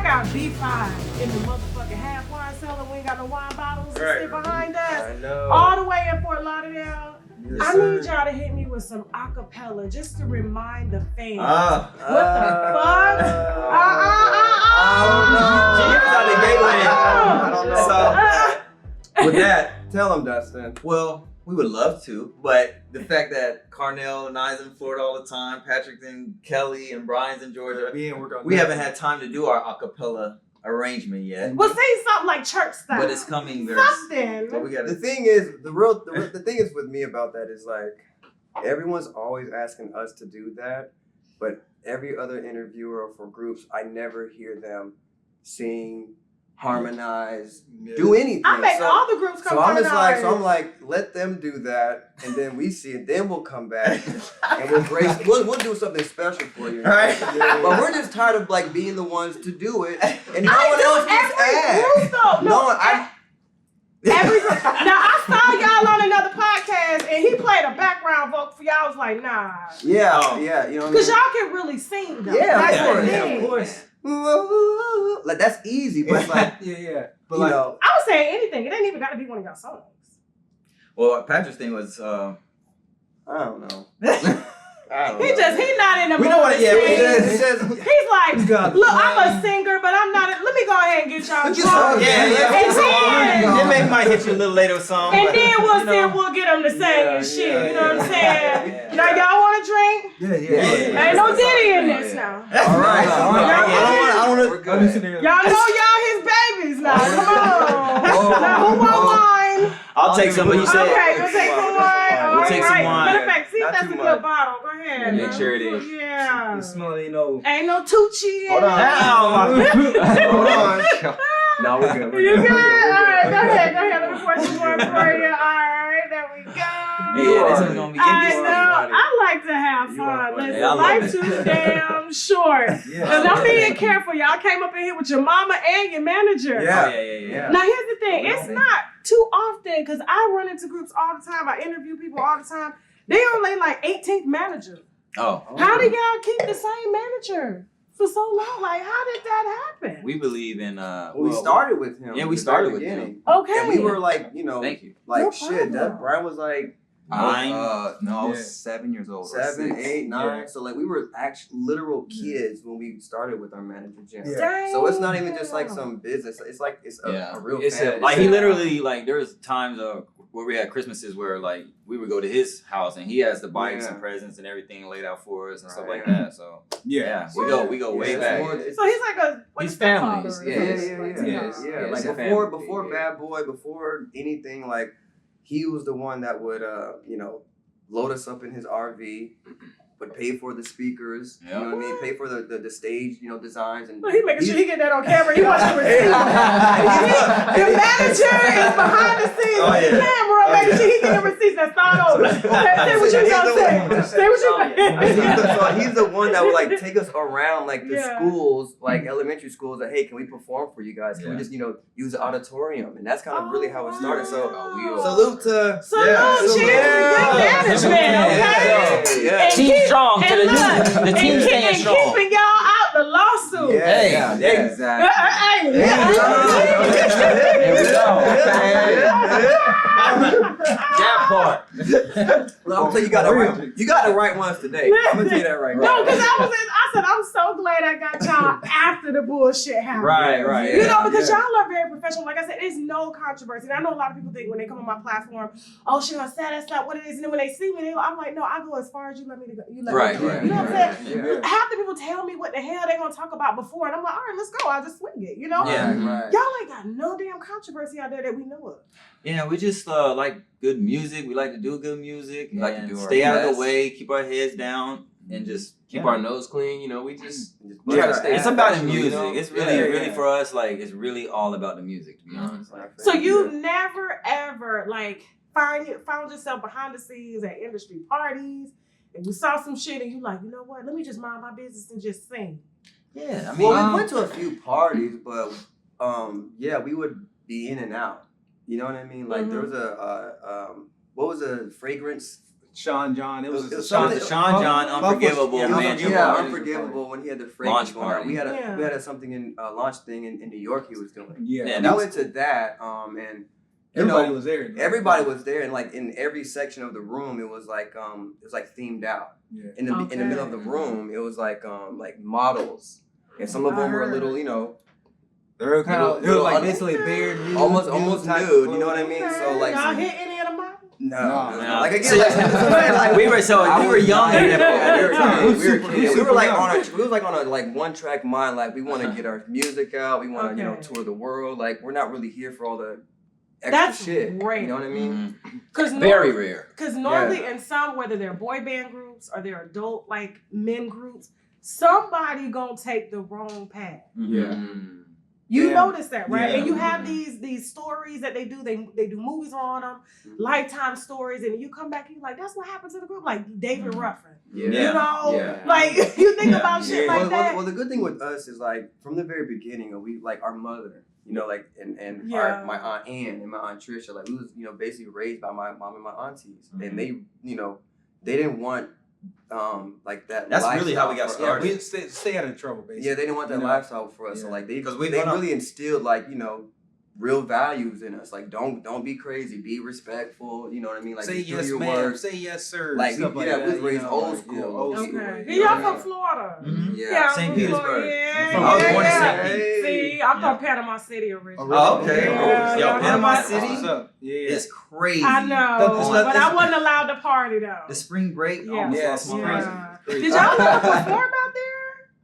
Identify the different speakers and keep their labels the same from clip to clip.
Speaker 1: got B5 in the motherfucking half wine cellar. We ain't got no wine bottles to sit behind us.
Speaker 2: I know.
Speaker 1: All the way in Fort Lauderdale.
Speaker 2: Yes,
Speaker 1: I
Speaker 2: sir.
Speaker 1: need y'all to hit me with some acapella just to remind the fans.
Speaker 2: What
Speaker 1: the fuck?
Speaker 2: I don't know.
Speaker 3: So, with that,
Speaker 2: Tell him, Dustin.
Speaker 3: well, we would love to, but the fact that Carnell and I's in Florida all the time, Patrick and Kelly and Brian's in Georgia, we haven't had time to do our acapella arrangement yet.
Speaker 1: Well, say something like church style.
Speaker 3: But it's coming.
Speaker 1: Something.
Speaker 3: But we got
Speaker 2: The thing is, the thing is with me about that is like, everyone's always asking us to do that, but every other interviewer for groups, I never hear them sing, harmonize, do anything.
Speaker 1: I make all the groups come harmonize.
Speaker 2: So I'm like, let them do that, and then we see it. Then we'll come back and we'll do something special for you.
Speaker 3: Right.
Speaker 2: But we're just tired of like being the ones to do it, and no one else gets asked. Every group.
Speaker 1: Now I saw y'all on another podcast, and he played a background vocal for y'all. I was like, nah.
Speaker 2: Yeah, yeah, you know what I mean?
Speaker 1: Because y'all can really sing, though.
Speaker 2: Yeah,
Speaker 1: of
Speaker 2: course. Like that's easy, but it's like But
Speaker 1: I was saying anything. It ain't even got to be one of y'all songs.
Speaker 3: Well, Patrick's thing was,
Speaker 2: I don't know.
Speaker 1: He's not in the mood.
Speaker 3: We know what
Speaker 1: to sing.
Speaker 2: He's
Speaker 1: like, look, I'm a singer, but I'm not. Let me go ahead and get y'all drunk.
Speaker 3: It maybe might hit you a little later or something.
Speaker 1: And then we'll get them to sing and shit. You know what I'm saying? Now y'all want to drink?
Speaker 2: Yeah.
Speaker 1: Ain't no Diddy in this now.
Speaker 2: All right. I don't want to.
Speaker 1: Y'all know y'all his babies now. Come on. Now who want wine?
Speaker 3: I'll take some, but you said.
Speaker 1: Okay, you'll take some wine.
Speaker 3: We'll take some wine.
Speaker 1: Matter of fact, see if that's a good bottle. Go ahead.
Speaker 3: Make sure it is.
Speaker 1: Yeah.
Speaker 4: The smell ain't no.
Speaker 1: Ain't no Tucci.
Speaker 2: Hold on. Hold on. No, we're good.
Speaker 1: You good? All right, go ahead. Let me pour some more for you. All right, there we go.
Speaker 3: Yeah, this is gonna be interesting.
Speaker 1: I like to have fun. Listen,
Speaker 3: Yeah, I love
Speaker 1: life's
Speaker 3: it.
Speaker 1: too damn short. And I'm being careful. Y'all came up in here with your mama and your manager.
Speaker 2: Yeah.
Speaker 1: Now here's the thing. It's not too often because I run into groups all the time. I interview people all the time. They only like 18th manager.
Speaker 3: Oh.
Speaker 1: How do y'all keep the same manager for so long? Like, how did that happen?
Speaker 3: We believe in
Speaker 2: We started with him.
Speaker 3: Yeah, we started with him.
Speaker 1: Okay.
Speaker 2: And we were like,
Speaker 3: Thank you.
Speaker 2: like
Speaker 1: No
Speaker 2: shit. That
Speaker 1: problem.
Speaker 2: Brian was like
Speaker 3: I
Speaker 4: was 7 years old.
Speaker 2: 7, 8, 9.
Speaker 4: Yeah.
Speaker 2: So like we were actually literal kids when we started with our manager Jim.
Speaker 4: Yeah.
Speaker 2: So it's not even just like some business. It's like a real family.
Speaker 3: Like he literally, like there was times where we had Christmases where like we would go to his house and he has the bikes and presents and everything laid out for us and stuff like that. So we go way back.
Speaker 1: So he's like
Speaker 3: He's family.
Speaker 2: Yeah. Like before Bad Boy, before anything, like he was the one that would load us up in his RV, would pay for the speakers, you know what I mean, pay for the stage, designs, and
Speaker 1: he making sure he get that on camera. He wants to receive. The manager is behind the scenes on the camera, making sure he get the receipts and start over. Say what you gonna say. Say what you
Speaker 2: So he's the one that would like take us around like the schools, like elementary schools, like, hey, can we perform for you guys? Can we just, use the auditorium? And that's kind of really how it started. So salute to
Speaker 1: cheers, good management, okay?
Speaker 3: Team strong to the team staying strong.
Speaker 1: Keeping y'all out the lawsuit.
Speaker 4: Exactly.
Speaker 3: That part.
Speaker 2: Well, I'm tell you got the right ones today. I'm gonna tell you that right now.
Speaker 1: No, because I said I'm so glad I got y'all after the bullshit happened.
Speaker 3: Right.
Speaker 1: Because y'all are very professional. Like I said, there's no controversy. And I know a lot of people think when they come on my platform, oh, she gonna say that's not what it is. And then when they see me, I'm like, no, I go as far as you let me to go. You know what I'm saying? Half the people tell me what the hell they gonna talk about before, and I'm like, all right, let's go. I'll just swing it. Y'all ain't got no damn controversy out there that we know of.
Speaker 3: Yeah, we just like good music. We like to do good music.
Speaker 4: We like to do
Speaker 3: stay
Speaker 4: our
Speaker 3: out of
Speaker 4: best.
Speaker 3: the way, keep our heads down, and just
Speaker 4: Keep our nose clean. We just try to stay.
Speaker 3: It's about the
Speaker 4: professional,
Speaker 3: music. It's really for us. Like it's really all about the music, to be honest.
Speaker 1: So you never ever found yourself behind the scenes at industry parties, and you saw some shit, and you like, you know what? Let me just mind my business and just sing.
Speaker 3: Yeah, I mean,
Speaker 2: we went to a few parties, but we would be in and out. You know what I mean? Like there was what was a fragrance
Speaker 5: Sean John. It was
Speaker 2: something.
Speaker 3: Sean John, Unforgivable.
Speaker 2: Unforgivable when he had the
Speaker 3: launch
Speaker 2: Fragrance going on.
Speaker 3: party.
Speaker 2: We had something in launch thing in New York he was doing.
Speaker 5: Yeah,
Speaker 2: and I went to that. And
Speaker 5: everybody was there.
Speaker 2: Everybody was there, and like in every section of the room, it was like themed out.
Speaker 5: Yeah.
Speaker 2: In the middle of the room, it was like models, and some of them were a little, you know.
Speaker 5: They were kind of, it was like basically bare,
Speaker 2: almost nude. You know what I mean? So like,
Speaker 1: y'all hit any of the models?
Speaker 2: No. Like again,
Speaker 3: so,
Speaker 2: like
Speaker 3: we were young at that point.
Speaker 2: We were like on a like one track mind. Like we want to get our music out. We want to tour the world. Like we're not really here for all the extra shit.
Speaker 1: Great.
Speaker 2: You know what I mean?
Speaker 4: Very rare.
Speaker 1: Because normally in some, whether they're boy band groups or they're adult like men groups, somebody gonna take the wrong path.
Speaker 5: Yeah.
Speaker 1: You notice that, right?
Speaker 5: Yeah.
Speaker 1: And you have these stories that they do. They do movies on them, Lifetime stories, and you come back and you're like, that's what happened to the group, like David Ruffin.
Speaker 2: Yeah.
Speaker 1: You know,
Speaker 2: Yeah.
Speaker 1: like you think about shit like that.
Speaker 2: Well, the good thing with us is like from the very beginning, we like our mother, you know, like and my aunt Ann and my aunt Trisha, like we was, you know, basically raised by my mom and my aunties, and they, you know, they didn't want like that.
Speaker 3: That's really how we got started.
Speaker 5: We stay out of trouble, basically.
Speaker 2: Yeah, they didn't want that lifestyle for us. So like they
Speaker 3: because
Speaker 2: they really instilled like, you know, real values in us. Like don't be crazy, be respectful. You know what I mean? Like
Speaker 5: say yes,
Speaker 2: your
Speaker 5: ma'am.
Speaker 2: words.
Speaker 5: Say yes, sir.
Speaker 2: Like
Speaker 5: stuff
Speaker 2: we was raised old school.
Speaker 1: Okay. Y'all from Florida?
Speaker 2: Yeah.
Speaker 3: St. Petersburg.
Speaker 1: Yeah.
Speaker 3: I was born in St. Pete.
Speaker 1: See, I'm from Panama City originally.
Speaker 3: Oh, okay.
Speaker 1: Yeah.
Speaker 3: Yo, Panama
Speaker 5: What's
Speaker 3: City
Speaker 5: up? Yeah.
Speaker 3: is crazy.
Speaker 1: I know, but I wasn't allowed to party though.
Speaker 3: The spring break
Speaker 1: Yeah.
Speaker 3: almost lost my mind.
Speaker 1: Did y'all ever perform out there?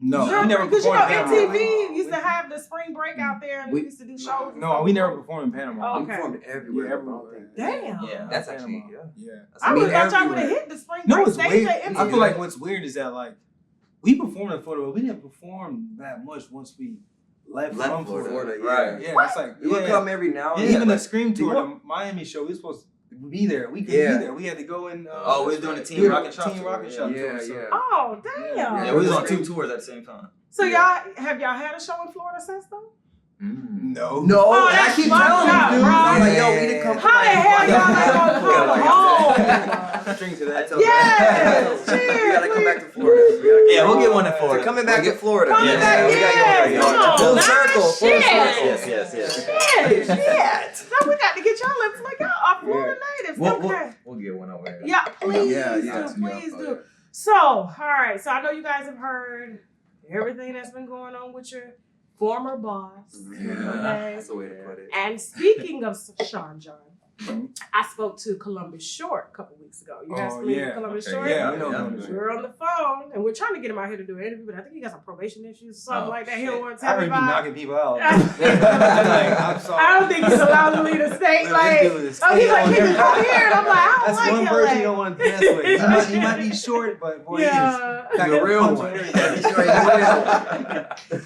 Speaker 5: No,
Speaker 1: Sure,
Speaker 5: we never
Speaker 1: because you know
Speaker 5: performed in Panama.
Speaker 1: MTV used to have the spring break out there, and we used to do shows.
Speaker 5: No, we never performed in Panama.
Speaker 1: Oh,
Speaker 2: We
Speaker 1: okay.
Speaker 2: performed everywhere.
Speaker 5: Yeah, everywhere.
Speaker 1: Damn.
Speaker 3: Yeah.
Speaker 2: That's actually
Speaker 5: Yeah.
Speaker 1: I would have thought y'all would have
Speaker 2: everywhere.
Speaker 1: hit the spring
Speaker 5: No,
Speaker 1: break
Speaker 5: it's
Speaker 1: stage
Speaker 5: weird.
Speaker 1: at MTV.
Speaker 5: I feel like what's weird is that like we performed in Florida, but we didn't perform that much once we left from Florida.
Speaker 2: Right.
Speaker 5: Yeah, it's like
Speaker 2: We would come every now and
Speaker 5: Yeah,
Speaker 2: then.
Speaker 5: even
Speaker 2: like,
Speaker 5: the Scream tour, the Miami show, we were supposed to be there. We couldn't be there. We had to go in.
Speaker 3: We was doing the Team Rocket Shop
Speaker 5: Team
Speaker 3: tour.
Speaker 5: Rocket Shop
Speaker 2: Yeah,
Speaker 5: tour. So.
Speaker 2: yeah.
Speaker 1: Oh damn.
Speaker 3: Yeah, we was on 2 tours at the same time.
Speaker 1: So y'all had a show in Florida since though?
Speaker 5: No.
Speaker 2: No,
Speaker 1: Oh,
Speaker 2: I
Speaker 1: that's
Speaker 2: keep
Speaker 1: fucked
Speaker 2: telling
Speaker 1: up,
Speaker 2: you, dude.
Speaker 1: bro.
Speaker 2: I'm like, yo, we didn't come.
Speaker 1: How the hell y'all not gonna come home?
Speaker 5: Drink to that.
Speaker 1: Yes.
Speaker 2: We
Speaker 1: Cheers.
Speaker 2: gotta come back to Florida.
Speaker 3: Yeah, we'll get one in Florida.
Speaker 2: So coming back to Florida.
Speaker 1: Coming
Speaker 3: Yes.
Speaker 1: back,
Speaker 3: We gotta
Speaker 1: yes.
Speaker 3: get
Speaker 1: Come on,
Speaker 2: Full
Speaker 1: man.
Speaker 2: circle, full
Speaker 1: Shit.
Speaker 2: circle.
Speaker 3: Yes.
Speaker 1: Shit. So we got to get y'all lips like y'all are Florida natives. Okay.
Speaker 3: We'll get one over here.
Speaker 1: Yeah, please
Speaker 2: Yeah.
Speaker 1: do. Please do. So, all right. So I know you guys have heard everything that's been going on with your former boss.
Speaker 2: Yeah.
Speaker 1: Okay.
Speaker 2: That's the way to put it.
Speaker 1: And speaking of Sean John, I spoke to Columbus Short a couple weeks ago. You guys familiar with Columbus Short?
Speaker 5: Yeah,
Speaker 2: we know
Speaker 1: We were on the phone, and we're trying to get him out here to do an interview, but I think he got some probation issues or something like that. He don't want to
Speaker 5: I
Speaker 1: tell me
Speaker 5: heard you
Speaker 1: about.
Speaker 5: knocking people out.
Speaker 1: I don't think he's allowed to leave the state. Like, he's like, can you come here? And I'm like, I don't
Speaker 5: That's
Speaker 1: like
Speaker 5: one
Speaker 1: him.
Speaker 5: person you don't want to dance with. He might be short, but boy,
Speaker 1: Yeah.
Speaker 5: he's
Speaker 2: You're a real one.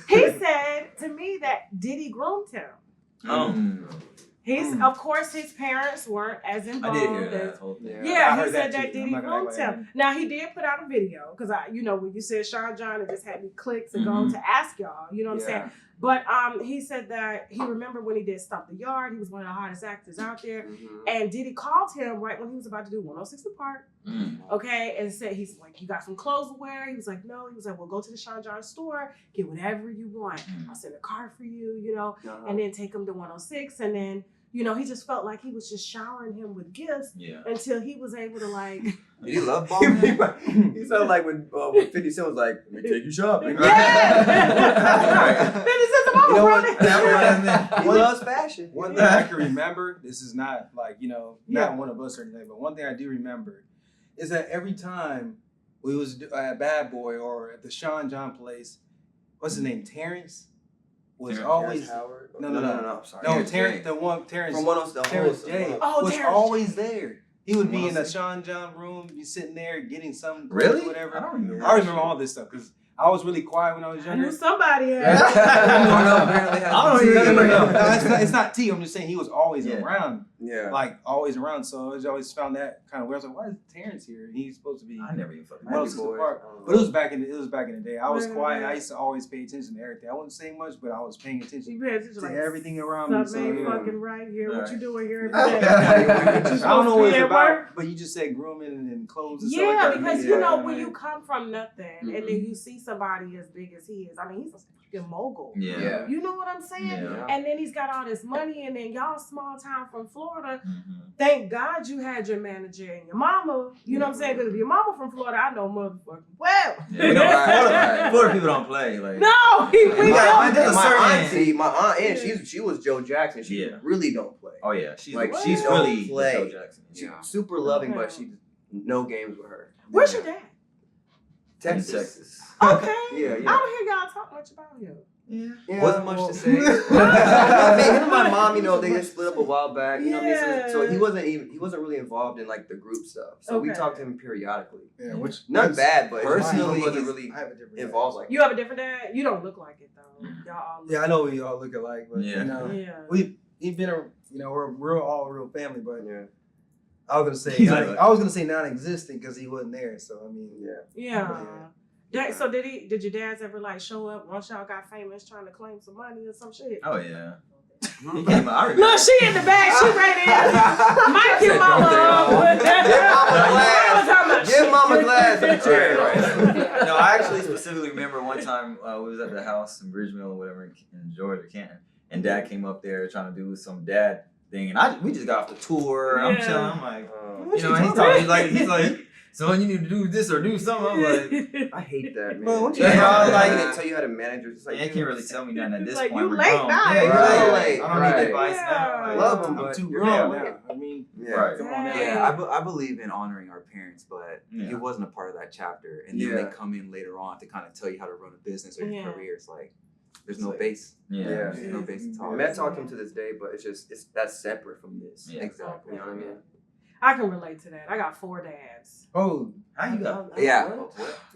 Speaker 1: He said to me that Diddy groomed him. Of course, his parents weren't as involved.
Speaker 3: I did hear
Speaker 1: as,
Speaker 3: that whole thing.
Speaker 1: Yeah,
Speaker 5: I
Speaker 1: he
Speaker 5: heard
Speaker 1: said
Speaker 5: that
Speaker 1: that
Speaker 5: too.
Speaker 1: Diddy
Speaker 5: I'm not gonna
Speaker 1: groomed
Speaker 5: lie.
Speaker 1: him. Now, he did put out a video, because when you said Sean John, it just had me click to go to ask y'all, you know what I'm saying? But he said that he remembered when he did Stomp the Yard, he was one of the hottest actors out there, and Diddy called him right when he was about to do 106 Park, okay, and said, he's like, you got some clothes to wear? He was like, no. He was like, well, go to the Sean John store, get whatever you want. I'll send a card for you, you know, and then take him to 106, and then, you know, he just felt like he was just showering him with gifts until he was able to, like...
Speaker 2: Did he love bombing? He sounded like when 50 Cent was like, let me take you shopping.
Speaker 1: Yeah! 50 Cent's a mama, brother.
Speaker 2: He loves fashion.
Speaker 5: One thing I can remember, this is not like, not one of us or anything, but one thing I do remember is that every time we was at BadBoy or at the Sean John place, what's his name, Terrence? Was always
Speaker 2: Howard?
Speaker 5: No,
Speaker 2: I'm sorry.
Speaker 5: no, Terrence, the one Terrence
Speaker 2: From 106
Speaker 5: Terrence J
Speaker 1: Oh,
Speaker 5: was
Speaker 1: Terrence.
Speaker 5: always there. He would be in the Sean John room, be sitting there getting some
Speaker 3: Really?
Speaker 5: whatever.
Speaker 3: I don't remember.
Speaker 5: I remember all this stuff because I was really quiet when I was
Speaker 1: I
Speaker 5: younger.
Speaker 1: knew somebody had.
Speaker 2: Cornell apparently has
Speaker 3: I don't
Speaker 2: a
Speaker 3: even
Speaker 2: team.
Speaker 3: remember.
Speaker 5: No, it's not T. I'm just saying he was always
Speaker 3: Yeah.
Speaker 5: around.
Speaker 2: Yeah.
Speaker 5: Like always around. So I always found that kind of weird. I was like, why is Terrence here? And he's supposed to be
Speaker 3: I never even fucking
Speaker 5: well,
Speaker 2: Mighty
Speaker 5: it's the
Speaker 2: Boys.
Speaker 5: part.
Speaker 2: I don't know.
Speaker 5: But it was back in the day. I was
Speaker 1: Yeah.
Speaker 5: quiet. I used to always pay attention to everything. I wouldn't say much, but I was paying attention
Speaker 1: You pay attention
Speaker 5: to
Speaker 1: like
Speaker 5: everything around me.
Speaker 1: something ain't
Speaker 5: So, yeah.
Speaker 1: fucking right here. What you
Speaker 3: Right.
Speaker 1: doing here
Speaker 2: Yeah.
Speaker 1: every day?
Speaker 5: I don't know what it's
Speaker 1: at
Speaker 5: about,
Speaker 1: work?
Speaker 5: but you just said grooming and clothes and stuff
Speaker 1: Yeah,
Speaker 5: like that.
Speaker 1: because
Speaker 2: Yeah.
Speaker 1: you know when you come from nothing and then you see somebody as big as he is. I mean, he's a fucking mogul.
Speaker 3: Yeah.
Speaker 1: You know what I'm saying?
Speaker 3: Yeah.
Speaker 1: And then he's got all this money, and then y'all small town from Florida.
Speaker 3: Mhm.
Speaker 1: Thank God you had your manager and your mama. You know what I'm saying? Because if your mama from Florida, I know motherfucking well.
Speaker 3: Yeah, we don't, Florida people don't play. Like,
Speaker 1: No, we
Speaker 3: And
Speaker 1: don't.
Speaker 3: there's a
Speaker 2: My
Speaker 3: certain-
Speaker 2: auntie, my aunt, and she was Joe Jackson. She
Speaker 3: Yeah.
Speaker 2: really don't play.
Speaker 3: oh yeah, she's
Speaker 2: Like,
Speaker 3: she's
Speaker 2: she don't
Speaker 3: really
Speaker 2: play.
Speaker 3: Joe Jackson.
Speaker 2: She's
Speaker 3: Yeah.
Speaker 2: super loving,
Speaker 1: Okay.
Speaker 2: but she no games with her.
Speaker 1: Where's your dad?
Speaker 2: Texas.
Speaker 1: Okay.
Speaker 2: Yeah,
Speaker 1: I
Speaker 2: yeah.
Speaker 1: don't hear y'all talk much about him.
Speaker 2: Yeah,
Speaker 4: Wasn't much to say.
Speaker 2: I mean, him and my mom, you know, they just split up a while back. You know what I mean? So
Speaker 1: Yeah.
Speaker 2: he wasn't really involved in like the group stuff. So we
Speaker 1: Okay.
Speaker 2: talked to him periodically.
Speaker 5: Yeah, which
Speaker 2: Not bad, but
Speaker 4: Personally,
Speaker 2: he wasn't really
Speaker 5: I have a different
Speaker 2: involved like
Speaker 1: You have a different dad? You don't look like it though. Y'all all look
Speaker 5: Yeah, I know we all look alike, but
Speaker 3: Yeah.
Speaker 5: you know,
Speaker 1: Yeah.
Speaker 5: we've been we're all a real family, but
Speaker 2: Yeah.
Speaker 5: I was gonna say
Speaker 3: He's like-
Speaker 5: I was gonna say non-existent because he wasn't there. So I mean,
Speaker 2: Yeah.
Speaker 1: Yeah. So did your dads ever like show up once y'all got famous trying to claim some money or some shit?
Speaker 3: Oh yeah. He came out, I remember.
Speaker 1: Look, she in the back, she right there. Mike your mama up.
Speaker 2: Give mama glass in the chair.
Speaker 3: Right. No, I actually specifically remember one time we was at the house in Bridgeville or whatever in Georgia, Canton, and Dad came up there trying to do some dad thing, and we just got off the tour. I'm
Speaker 1: Yeah.
Speaker 3: chilling. I'm like,
Speaker 1: What
Speaker 3: you know,
Speaker 1: you
Speaker 3: and he's
Speaker 1: talking
Speaker 3: talking, he's like, son, you need to do this or do something. I'm like,
Speaker 2: I hate that, man.
Speaker 5: Well, what you-
Speaker 2: Yeah,
Speaker 3: I like
Speaker 2: they
Speaker 3: it.
Speaker 2: tell you how to manage it. It's like,
Speaker 3: they can't really tell me nothing at this
Speaker 1: Like,
Speaker 3: point.
Speaker 1: you
Speaker 3: We're
Speaker 1: late
Speaker 3: grown.
Speaker 1: now.
Speaker 3: Yeah,
Speaker 2: Right.
Speaker 3: right. I don't need
Speaker 4: Right.
Speaker 3: advice
Speaker 1: Yeah.
Speaker 3: now. Like,
Speaker 2: Love 'em,
Speaker 5: I'm
Speaker 2: but
Speaker 5: too
Speaker 2: yeah.
Speaker 5: grown now. I mean,
Speaker 2: Yeah.
Speaker 3: Right.
Speaker 5: come on now.
Speaker 4: Yeah, I believe in honoring our parents, but
Speaker 3: Yeah.
Speaker 4: he wasn't a part of that chapter. And then
Speaker 2: Yeah.
Speaker 4: they come in later on to kind of tell you how to run a business or your
Speaker 1: Yeah.
Speaker 4: career. It's like, there's no
Speaker 2: Like-
Speaker 4: base.
Speaker 3: Yeah.
Speaker 2: Yeah.
Speaker 4: There's no base to talk.
Speaker 2: I mean, I talk to him to this day, but that's separate from this.
Speaker 3: Yeah.
Speaker 4: Exactly.
Speaker 2: You know what I mean?
Speaker 1: I can relate to that. I got 4 dads.
Speaker 5: Oh,
Speaker 3: How you got?
Speaker 4: Yeah.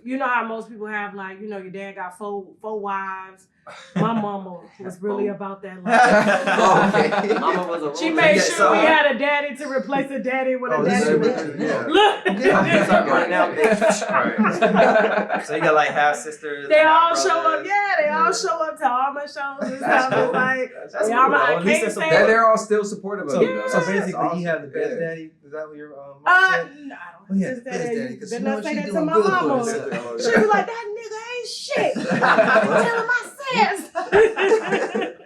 Speaker 1: You know how most people have like, you know, your dad got four wives. My mama was really about that life.
Speaker 2: Oh, okay. Mama was a
Speaker 1: She
Speaker 2: road
Speaker 1: made
Speaker 2: trip.
Speaker 1: sure we had a daddy to replace a daddy with a
Speaker 5: Oh, this
Speaker 1: daddy.
Speaker 5: is- yeah.
Speaker 1: Look,
Speaker 2: Start running out, bitch.
Speaker 3: So you got like half sisters.
Speaker 1: they
Speaker 3: and
Speaker 1: all
Speaker 3: half
Speaker 1: show up.
Speaker 3: brothers.
Speaker 1: Yeah, they all show up to all my shows and stuff. It's like,
Speaker 3: That's
Speaker 1: yeah, I'm
Speaker 3: cool,
Speaker 1: not-
Speaker 3: though.
Speaker 1: I
Speaker 3: At least
Speaker 1: can't
Speaker 3: there's some-
Speaker 1: say-
Speaker 4: They're all still supportive
Speaker 5: So,
Speaker 4: of you. though.
Speaker 5: so
Speaker 1: Yeah.
Speaker 5: basically,
Speaker 4: Awesome.
Speaker 5: he have the best
Speaker 4: Yeah.
Speaker 5: daddy. Is that what your mom
Speaker 1: no,
Speaker 5: said?
Speaker 1: I don't.
Speaker 5: Oh, yeah,
Speaker 1: Just
Speaker 5: best daddy, 'cause
Speaker 1: better
Speaker 5: you know
Speaker 1: not say
Speaker 5: she
Speaker 1: that to
Speaker 5: doing
Speaker 1: my
Speaker 5: good for
Speaker 1: mama.
Speaker 5: herself.
Speaker 1: She be like, that nigga ain't shit. Tell him I said.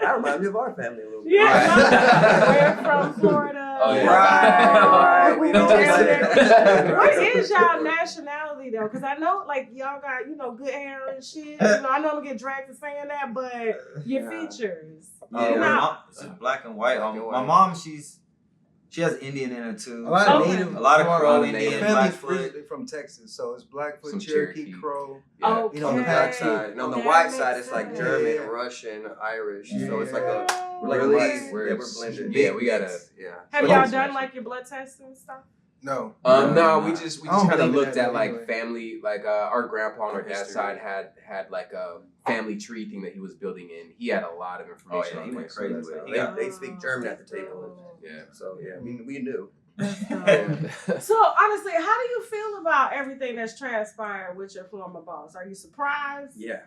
Speaker 2: That reminds me of our family a little bit.
Speaker 1: Yeah, we're from Florida.
Speaker 4: Oh, yeah.
Speaker 2: Right. We don't
Speaker 1: Yeah.
Speaker 2: say that.
Speaker 1: What is y'all nationality though? Because I know like y'all got, you know, good hair and shit. You know, I know I'm gonna get dragged for saying that, but your
Speaker 2: Yeah.
Speaker 1: features.
Speaker 3: Yeah,
Speaker 1: You're
Speaker 3: my
Speaker 1: not-
Speaker 3: mom, it's black and white.
Speaker 2: Black and
Speaker 3: My
Speaker 2: white.
Speaker 3: mom, she has Indian in her too.
Speaker 5: A lot of
Speaker 1: Okay.
Speaker 5: native,
Speaker 3: A lot of
Speaker 5: my
Speaker 3: Crow,
Speaker 5: family's
Speaker 3: Indian,
Speaker 5: family's
Speaker 3: Blackfoot.
Speaker 5: originally from Texas, so it's Blackfoot,
Speaker 4: Some
Speaker 5: Cherokee,
Speaker 4: Cherokee.
Speaker 5: Crow.
Speaker 2: Yeah.
Speaker 1: Okay.
Speaker 5: You know, on the
Speaker 2: Black side. And on the
Speaker 1: That
Speaker 2: white
Speaker 1: makes
Speaker 2: side, it's like
Speaker 1: sense.
Speaker 2: German,
Speaker 5: Yeah.
Speaker 2: Russian, Irish.
Speaker 5: Yeah.
Speaker 2: So it's like a
Speaker 1: Like
Speaker 2: really,
Speaker 1: we're-
Speaker 2: yeah, we're blended.
Speaker 4: Yeah, we gotta.
Speaker 2: Yeah.
Speaker 1: Have
Speaker 4: But
Speaker 1: y'all
Speaker 4: that's
Speaker 1: done
Speaker 4: special.
Speaker 1: like your blood tests and stuff?
Speaker 5: No.
Speaker 4: No, we just
Speaker 5: I don't
Speaker 4: kind of
Speaker 5: believe in
Speaker 4: looked
Speaker 5: that
Speaker 4: at like
Speaker 5: anyway.
Speaker 4: family, like our grandpa on our dad's
Speaker 2: History.
Speaker 4: side had like a family tree thing that he was building in. He had a lot of information.
Speaker 3: Oh, yeah,
Speaker 4: on
Speaker 3: he
Speaker 4: there,
Speaker 3: went
Speaker 4: so
Speaker 3: crazy
Speaker 4: that's
Speaker 3: with it.
Speaker 4: how-
Speaker 3: He got-
Speaker 2: They speak German at the table.
Speaker 4: Yeah.
Speaker 2: So yeah, we knew.
Speaker 1: So honestly, how do you feel about everything that's transpired with your former boss? Are you surprised?
Speaker 2: Yeah.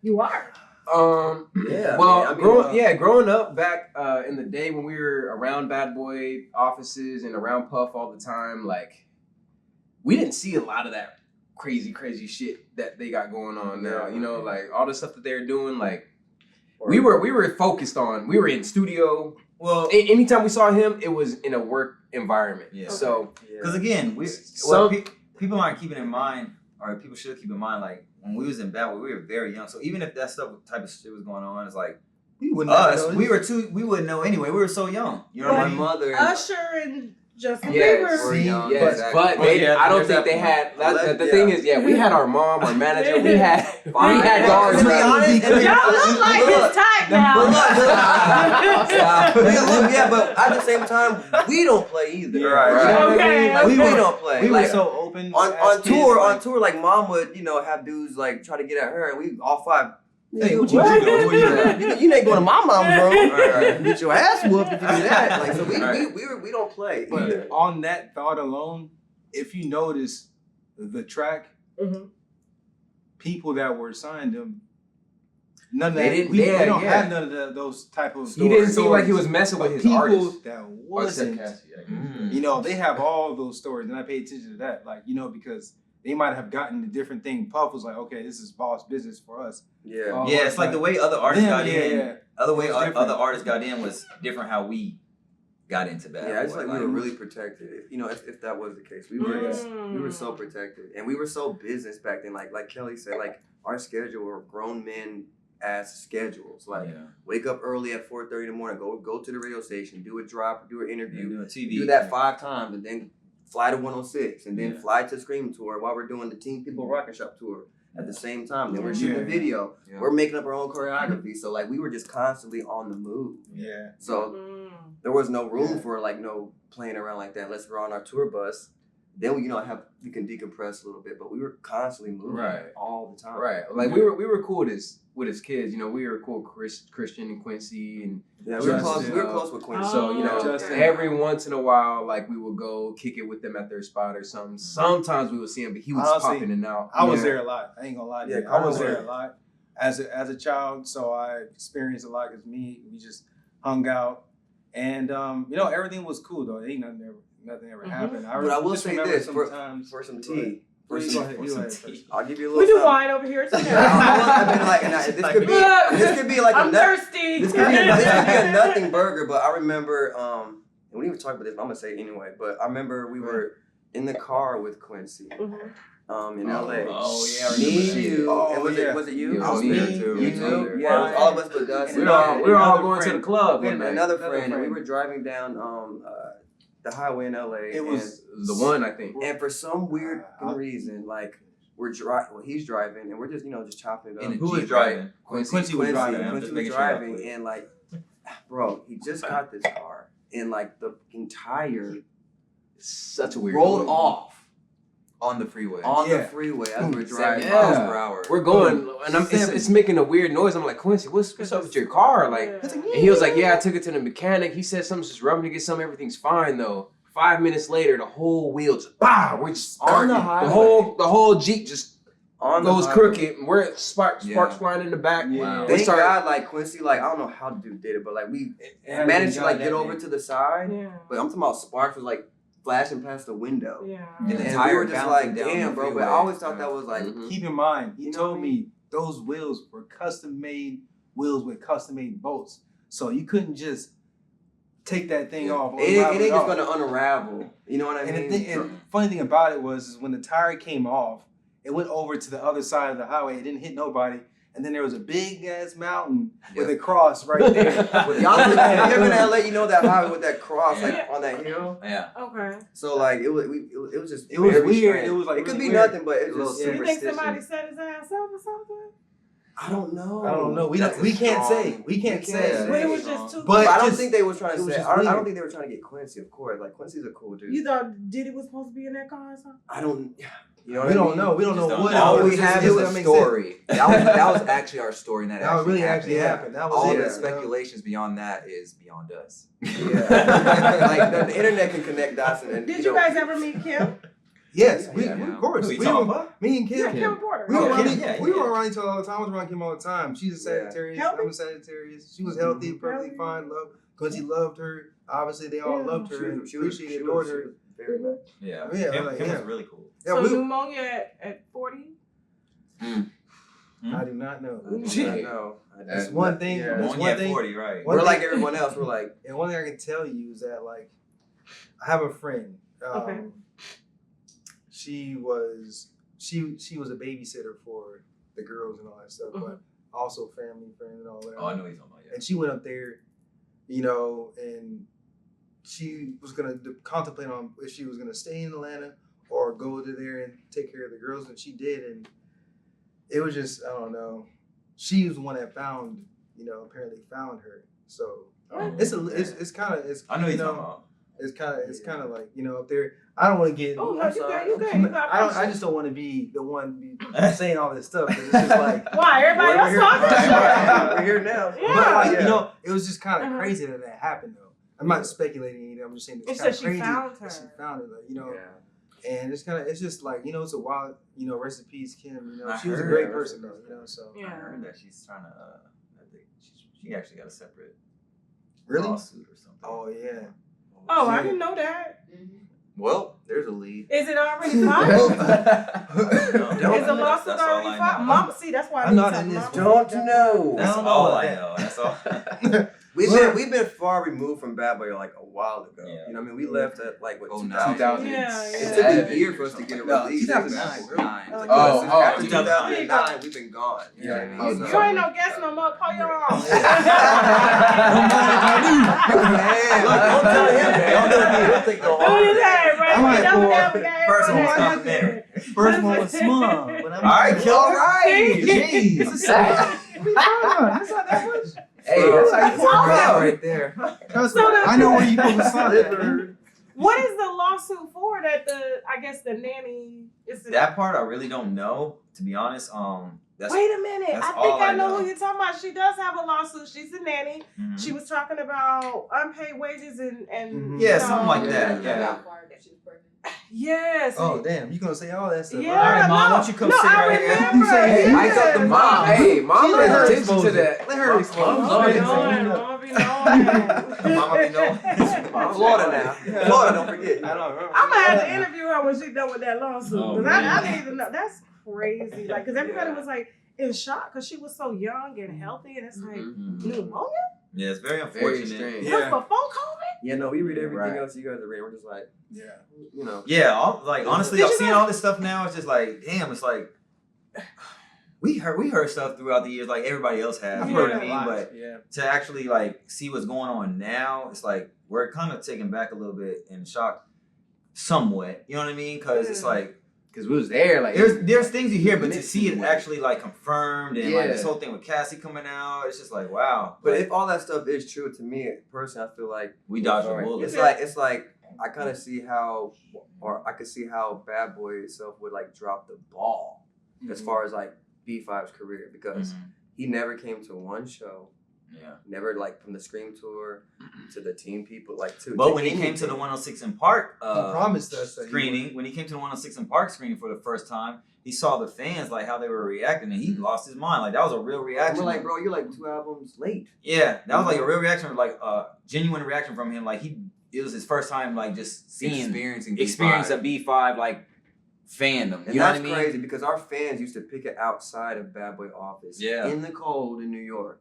Speaker 1: You are.
Speaker 2: Yeah.
Speaker 4: Well,
Speaker 2: I mean,
Speaker 4: growing up back in the day when we were around BadBoy offices and around Puff all the time, like we didn't see a lot of that crazy shit that they got going on now. You know, like all the stuff that they're doing. Like we were focused on. We were in studio.
Speaker 3: Well,
Speaker 4: Anytime we saw him, it was in a work environment.
Speaker 3: Yeah.
Speaker 4: So
Speaker 3: because again,
Speaker 4: Some-
Speaker 3: people aren't keeping in mind, or people should keep in mind, like when we was in Bad Boy, we were very young. So even if that type of shit was going on, it's like
Speaker 5: We wouldn't
Speaker 3: us,
Speaker 5: know.
Speaker 3: we wouldn't know anyway. We were so young. You know what I
Speaker 2: my
Speaker 3: mean?
Speaker 2: mother.
Speaker 1: Usher and Justin
Speaker 4: Yes,
Speaker 1: Bieber.
Speaker 4: yes, but I don't think they had. The thing is, we had our mom, our manager, we had guards.
Speaker 2: To be honest,
Speaker 1: Y'all look like his type now.
Speaker 2: But at the same time, we don't play either.
Speaker 5: Yeah,
Speaker 2: Right. You know what I mean? Like, we don't play.
Speaker 5: We
Speaker 2: like,
Speaker 5: were so open
Speaker 2: on tour, like mom would, have dudes like try to get at her, and we all five.
Speaker 5: Hey, what you doing?
Speaker 2: You ain't going to my mom's room. Right. Get your ass whooped if you do that. Like, so we don't play.
Speaker 5: But on that thought alone, if you notice the track, people that were signed them, none of that. They don't have none of those type of stories.
Speaker 4: He didn't seem like he was messing with his artists.
Speaker 5: That wasn't. They have all those stories, and I pay attention to that. Like, because they might have gotten a different thing. Puff was like, okay, this is boss business for us.
Speaker 2: Yeah.
Speaker 3: It's like the way other artists got in.
Speaker 5: Yeah.
Speaker 3: Other artists got in was different how we got into that.
Speaker 2: Yeah, it's like we were really protected. If that was the case, we were so protected, and we were so business back then. Like Kelly said, like our schedule were grown men ass schedules. Like wake up early at 4:30 in the morning, go to the radio station, do a drop, do an interview,
Speaker 3: do a TV,
Speaker 2: do that 5 times, and then fly to 106, and then fly to Scream Tour while we're doing the Teen People Rocket Shop tour at the same time. Then we're shooting a video. Yeah. We're making up our own choreography. So like we were just constantly on the move. Yeah. So there was no room for like no playing around like that. Unless we're on our tour bus. Then we we can decompress a little bit, but we were constantly moving all the time.
Speaker 4: Right. Like we were cool with his kids. We were cool Christian and Quincy and
Speaker 2: we were close with Quincy.
Speaker 4: So every once in a while, like we would go kick it with them at their spot or something. Sometimes we would see him, but he was popping in and out.
Speaker 5: I was there a lot. I ain't gonna lie to you. I was there a lot as a child, so I experienced a lot. Cause we just hung out, and everything was cool though. Ain't nothing ever happened.
Speaker 2: But I will say this for some tea. I'll give you a little.
Speaker 1: We do wine over here too.
Speaker 2: This could be like
Speaker 1: I'm thirsty.
Speaker 2: This could be a nothing burger. But I remember, and we didn't even talk about this. But I'm gonna say it anyway. But I remember we were in the car with Quincy. In LA.
Speaker 3: Oh yeah,
Speaker 2: me, you, and was it you?
Speaker 4: I was there too.
Speaker 2: You too? Yeah, it was all of us but Gus.
Speaker 4: We were all going to the club.
Speaker 2: And another friend, and we were driving down the highway in LA.
Speaker 4: It was the one, I think.
Speaker 2: And for some weird reason, like he's driving, and we're just chopping it up.
Speaker 3: And who was driving?
Speaker 2: Quincy was driving. Quincy was driving, and like, bro, he just got this car, and like the entire
Speaker 4: such a weird
Speaker 2: rolled off.
Speaker 3: On the freeway.
Speaker 2: The freeway as we're driving
Speaker 3: 70 miles per hour.
Speaker 4: We're going, and it's making a weird noise. I'm like, Quincy, what's up with your car? Like, and he was like, I took it to the mechanic. He said something's just rubbing to get something. Everything's fine though. 5 minutes later, the whole wheel just we're just
Speaker 2: on the highway.
Speaker 4: The whole Jeep just goes crooked. And we're sparks flying in the back.
Speaker 2: Wow. Thank God, like Quincy, like I don't know how the dude did it, but like we managed to like get over to the side. Yeah. But I'm talking about sparks was like flashing past the window. Yeah. And we were just like, damn, bro. But I always thought that was like.
Speaker 5: Keep in mind, he told me those wheels were custom made wheels with custom made bolts, so you couldn't just take that thing off.
Speaker 2: It ain't just gonna unravel. You know what I mean?
Speaker 5: And funny thing about it was when the tire came off, it went over to the other side of the highway. It didn't hit nobody. And then there was a big ass mountain with a cross right there.
Speaker 2: Y'all ever in LA? You know that highway with that cross like on that hill?
Speaker 3: Yeah.
Speaker 1: Okay.
Speaker 2: So like it was just
Speaker 5: it was weird.
Speaker 2: Strange.
Speaker 5: It was like
Speaker 2: it could be nothing, but it was
Speaker 1: you think somebody set his ass up or something?
Speaker 2: I don't know.
Speaker 5: We can't say. We can't say.
Speaker 1: But it was just too.
Speaker 2: But I don't think they were trying to say. I don't think they were trying to get Quincy. Of course, like Quincy's a cool dude.
Speaker 1: You thought Diddy was supposed to be in that car or something?
Speaker 2: I don't.
Speaker 5: You know we don't know. We don't know what.
Speaker 6: All we have is a story. That was actually our story, and that
Speaker 5: really actually happened. That was
Speaker 6: all the speculations beyond that is beyond us.
Speaker 2: Yeah, like the internet can connect dots. And
Speaker 1: did you guys ever meet Kim?
Speaker 5: Yes, of course. Me and Kim.
Speaker 1: Yeah, Kim Porter.
Speaker 5: We were around each other all the time. I was around Kim all the time. She's a Sagittarius. I'm a Sagittarius. She was healthy, perfectly fine. Quincy loved her. Obviously, they all loved her and appreciated, adored her.
Speaker 2: Very nice.
Speaker 3: Yeah. Kim was really cool.
Speaker 1: So pneumonia at 40?
Speaker 5: I do not know.
Speaker 2: That's
Speaker 5: one thing.
Speaker 3: Pneumonia at 40, right?
Speaker 2: We're like everyone else. We're like.
Speaker 5: And one thing I can tell you is that like, I have a friend. She was a babysitter for the girls and all that stuff, but also family friend and all that.
Speaker 3: Oh, I know he's talking about. Yeah.
Speaker 5: And she went up there, and she was gonna contemplate on if she was gonna stay in Atlanta or go to there and take care of the girls, and she did, and it was just I don't know. She was the one that found, apparently found her. So it's kind of
Speaker 3: I know you're talking about.
Speaker 5: It's kind of like up there. I don't want to get.
Speaker 1: Oh no, you good.
Speaker 5: I just don't want to be the one saying all this stuff. 'Cause it's just like
Speaker 1: why everybody else talking?
Speaker 2: We're here now.
Speaker 1: Yeah.
Speaker 5: But it was just kind of crazy that happened though. I'm not speculating anything. I'm just saying it's kind of crazy.
Speaker 1: Found her.
Speaker 5: That she found her, and it's just like it's a wild. Rest in peace, Kim. She was a great person though. So
Speaker 3: I heard that she's trying to. I think she actually got a separate lawsuit or something.
Speaker 5: Oh yeah.
Speaker 1: Oh, I didn't know that.
Speaker 2: Well, there's a lead.
Speaker 1: Is it already filed? Is the lawsuit
Speaker 3: That's all
Speaker 1: already
Speaker 3: I
Speaker 1: filed?
Speaker 3: know.
Speaker 1: Mom, see, that's why
Speaker 5: I'm not in this.
Speaker 2: Don't know.
Speaker 3: That's all I know. That's all.
Speaker 2: We've been far removed from Bad Boy like a while ago.
Speaker 3: Yeah.
Speaker 2: You know what I mean? We left at like what
Speaker 4: 2000.
Speaker 1: Yeah.
Speaker 2: It took a year for us to get it
Speaker 5: No,
Speaker 2: released.
Speaker 5: 2009.
Speaker 2: After
Speaker 3: 2009.
Speaker 2: 2009, we've been gone. You know what I mean?
Speaker 1: You ain't no guest no more. Pull your arm.
Speaker 2: Don't tell him. Don't do me. He'll take the
Speaker 1: Do
Speaker 2: whole.
Speaker 1: his head, right?
Speaker 5: I'm like,
Speaker 1: We know
Speaker 5: boy,
Speaker 1: that we got
Speaker 3: First one was
Speaker 1: everybody.
Speaker 3: complimentary.
Speaker 5: First one was small. But
Speaker 3: All right, kill
Speaker 2: All
Speaker 3: her.
Speaker 2: right.
Speaker 3: Jeez.
Speaker 5: That's not that much.
Speaker 6: Hey, that's how you pour it out right there.
Speaker 5: I know where you put the salt.
Speaker 1: What is the lawsuit for that I guess the nanny is
Speaker 3: That part I really don't know, to be honest. That's
Speaker 1: Wait a minute.
Speaker 3: that's
Speaker 1: I think
Speaker 3: all
Speaker 1: I
Speaker 3: I
Speaker 1: know
Speaker 3: know.
Speaker 1: who you're talking about. She does have a lawsuit. She's a nanny.
Speaker 3: Mhm.
Speaker 1: She was talking about unpaid wages and
Speaker 3: Yeah, something like that. Yeah.
Speaker 1: Yes.
Speaker 5: Oh damn! You gonna say all that stuff?
Speaker 1: Yeah,
Speaker 3: All right, Mom,
Speaker 1: no,
Speaker 3: why don't you come
Speaker 1: no,
Speaker 3: sit
Speaker 1: I
Speaker 3: right here?
Speaker 1: remember.
Speaker 5: You say, hey,
Speaker 1: yes.
Speaker 6: Mike's up the mom. Hey, mom,
Speaker 5: She
Speaker 6: let her
Speaker 5: let her
Speaker 6: attention
Speaker 5: expose
Speaker 6: to
Speaker 5: it.
Speaker 6: that.
Speaker 5: Let her expose it.
Speaker 1: Mama be knowing.
Speaker 3: Mama be knowing.
Speaker 2: Florida now. Florida, don't forget.
Speaker 5: I don't remember.
Speaker 1: I'm gonna have to interview her when she's done with that lawsuit.
Speaker 3: Oh,
Speaker 1: Because
Speaker 3: man.
Speaker 1: I need to know. That's crazy. Like, because everybody was like in shock because she was so young and healthy, and it's like pneumonia.
Speaker 3: Yeah, it's very
Speaker 4: Very
Speaker 3: unfortunate.
Speaker 4: strange.
Speaker 1: Just before COVID.
Speaker 2: Yeah, no, we read everything
Speaker 6: Right.
Speaker 2: else you guys are reading. We're just like,
Speaker 5: Yeah.
Speaker 3: Yeah, honestly,
Speaker 1: Did
Speaker 3: I've
Speaker 1: you
Speaker 3: seen
Speaker 1: guys-
Speaker 3: all this stuff now. It's just like, damn, it's like we heard stuff throughout the years, like everybody else has. You know what I mean? But
Speaker 5: Yeah.
Speaker 3: to actually like see what's going on now, it's like we're kind of taken back a little bit in shock, somewhat. You know what I mean? Because it's like
Speaker 4: Because we was there, like
Speaker 3: there's things you hear, but to see it actually like confirmed and like
Speaker 4: Yeah.
Speaker 3: this whole thing with Cassie coming out, it's just like wow.
Speaker 2: but
Speaker 3: Like,
Speaker 2: if all that stuff is true, to me personally, I feel like
Speaker 3: we dodged the
Speaker 2: sorry,
Speaker 3: bullet.
Speaker 2: it's like I kind of see how, or I could see how Bad Boy itself would like drop the ball as far as like B5's career because he never came to one show.
Speaker 3: Yeah.
Speaker 2: Never like from the Scream tour to the Teen People like to.
Speaker 3: But when he came to the 106 in Park
Speaker 5: He promised us that he
Speaker 3: screening, when he came to the 106 in Park screening for the first time, he saw the fans like how they were reacting, and he lost his mind. Like that was a real
Speaker 2: And
Speaker 3: reaction.
Speaker 2: we're like, bro, you're like 2 albums late.
Speaker 3: Yeah, that was like a real reaction, like genuine reaction from him. Like it was his first time like just seeing experience a B5 like fandom.
Speaker 2: And
Speaker 3: You know
Speaker 2: that's
Speaker 3: what I mean?
Speaker 2: crazy because our fans used to pick it outside of Bad Boy office.
Speaker 3: Yeah.
Speaker 2: In the cold in New York.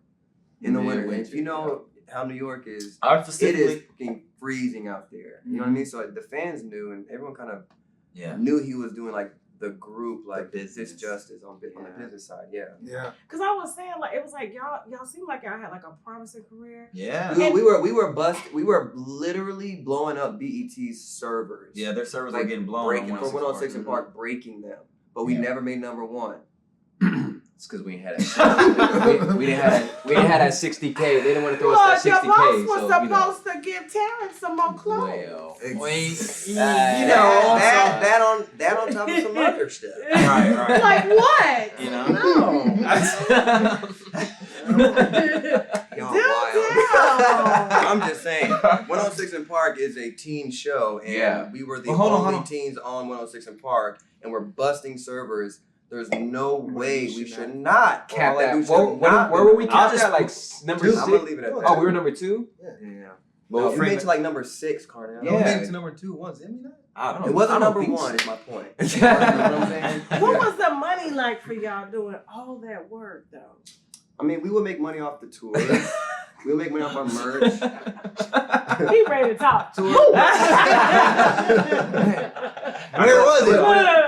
Speaker 2: In the winter. And if you know how New York is,
Speaker 3: I
Speaker 2: it
Speaker 3: specifically,
Speaker 2: is fucking freezing out there. You know what I mean? So the fans knew and everyone kind of
Speaker 3: yeah.
Speaker 2: knew he was doing like the group, like
Speaker 3: The
Speaker 2: this
Speaker 3: business.
Speaker 2: justice on the business side. Yeah.
Speaker 5: Yeah.
Speaker 1: Because I was saying, like, it was like, y'all seem like y'all had like a promising career.
Speaker 3: Yeah.
Speaker 2: We were literally blowing up BET's servers.
Speaker 3: Yeah, their servers were
Speaker 2: Like,
Speaker 3: getting blown.
Speaker 2: breaking
Speaker 3: on
Speaker 2: from 106 in Park, breaking them. But we never made number one.
Speaker 4: it's because we ain't had that. we didn't have that 60K. They didn't want to throw us that
Speaker 1: Your
Speaker 4: 60K.
Speaker 1: boss was
Speaker 4: So, you know.
Speaker 1: supposed to give Terrence some more clothes.
Speaker 4: Well,
Speaker 2: You
Speaker 3: know,
Speaker 2: know, that on top of some other stuff.
Speaker 3: Right.
Speaker 1: Like what?
Speaker 3: You know?
Speaker 2: Y'all
Speaker 1: Dude,
Speaker 2: wild. I'm just saying, 106 in Park is a teen show, and
Speaker 4: Yeah.
Speaker 2: we were the
Speaker 3: Well, hold
Speaker 2: only
Speaker 3: on.
Speaker 2: teens on 106 in Park, and we're busting servers. There's no way we should not.
Speaker 4: cap
Speaker 2: Or, like,
Speaker 4: that.
Speaker 2: we should
Speaker 4: Where
Speaker 2: not
Speaker 4: were we
Speaker 2: be-
Speaker 4: capped at? Like number
Speaker 2: Dude,
Speaker 4: 6?
Speaker 2: I'm gonna leave it at that.
Speaker 4: Oh, we were number 2?
Speaker 2: Yeah.
Speaker 3: Well,
Speaker 2: No, we
Speaker 3: frame
Speaker 2: made
Speaker 3: it-
Speaker 2: to like number 6, Carnell.
Speaker 5: No,
Speaker 4: Yeah.
Speaker 5: we made it to number 2 once, didn't we not?
Speaker 3: I don't
Speaker 2: It wasn't
Speaker 4: I don't
Speaker 2: number
Speaker 4: think
Speaker 2: 1,
Speaker 4: so.
Speaker 2: is my point. You know what I'm saying?
Speaker 1: What was the money like for y'all doing all that work though?
Speaker 2: I mean, we would make money off the tours. We would make money off our merch.
Speaker 1: He ready to talk.
Speaker 2: Where was it?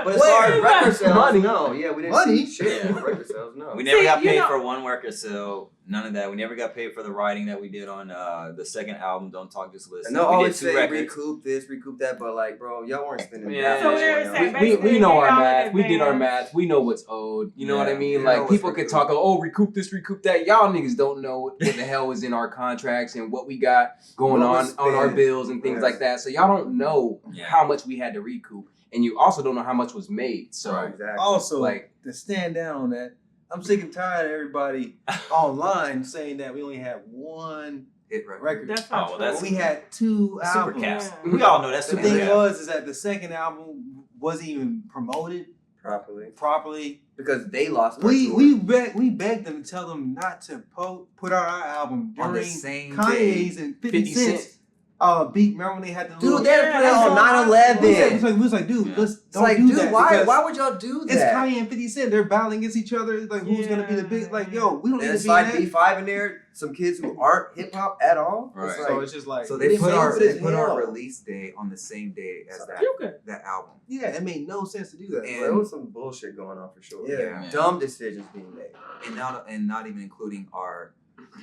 Speaker 2: But as far as record sales, no. Yeah, we didn't
Speaker 5: Money?
Speaker 2: see shit for record sales, no.
Speaker 3: We never
Speaker 1: See,
Speaker 3: got
Speaker 1: you
Speaker 3: paid
Speaker 1: know-
Speaker 3: for one worker, so None of that. We never got paid for the writing that we did on the second album, Don't Talk, Just Listen.
Speaker 2: And they'll
Speaker 3: we
Speaker 2: always
Speaker 3: did 2
Speaker 2: say
Speaker 3: records.
Speaker 2: recoup this, recoup that, but like, bro, y'all weren't spending
Speaker 3: Yeah.
Speaker 2: that
Speaker 1: So
Speaker 2: much
Speaker 1: they're
Speaker 2: money on
Speaker 1: saying
Speaker 2: it.
Speaker 4: We know our
Speaker 1: $8
Speaker 4: math. We did our
Speaker 1: advance.
Speaker 4: math. We know what's owed. You know what I
Speaker 3: Yeah.
Speaker 4: mean?
Speaker 2: You know
Speaker 4: Like
Speaker 2: what's
Speaker 4: people could
Speaker 2: recouped.
Speaker 4: talk, oh, recoup this, recoup that. Y'all niggas don't know what the hell is in our contracts and what we got going
Speaker 2: What
Speaker 4: on
Speaker 2: was
Speaker 4: our
Speaker 2: spent.
Speaker 4: bills and things
Speaker 2: Yes.
Speaker 4: like that. So y'all don't know
Speaker 3: Yeah.
Speaker 4: how much we had to recoup, and you also don't know how much was made. So
Speaker 2: Exactly.
Speaker 5: Also,
Speaker 4: like,
Speaker 5: to stand down on that, I'm sick and tired of everybody online saying that we only had one
Speaker 6: Hit record.
Speaker 5: record.
Speaker 1: That's not
Speaker 3: well,
Speaker 1: true.
Speaker 3: that's-
Speaker 5: we had 2
Speaker 3: Super
Speaker 5: albums.
Speaker 3: caps.
Speaker 1: Yeah.
Speaker 3: We all know that's
Speaker 5: The
Speaker 3: super
Speaker 5: thing
Speaker 3: cap.
Speaker 5: was is that the second album wasn't even promoted
Speaker 2: Properly.
Speaker 5: properly.
Speaker 2: Because they lost their
Speaker 5: We
Speaker 2: tour.
Speaker 5: we begged them to tell them not to put out our album
Speaker 6: On the
Speaker 5: during
Speaker 6: same
Speaker 5: Kanye's
Speaker 6: day.
Speaker 5: and 50 Cent's beat. Remember when they had the
Speaker 2: Dude,
Speaker 5: little...
Speaker 2: they had to put it on 9/11.
Speaker 5: We was like, dude,
Speaker 3: Yeah.
Speaker 5: let's
Speaker 2: It's
Speaker 5: don't
Speaker 2: like,
Speaker 5: do
Speaker 2: dude,
Speaker 5: that.
Speaker 2: why
Speaker 5: because
Speaker 2: would y'all do
Speaker 5: It's
Speaker 2: that?
Speaker 5: Kanye and 50 Cent. They're battling against each other. It's like, who's gonna be the big? Like, yo, we don't need
Speaker 2: And
Speaker 5: to
Speaker 2: it's
Speaker 5: be
Speaker 2: like
Speaker 5: in that.
Speaker 2: B5 in there, some kids who aren't hip hop at all.
Speaker 3: Right.
Speaker 2: It's
Speaker 5: So
Speaker 2: like,
Speaker 5: it's just like,
Speaker 6: So
Speaker 2: They
Speaker 6: they put
Speaker 2: made
Speaker 6: our
Speaker 2: it as
Speaker 6: they put our
Speaker 2: hell.
Speaker 6: release day on the same day as
Speaker 1: You could.
Speaker 6: that album.
Speaker 5: yeah, it made no sense to do that.
Speaker 6: And-
Speaker 2: there was some bullshit going on for sure.
Speaker 5: Yeah.
Speaker 3: Yeah.
Speaker 2: Dumb decisions being made.
Speaker 6: And not even including our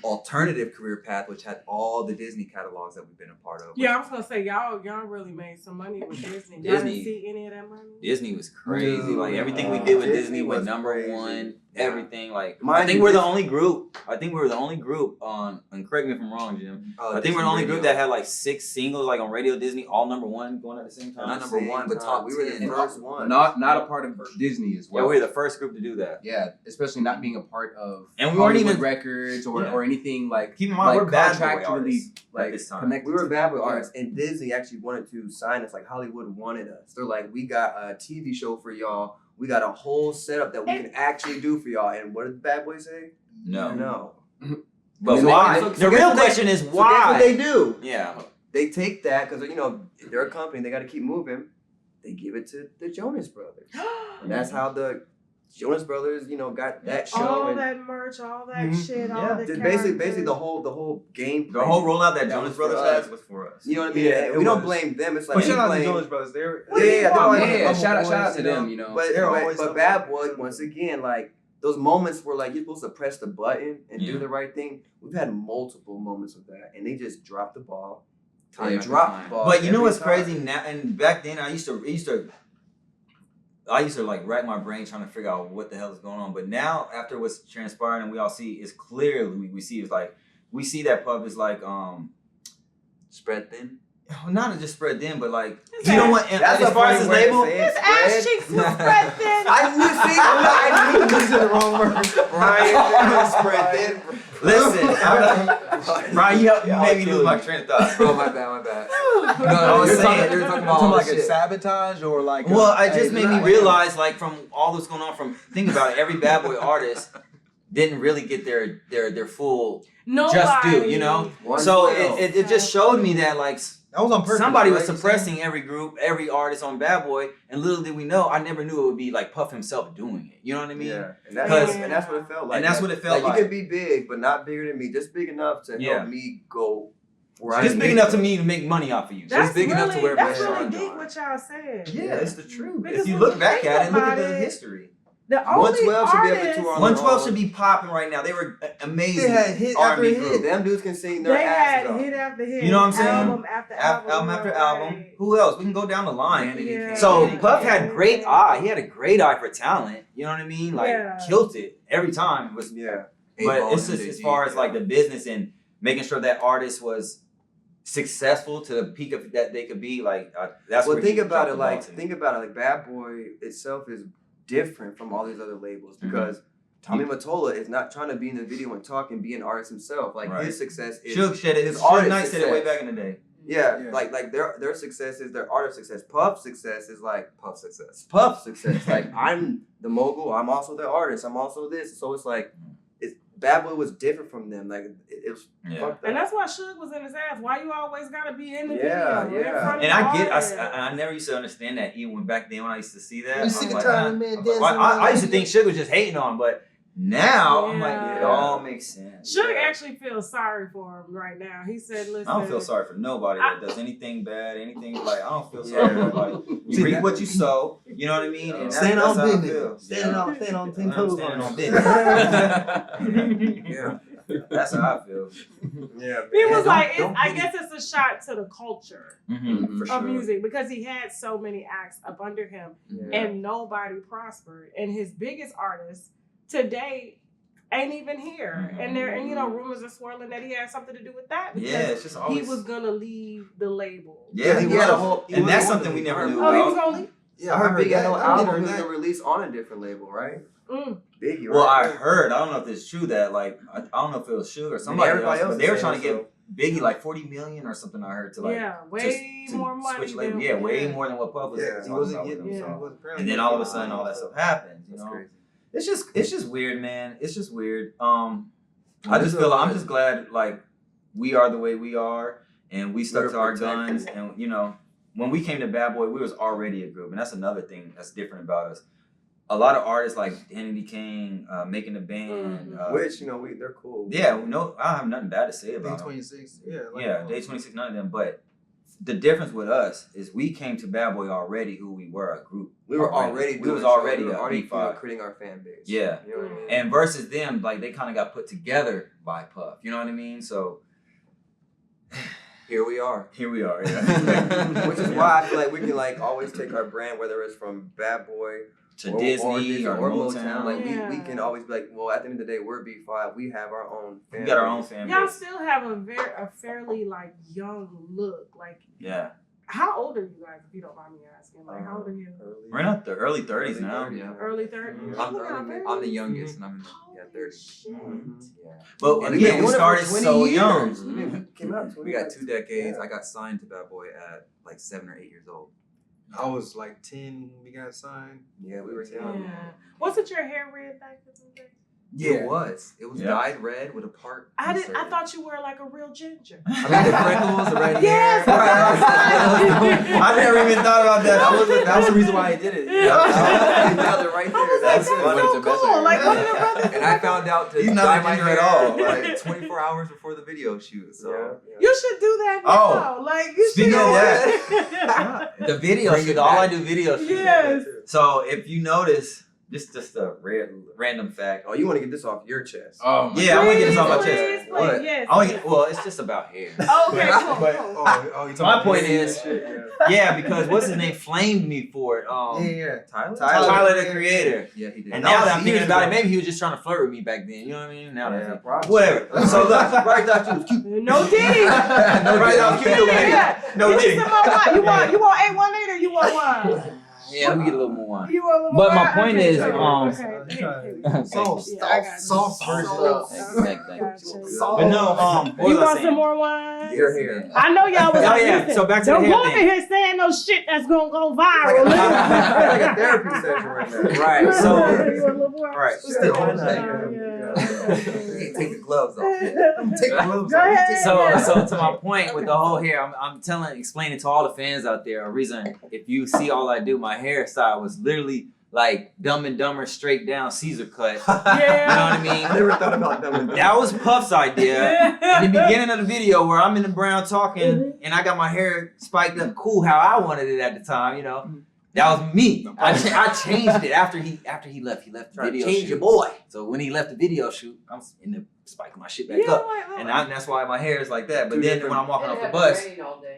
Speaker 6: alternative career path, which had all the Disney catalogs that we've been a part of.
Speaker 1: Yeah, I was gonna say y'all really made some money with Disney. Y'all didn't
Speaker 3: Disney.
Speaker 1: see any of that money.
Speaker 3: Disney was crazy.
Speaker 2: Dude,
Speaker 3: Like everything we did with
Speaker 2: Disney
Speaker 3: Disney went
Speaker 2: was
Speaker 3: number
Speaker 2: crazy.
Speaker 3: 1.
Speaker 2: Yeah.
Speaker 3: Everything like I
Speaker 2: Mind
Speaker 3: think
Speaker 2: you,
Speaker 3: we're the
Speaker 2: Disney-
Speaker 3: only group. I think we were the only group on. And correct me if I'm wrong, Jim. I think
Speaker 6: Disney
Speaker 3: we're the only
Speaker 6: Radio.
Speaker 3: group that had like 6 singles like on Radio Disney, all number 1 going at the same time.
Speaker 6: Not number 1, but top
Speaker 2: We were the
Speaker 6: 10.
Speaker 2: first one.
Speaker 4: not a part of Disney as
Speaker 3: Yeah,
Speaker 4: well.
Speaker 3: we were the first group to do that.
Speaker 4: Yeah, especially not being a part of
Speaker 3: And we weren't
Speaker 4: Hollywood
Speaker 3: even-
Speaker 4: records or,
Speaker 3: Yeah.
Speaker 4: or anything like.
Speaker 3: Keep in mind,
Speaker 4: like
Speaker 3: we're bad boy
Speaker 4: contractually
Speaker 3: artists at
Speaker 4: like
Speaker 3: this time.
Speaker 4: connected.
Speaker 2: We were
Speaker 4: to
Speaker 2: bad
Speaker 4: them.
Speaker 2: with artists, and Disney actually wanted to sign us. Like Hollywood wanted us. They're like, we got a TV show for y'all. We got a whole setup that we can actually do for y'all. And what did Bad Boy say?
Speaker 3: No.
Speaker 2: No.
Speaker 3: But
Speaker 2: So-
Speaker 3: why?
Speaker 2: so- so
Speaker 3: the
Speaker 2: guess
Speaker 3: real
Speaker 2: what they-
Speaker 3: question is
Speaker 2: So guess
Speaker 3: why?
Speaker 2: what they do?
Speaker 3: Yeah.
Speaker 2: They take that because they're a company. They got to keep moving. They give it to the Jonas Brothers, and that's how the Jonas Brothers, got that show.
Speaker 1: all
Speaker 2: and
Speaker 1: that merch, all that
Speaker 5: Mhm.
Speaker 1: shit, all
Speaker 3: Yeah.
Speaker 1: the
Speaker 2: basically
Speaker 1: characters.
Speaker 2: the whole game.
Speaker 3: The whole rollout that
Speaker 2: That
Speaker 3: Jonas
Speaker 2: was for
Speaker 3: Brothers
Speaker 2: us.
Speaker 3: has was for us.
Speaker 2: You know what I mean?
Speaker 5: Yeah,
Speaker 2: And
Speaker 5: it
Speaker 2: we don't
Speaker 5: was.
Speaker 2: blame them. It's like
Speaker 5: But
Speaker 2: we
Speaker 5: shout out to
Speaker 2: blame.
Speaker 5: Jonas Brothers. They're
Speaker 2: Yeah, they're always
Speaker 4: Yeah,
Speaker 2: humble
Speaker 4: shout out
Speaker 2: boys,
Speaker 4: to them. You know,
Speaker 2: But
Speaker 5: They're always
Speaker 2: but
Speaker 5: humble
Speaker 2: Bad
Speaker 5: boys.
Speaker 2: Boy, once again, like those moments where like you're supposed to press the button and
Speaker 3: Yeah.
Speaker 2: do the right thing. We've had multiple moments of that, and they just dropped the ball.
Speaker 6: Time
Speaker 2: They
Speaker 6: after
Speaker 2: dropped
Speaker 6: time.
Speaker 2: the ball.
Speaker 3: But you know
Speaker 2: every
Speaker 3: what's
Speaker 2: time.
Speaker 3: crazy now? And back then, I used to like rack my brain trying to figure out what the hell is going on. But now, after what's transpiring, and we all see, is clearly we see it's like we see that Puff is like
Speaker 6: Spread thin.
Speaker 3: not just spread thin, but like
Speaker 1: His
Speaker 3: you know
Speaker 1: ass-
Speaker 3: what? And
Speaker 2: That's
Speaker 3: as
Speaker 2: a
Speaker 3: far as
Speaker 2: funny
Speaker 3: his
Speaker 2: way to
Speaker 3: label,
Speaker 2: say it.
Speaker 1: His ass cheeks was spread thin.
Speaker 2: I knew using the wrong word. Brian spread thin.
Speaker 3: listen, Brian, you made me lose my train of thought.
Speaker 6: Oh my bad. No,
Speaker 3: I was
Speaker 6: you're
Speaker 3: saying-
Speaker 6: talking about
Speaker 5: talking
Speaker 6: all
Speaker 5: like
Speaker 6: this
Speaker 5: a
Speaker 6: shit.
Speaker 5: sabotage or like.
Speaker 3: Well, it just made me
Speaker 5: like-
Speaker 3: realize, like, from all that's going on, think about it, every Bad Boy artist didn't really get their full
Speaker 1: Nobody.
Speaker 3: just due, you know? So it just showed me that, like,
Speaker 5: That was on purpose.
Speaker 3: somebody was
Speaker 5: right?
Speaker 3: suppressing every group, every artist on Bad Boy, and little did we know, I never knew it would be, like, Puff himself doing it. You know what I mean?
Speaker 2: Yeah, and
Speaker 3: Because-
Speaker 2: that's what it felt like.
Speaker 3: And that's what it felt like.
Speaker 2: You can be big, but not bigger than me. Just big enough to
Speaker 3: Yeah.
Speaker 2: help me go where I
Speaker 3: Just
Speaker 2: need
Speaker 3: big
Speaker 2: to
Speaker 3: enough to
Speaker 2: go.
Speaker 3: me to make money off of you.
Speaker 1: That's
Speaker 6: Just big enough to
Speaker 1: really,
Speaker 6: wear
Speaker 1: that's
Speaker 6: my
Speaker 1: really
Speaker 6: Sean
Speaker 1: deep
Speaker 6: John.
Speaker 1: what y'all said.
Speaker 3: Yeah, it's the truth.
Speaker 1: Because
Speaker 3: If you
Speaker 1: when
Speaker 3: look
Speaker 1: you
Speaker 3: back
Speaker 1: think
Speaker 3: at it, look
Speaker 1: about
Speaker 3: at the
Speaker 1: it,
Speaker 3: history.
Speaker 1: The only
Speaker 2: 112 should be able to
Speaker 1: artist,
Speaker 2: tour on
Speaker 3: 112 should be popping right now. They were amazing.
Speaker 5: They had hit after
Speaker 3: R&B
Speaker 5: hit.
Speaker 3: group.
Speaker 2: Them dudes can sing their
Speaker 1: they
Speaker 2: asses
Speaker 1: had
Speaker 2: off.
Speaker 1: hit after hit.
Speaker 3: You know what I'm saying?
Speaker 1: Album after album.
Speaker 3: Album after
Speaker 1: right.
Speaker 3: album. Who else? We can go down the line.
Speaker 6: Vanity
Speaker 1: Yeah.
Speaker 6: Cake.
Speaker 3: So
Speaker 1: Yeah.
Speaker 3: Puff had great eye. He had a great eye for talent. You know what I mean? Like
Speaker 1: Yeah.
Speaker 3: killed it every time. It was,
Speaker 2: Yeah.
Speaker 3: but
Speaker 6: A-Ball
Speaker 3: it's
Speaker 6: and
Speaker 3: just as
Speaker 6: JG,
Speaker 3: far as
Speaker 6: yeah.
Speaker 3: like the business and making sure that artist was successful to the peak of that they could be. Like that's
Speaker 2: Well,
Speaker 3: where
Speaker 2: think
Speaker 3: he
Speaker 2: about
Speaker 3: dropped
Speaker 2: it.
Speaker 3: the ball
Speaker 2: Like,
Speaker 3: to me.
Speaker 2: think about it. Like, Bad Boy itself is different from all these other labels
Speaker 3: Mhm.
Speaker 2: because Tommy Mottola is not trying to be in the video and talk and be an artist himself. Like,
Speaker 3: Right.
Speaker 2: his success is
Speaker 3: Suge said it.
Speaker 2: his
Speaker 3: Suge
Speaker 2: artist
Speaker 3: Knight said it way
Speaker 2: success.
Speaker 3: back in the day.
Speaker 2: Yeah,
Speaker 5: Yeah.
Speaker 2: like their success is their artist success. Puff's success is like
Speaker 6: Puff success.
Speaker 2: Puff's success. Like, I'm the mogul. I'm also the artist. I'm also this. So it's like, Bad Boy was different from them. Like, it was
Speaker 3: Yeah.
Speaker 2: fucked up.
Speaker 1: And that's why Suge was in his ass. Why you always gotta be in the
Speaker 2: Yeah,
Speaker 1: video?
Speaker 2: yeah.
Speaker 1: In front of
Speaker 3: And
Speaker 1: the
Speaker 3: I get,
Speaker 1: audience?
Speaker 3: I never used to understand that even when back then when I used to see that.
Speaker 5: You
Speaker 3: I'm
Speaker 5: sick and
Speaker 3: like,
Speaker 5: tired
Speaker 3: ah.
Speaker 5: of men
Speaker 3: Well,
Speaker 5: dancing
Speaker 3: I used to
Speaker 5: around
Speaker 3: think Suge was just hating on him, but now I'm like,
Speaker 1: Yeah.
Speaker 3: it all makes sense.
Speaker 1: Suge actually feels sorry for him right now. He said, "Listen,
Speaker 3: I don't feel sorry for nobody that does anything bad, anything like I don't feel sorry for
Speaker 2: Yeah.
Speaker 3: nobody. You
Speaker 5: See,
Speaker 3: reap
Speaker 5: that-
Speaker 3: what you sow, you know what I mean? And
Speaker 5: Stand
Speaker 3: that's
Speaker 5: on
Speaker 3: how I
Speaker 5: business.
Speaker 3: feel.
Speaker 5: Stand on 10
Speaker 3: I'm
Speaker 5: toes.
Speaker 3: standing on
Speaker 5: on
Speaker 3: business.
Speaker 6: Yeah.
Speaker 3: That's how I feel.
Speaker 2: Yeah,
Speaker 1: He was
Speaker 6: don't-
Speaker 1: like,
Speaker 6: don't
Speaker 1: I
Speaker 6: be-
Speaker 1: guess it's a shot to the culture
Speaker 3: For
Speaker 1: of music because he had so many acts up under him and nobody prospered. And his biggest artist today ain't even here. And rumors are swirling that he had something to do with that because
Speaker 3: it's just always.
Speaker 1: he was gonna leave the label.
Speaker 3: Yeah, he
Speaker 2: he had a
Speaker 3: was.
Speaker 2: whole.
Speaker 3: And that's something we never knew
Speaker 1: Oh, he was
Speaker 3: about.
Speaker 1: gonna leave?
Speaker 2: Yeah, I heard Big had no
Speaker 5: that.
Speaker 2: album
Speaker 5: I
Speaker 2: was
Speaker 5: heard
Speaker 2: gonna release on a different label, right? Biggie, right?
Speaker 3: Well, I heard. I don't know if it's true that I don't know if it was Suge or somebody
Speaker 2: everybody
Speaker 3: else,
Speaker 2: else
Speaker 3: but they were
Speaker 2: is
Speaker 3: trying to
Speaker 2: saying
Speaker 3: give Biggie like 40 million or something. I heard to
Speaker 1: way
Speaker 3: to
Speaker 1: more money.
Speaker 3: switch label. Yeah, way more than what Puff was.
Speaker 5: Yeah, he
Speaker 3: talking
Speaker 5: wasn't
Speaker 3: about
Speaker 5: getting
Speaker 3: with him,
Speaker 1: Yeah.
Speaker 5: he wasn't apparently
Speaker 3: And then all of a sudden, all that stuff happened. You
Speaker 2: That's
Speaker 3: know,
Speaker 2: crazy.
Speaker 3: it's just weird, man. It's just weird. I just feel I'm just glad we are the way we are, and we stuck to our guns, and when we came to Bad Boy, we was already a group, and that's another thing that's different about us. A lot of artists like Kennedy King, Making the Band,
Speaker 2: Which they're cool.
Speaker 3: yeah, I have nothing bad to say
Speaker 5: Day
Speaker 3: about them.
Speaker 5: 26.
Speaker 3: Day 26, none of them. But the difference with us is we came to Bad Boy already who we were, a group.
Speaker 2: We were already.
Speaker 3: We was already a
Speaker 2: already
Speaker 3: B5.
Speaker 2: creating our fan base.
Speaker 3: Yeah.
Speaker 2: You know what I mean?
Speaker 3: And versus them, they kind of got put together by Puff. You know what I mean? So
Speaker 2: Here we are.
Speaker 3: here we are. Yeah.
Speaker 2: Which is why I feel like we can always take our brand, whether it's from Bad Boy
Speaker 3: to Disney or Motown.
Speaker 2: We can always be like, well, at the end of the day, we're B5. We have our own fan
Speaker 3: We got our
Speaker 2: base.
Speaker 3: own fan
Speaker 1: Y'all
Speaker 3: base.
Speaker 1: still have a fairly young look.
Speaker 3: Yeah.
Speaker 1: How old are you guys, if you don't mind me asking? How old are you?
Speaker 3: We're in the early 30s now.
Speaker 6: Yeah.
Speaker 1: Early 30s?
Speaker 6: I'm the youngest, and I'm in the 30s. Yeah.
Speaker 3: But
Speaker 2: And
Speaker 3: again, we
Speaker 2: doing it for
Speaker 3: started
Speaker 2: 20
Speaker 3: so
Speaker 2: years.
Speaker 3: young.
Speaker 2: I mean, we came out
Speaker 6: We got 2 decades. I got signed to Bad Boy at 7 or 8 years old.
Speaker 5: I was 10 when we got signed.
Speaker 2: Yeah, we were
Speaker 1: Yeah.
Speaker 2: young.
Speaker 1: Wasn't your hair red back in the day?
Speaker 6: It was. It was
Speaker 3: Yeah.
Speaker 6: dyed red with a part.
Speaker 1: I
Speaker 6: inserted.
Speaker 1: thought you were like a real ginger.
Speaker 6: I mean, the freckles, the red
Speaker 1: Yes,
Speaker 6: hair.
Speaker 3: I never even thought about that.
Speaker 5: That was the reason why I did it.
Speaker 2: You nailed it right there.
Speaker 1: That's
Speaker 2: That's
Speaker 1: so
Speaker 2: funny.
Speaker 1: cool. Like one of the brothers.
Speaker 6: And I found out to
Speaker 3: He's not
Speaker 6: dye
Speaker 3: a
Speaker 6: my
Speaker 3: ginger
Speaker 6: hair
Speaker 3: at all.
Speaker 6: 24 hours before the video shoot. So
Speaker 1: You should do that now. You
Speaker 3: Speaking
Speaker 1: should.
Speaker 3: of that, the video shoot, all I do video shoot.
Speaker 1: Yes.
Speaker 3: So if you notice, just a random fact.
Speaker 2: Oh, you want to get this off your chest?
Speaker 4: Oh,
Speaker 3: Yeah, I want to get this off my
Speaker 1: Please,
Speaker 3: chest.
Speaker 1: please,
Speaker 3: What?
Speaker 1: yes.
Speaker 3: Well, it's just about hair.
Speaker 1: Okay, cool.
Speaker 3: But-
Speaker 1: cool.
Speaker 5: you talking
Speaker 3: My
Speaker 5: about
Speaker 3: point
Speaker 5: this
Speaker 3: is,
Speaker 5: shit,
Speaker 3: yeah, because what's his name flamed me for it.
Speaker 5: yeah.
Speaker 3: Tyler the Creator.
Speaker 6: yeah, he did.
Speaker 3: And
Speaker 2: That
Speaker 3: now
Speaker 2: was
Speaker 3: that I'm thinking
Speaker 2: years
Speaker 3: about it,
Speaker 2: ago.
Speaker 3: maybe he was just trying to flirt with me back then. You know what I mean? Now that's
Speaker 2: probably.
Speaker 3: whatever. So look,
Speaker 2: Right, thought you was cute.
Speaker 1: No Diddy.
Speaker 3: no, right now, cute little baby. No
Speaker 1: Give me
Speaker 3: Diddy.
Speaker 1: some more wine. You want 818 or you want wine?
Speaker 3: Yeah, let me get a little more wine.
Speaker 1: You want a little
Speaker 3: But
Speaker 1: more
Speaker 3: my
Speaker 1: wine?
Speaker 3: point
Speaker 1: Okay,
Speaker 3: is,
Speaker 1: okay.
Speaker 5: Sauce,
Speaker 1: Yeah, I got you.
Speaker 5: sauce,
Speaker 3: Thank you.
Speaker 1: Gotcha.
Speaker 3: But no, what
Speaker 1: You
Speaker 3: was I
Speaker 1: want
Speaker 3: saying?
Speaker 1: some more wine?
Speaker 2: Your hair.
Speaker 1: I know y'all was
Speaker 3: Oh,
Speaker 1: like,
Speaker 3: yeah.
Speaker 1: listen,
Speaker 3: So back to
Speaker 1: don't
Speaker 3: the hair
Speaker 1: go over
Speaker 3: thing.
Speaker 1: here saying no shit that's gonna go
Speaker 2: Like
Speaker 1: viral.
Speaker 2: a therapy session right now.
Speaker 3: Right. So,
Speaker 1: You want a little more?
Speaker 3: right.
Speaker 2: Still on
Speaker 1: Yeah,
Speaker 2: that.
Speaker 6: Hey, take the gloves off.
Speaker 5: Take the gloves
Speaker 1: Go
Speaker 5: off.
Speaker 1: ahead.
Speaker 3: So to my point with the whole hair, I'm explaining to all the fans out there a reason. If you see all I do, my hairstyle was literally like Dumb and Dumber straight down Caesar cut. You know
Speaker 1: Yeah.
Speaker 3: what I mean?
Speaker 2: I never thought about that.
Speaker 3: That was Puff's idea. In the beginning of the video where I'm in the brown talking and I got my hair spiked up cool how I wanted it at the time, you know. That was me. I changed it after he left. He left the video shoot.
Speaker 2: boy.
Speaker 3: So when he left the video shoot, I'm in the spiking my shit back
Speaker 1: Yeah,
Speaker 3: up.
Speaker 1: like,
Speaker 3: And that's why my hair is like that. But
Speaker 2: Two
Speaker 3: then
Speaker 2: different-
Speaker 3: when I'm walking off the bus,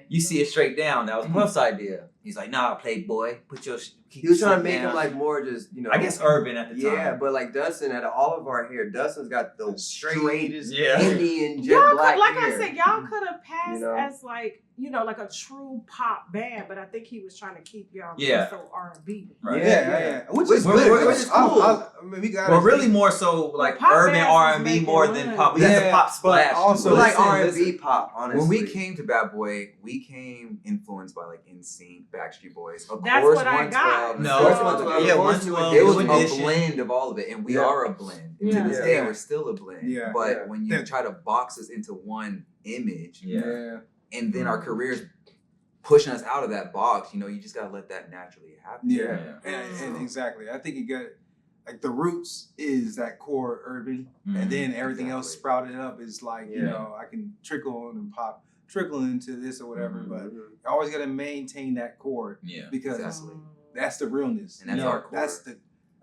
Speaker 3: you see it straight down. That was Puff's idea. He's like, nah, Playboy, put your
Speaker 2: He was trying to make
Speaker 3: down.
Speaker 2: him like more just,
Speaker 3: I guess urban at the time.
Speaker 2: Yeah, but like Dustin, out of all of our hair, Dustin's got the straightest
Speaker 3: Yeah.
Speaker 2: Indian jet
Speaker 1: y'all
Speaker 2: black
Speaker 1: could, like
Speaker 2: hair.
Speaker 1: I said, y'all could have passed
Speaker 2: You know?
Speaker 1: as like a true pop band, but I think he was trying to keep y'all
Speaker 3: Yeah.
Speaker 1: so R&B.
Speaker 3: Right.
Speaker 5: Yeah. Which is
Speaker 3: Which-
Speaker 5: good.
Speaker 3: which is cool.
Speaker 5: I mean, we got
Speaker 3: Well, really more so like
Speaker 1: Pop
Speaker 3: urban
Speaker 1: bands
Speaker 3: R&B
Speaker 1: is
Speaker 3: more
Speaker 1: making
Speaker 3: than
Speaker 1: money.
Speaker 3: pop. We got the
Speaker 5: Yeah,
Speaker 3: pop
Speaker 5: but
Speaker 3: splash.
Speaker 5: also-
Speaker 2: We like
Speaker 6: Listen,
Speaker 2: R&B pop, honestly.
Speaker 6: When we came to Bad Boy, we came influenced by like NSYNC, Backstreet Boys, of
Speaker 1: That's
Speaker 6: course
Speaker 1: what I got.
Speaker 6: 112.
Speaker 3: No.
Speaker 6: Of course,
Speaker 1: So-
Speaker 6: 112.
Speaker 3: Yeah,
Speaker 6: Of course,
Speaker 3: 112,
Speaker 6: It was
Speaker 3: New
Speaker 6: a
Speaker 3: Edition.
Speaker 6: blend of all of it, and we
Speaker 2: Yeah.
Speaker 6: are a blend. And
Speaker 1: Yeah.
Speaker 6: to this
Speaker 2: Yeah.
Speaker 6: day, we're still a blend.
Speaker 5: Yeah.
Speaker 6: But
Speaker 2: Yeah.
Speaker 6: when you try to box us into one image,
Speaker 3: Yeah.
Speaker 6: and then our careers pushing us out of that box, you just gotta let that naturally happen.
Speaker 5: Yeah.
Speaker 3: Yeah.
Speaker 5: And exactly. I think you got like the roots is that core urban,
Speaker 3: Mhm.
Speaker 5: and then everything else
Speaker 6: Exactly.
Speaker 5: sprouted up is like
Speaker 2: Yeah.
Speaker 5: I can trickle on and trickle into this or whatever,
Speaker 3: Mhm.
Speaker 5: but you always got to maintain that core
Speaker 3: Yeah.
Speaker 5: because
Speaker 6: Exactly.
Speaker 5: that's the realness.
Speaker 6: And that's
Speaker 5: You know,
Speaker 6: our core.
Speaker 5: That's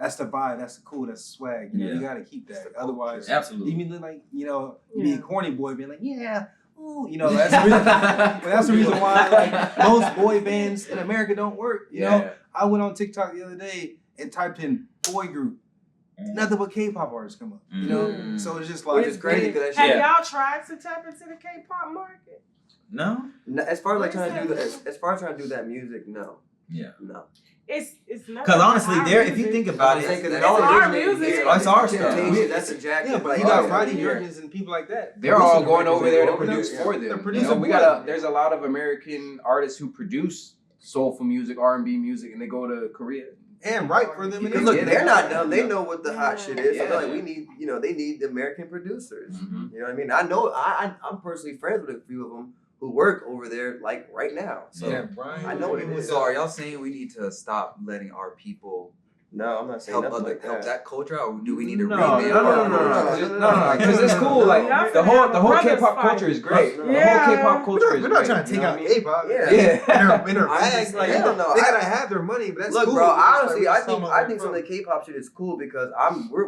Speaker 5: That's the vibe. That's the cool. That's the swag. You know,
Speaker 3: Yeah.
Speaker 5: you gotta keep that. Otherwise,
Speaker 3: Absolutely.
Speaker 5: even like you
Speaker 1: Yeah.
Speaker 5: be a corny boy, being like, yeah, ooh, that's the reason. That's the reason why like most boy bands in America don't work. You know, I went on TikTok the other day and typed in boy group. Nothing but K-pop artists come up. You know, so it's just like
Speaker 2: Which is crazy because
Speaker 1: Have y'all tried to tap into the K-pop market?
Speaker 3: No.
Speaker 2: as far as like trying to do as far as trying to do that music, no.
Speaker 3: Yeah.
Speaker 2: No.
Speaker 1: It's not.
Speaker 3: Because honestly, if you think about it,
Speaker 2: It's
Speaker 1: our music.
Speaker 3: It's our stuff.
Speaker 2: That's a jacket.
Speaker 5: yeah, but you got Roddy Jurgens and people like that.
Speaker 4: They're all
Speaker 5: producing
Speaker 4: going
Speaker 5: records
Speaker 4: over
Speaker 5: and
Speaker 4: there to
Speaker 5: all that.
Speaker 4: produce for them.
Speaker 5: They're
Speaker 4: You
Speaker 5: producing
Speaker 4: know, we
Speaker 5: for
Speaker 4: got
Speaker 5: them.
Speaker 4: there's a lot of American artists who produce soulful music, R&B music, and they go to Korea.
Speaker 5: And write for them.
Speaker 2: Because
Speaker 5: And
Speaker 2: look,
Speaker 4: Yeah,
Speaker 2: they're
Speaker 4: they
Speaker 2: not
Speaker 4: are.
Speaker 2: dumb. They know what the hot shit is. So
Speaker 4: Yeah.
Speaker 2: they're like, we need, they need the American producers.
Speaker 3: Mhm.
Speaker 2: You know what I mean? I know, I'm personally friends with a few of them who work over there, like right now. So
Speaker 5: yeah, Brian.
Speaker 2: I know what it is.
Speaker 6: So are y'all saying we need to stop letting our people
Speaker 2: No, I'm not saying
Speaker 6: help
Speaker 2: nothing like
Speaker 6: help
Speaker 2: that.
Speaker 6: that culture out, or do we need to
Speaker 4: No,
Speaker 6: revamp our
Speaker 4: because it's cool. Like the whole
Speaker 1: Brothers
Speaker 4: K-pop
Speaker 1: fight.
Speaker 4: culture is great.
Speaker 2: No.
Speaker 4: The
Speaker 1: Yeah.
Speaker 4: whole K-pop culture is
Speaker 5: We're
Speaker 4: great.
Speaker 5: not trying to take
Speaker 4: you know
Speaker 5: out
Speaker 4: what I mean?
Speaker 5: K-pop.
Speaker 2: Yeah.
Speaker 4: Yeah.
Speaker 5: In our
Speaker 2: I
Speaker 5: business.
Speaker 2: actually-
Speaker 5: Like,
Speaker 2: hell no,
Speaker 5: they
Speaker 2: I-
Speaker 5: gotta have their money, but that's
Speaker 2: Look,
Speaker 5: cool.
Speaker 2: bro.
Speaker 5: It's just
Speaker 2: Honestly,
Speaker 5: like,
Speaker 2: I
Speaker 5: where's
Speaker 2: think
Speaker 5: some
Speaker 2: some of the K-pop shit is cool because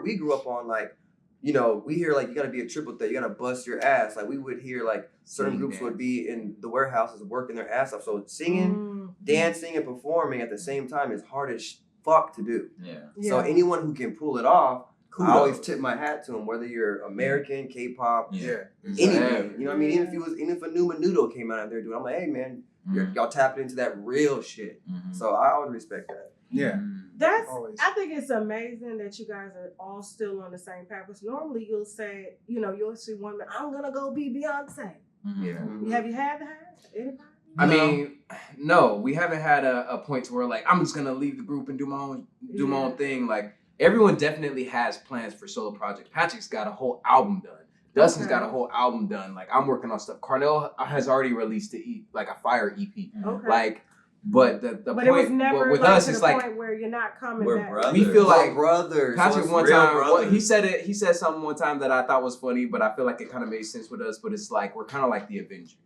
Speaker 2: we grew up on like, we hear like you gotta be a triple threat, you gotta bust your ass. Like we would hear like certain
Speaker 6: Singing,
Speaker 2: groups would be in the warehouses working their ass off. So singing, dancing, and performing at the same time is hard as fuck to do.
Speaker 3: Yeah.
Speaker 2: So anyone who can pull it off, I always
Speaker 3: Kudos.
Speaker 2: tip my hat to them. Whether you're American, K-pop,
Speaker 3: Yeah.
Speaker 2: anything. You know what I mean? Even if a new Menudo came out there doing, I'm like, hey man, y'all tapping into that real shit.
Speaker 3: Mhm.
Speaker 2: So I always respect that.
Speaker 5: Yeah.
Speaker 1: That's.
Speaker 5: Always.
Speaker 1: I think it's amazing that you guys are all still on the same path. Because normally you'll say, you'll see one man, I'm gonna go be Beyonce.
Speaker 3: Mhm.
Speaker 6: Yeah.
Speaker 1: Have you had that? Anybody?
Speaker 4: I mean, no, we haven't had a point to where like I'm just gonna leave the group and do my own thing. Like everyone definitely has plans for solo projects. Patrick's got a whole album done. Dustin's got a whole album done. Like I'm working on stuff. Carnell has already released like a fire EP.
Speaker 1: Okay.
Speaker 4: Like, but the
Speaker 1: but
Speaker 4: point
Speaker 1: it was never
Speaker 4: with
Speaker 1: like,
Speaker 4: us
Speaker 1: to
Speaker 4: is
Speaker 1: the
Speaker 4: like
Speaker 1: point where you're not coming
Speaker 3: We're
Speaker 1: back.
Speaker 3: brothers.
Speaker 4: we feel like
Speaker 2: brothers.
Speaker 4: Patrick
Speaker 2: So
Speaker 4: one
Speaker 3: real
Speaker 4: time,
Speaker 3: brothers.
Speaker 4: he said something one time that I thought was funny, but I feel like it kind of made sense with us. But it's like we're kind of like the Avengers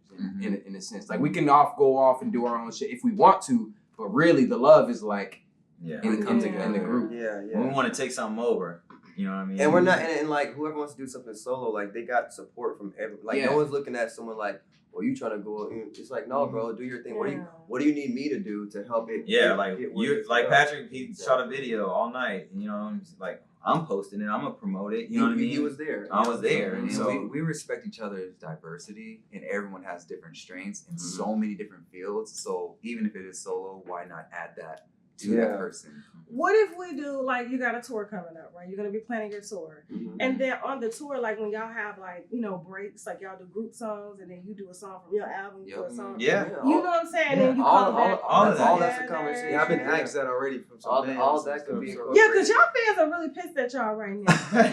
Speaker 4: in a sense. Like we can go off and do our own shit if we want to, but really the love is like
Speaker 3: Yeah.
Speaker 4: in the group.
Speaker 2: Yeah, yeah.
Speaker 3: When we want to take something over, you know what I mean?
Speaker 2: And we're not, and like whoever wants to do something solo, like they got support from everyone. Like
Speaker 4: Yeah.
Speaker 2: no one's looking at someone like, well, you trying to go? It's like, no, bro, do your thing. What do you need me to do to help it?
Speaker 3: Yeah,
Speaker 2: get-
Speaker 3: like
Speaker 2: get where
Speaker 3: you,
Speaker 2: it's
Speaker 3: like
Speaker 2: going?
Speaker 3: Patrick, he shot a video all night. And, like I'm posting it, I'm gonna promote it. You know what I mean?
Speaker 2: He was there.
Speaker 3: I was there,
Speaker 6: And
Speaker 3: so
Speaker 6: we respect each other's diversity, and everyone has different strengths in so many different fields. So even if it is solo, why not add that to
Speaker 2: Yeah.
Speaker 6: the person?
Speaker 1: What if we do, like, you got a tour coming up, right? You're going to be planning your tour.
Speaker 2: Mhm.
Speaker 1: And then on the tour, like, when y'all have, like, breaks, like, y'all do group songs, and then you do a song from your album, you do a song.
Speaker 3: yeah.
Speaker 1: You know what I'm saying? And then you
Speaker 2: all-
Speaker 1: come back.
Speaker 3: all of that.
Speaker 2: all that's a
Speaker 1: together.
Speaker 2: conversation.
Speaker 5: Yeah, I've been asked that already from some fans.
Speaker 2: All
Speaker 5: and
Speaker 2: that could
Speaker 5: stuff,
Speaker 2: be
Speaker 5: so-
Speaker 2: incorporated.
Speaker 1: Yeah, because y'all fans are really pissed at y'all right now.
Speaker 2: For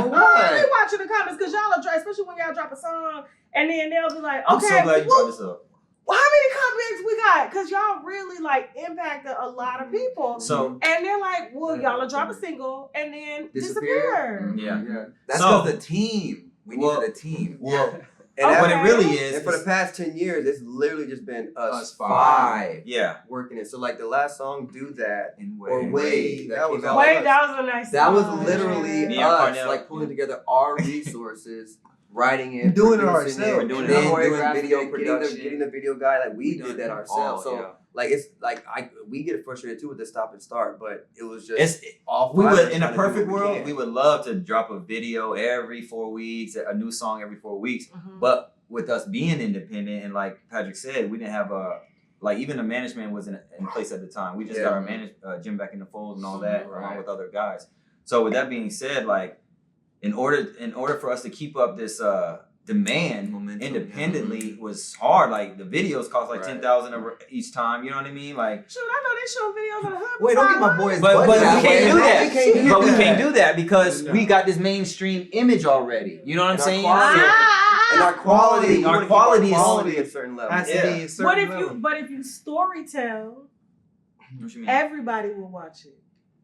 Speaker 1: They
Speaker 2: what?
Speaker 1: watching the comments because y'all are, especially when y'all drop a song, and then they'll be like,
Speaker 3: I'm
Speaker 1: okay,
Speaker 3: so glad you
Speaker 1: well,
Speaker 3: brought this up.
Speaker 1: how many comments we got? Because y'all really, like, impacted a lot of people.
Speaker 3: So
Speaker 1: And they're like, well, y'all will drop a single and then
Speaker 2: Disappear.
Speaker 1: disappear.
Speaker 3: yeah.
Speaker 2: Yeah.
Speaker 6: That's
Speaker 3: So-
Speaker 6: because the team. We needed a team.
Speaker 3: Well,
Speaker 2: And
Speaker 1: Okay.
Speaker 3: what it really is,
Speaker 2: and for the past 10 years, it's literally just been us
Speaker 6: Five.
Speaker 3: yeah.
Speaker 2: working it. So like the last song, Do That,
Speaker 6: In
Speaker 2: or
Speaker 6: ways.
Speaker 2: Wave,
Speaker 5: That was
Speaker 2: came out.
Speaker 1: Wait, that was a nice
Speaker 2: That was
Speaker 1: song.
Speaker 2: literally
Speaker 3: Yeah,
Speaker 2: us,
Speaker 3: Carnell.
Speaker 2: like pulling together our resources, writing it,
Speaker 5: Doing it
Speaker 2: producing
Speaker 5: ourselves.
Speaker 2: it,
Speaker 3: Doing it
Speaker 2: then
Speaker 3: ourselves.
Speaker 2: doing video
Speaker 6: Getting the
Speaker 2: production, getting the video guy. Like we
Speaker 6: done
Speaker 2: did that
Speaker 6: it
Speaker 2: ourselves.
Speaker 6: all,
Speaker 2: So
Speaker 6: yeah.
Speaker 2: like it's like we get frustrated too with the stop and start, but it was just
Speaker 3: It's
Speaker 2: all
Speaker 3: we
Speaker 2: five of
Speaker 3: would
Speaker 2: us
Speaker 3: in a
Speaker 2: trying to do
Speaker 3: perfect
Speaker 2: what we
Speaker 3: world,
Speaker 2: can.
Speaker 3: we would love to drop a video every 4 weeks, a new song every 4 weeks.
Speaker 1: Mhm.
Speaker 3: But with us being independent and like Patrick said, we didn't have even the management wasn't in place at the time. We just got our gym back in the fold and all that along with other guys. So with that being said, like in order for us to keep up this demand
Speaker 6: Momentum,
Speaker 3: independently was hard. Like the videos cost like
Speaker 6: Right.
Speaker 3: $10,000 each time. You know what I mean? Like,
Speaker 1: Shoot, I know they show videos on the hood.
Speaker 2: Wait, don't get my boys.
Speaker 3: but we
Speaker 2: that
Speaker 3: can't do
Speaker 2: way.
Speaker 3: that.
Speaker 2: We can't do
Speaker 3: But we
Speaker 2: that.
Speaker 3: can't do that because
Speaker 5: No.
Speaker 3: we got this mainstream image already. You know what I'm
Speaker 2: And our
Speaker 3: saying?
Speaker 2: quality- And our quality, we
Speaker 3: Our
Speaker 2: wanna keep
Speaker 3: quality is-
Speaker 2: quality at certain levels.
Speaker 5: Has to
Speaker 3: Yeah.
Speaker 5: be a certain
Speaker 1: But
Speaker 5: level.
Speaker 1: if you story tell,
Speaker 3: What you mean?
Speaker 1: everybody will watch it.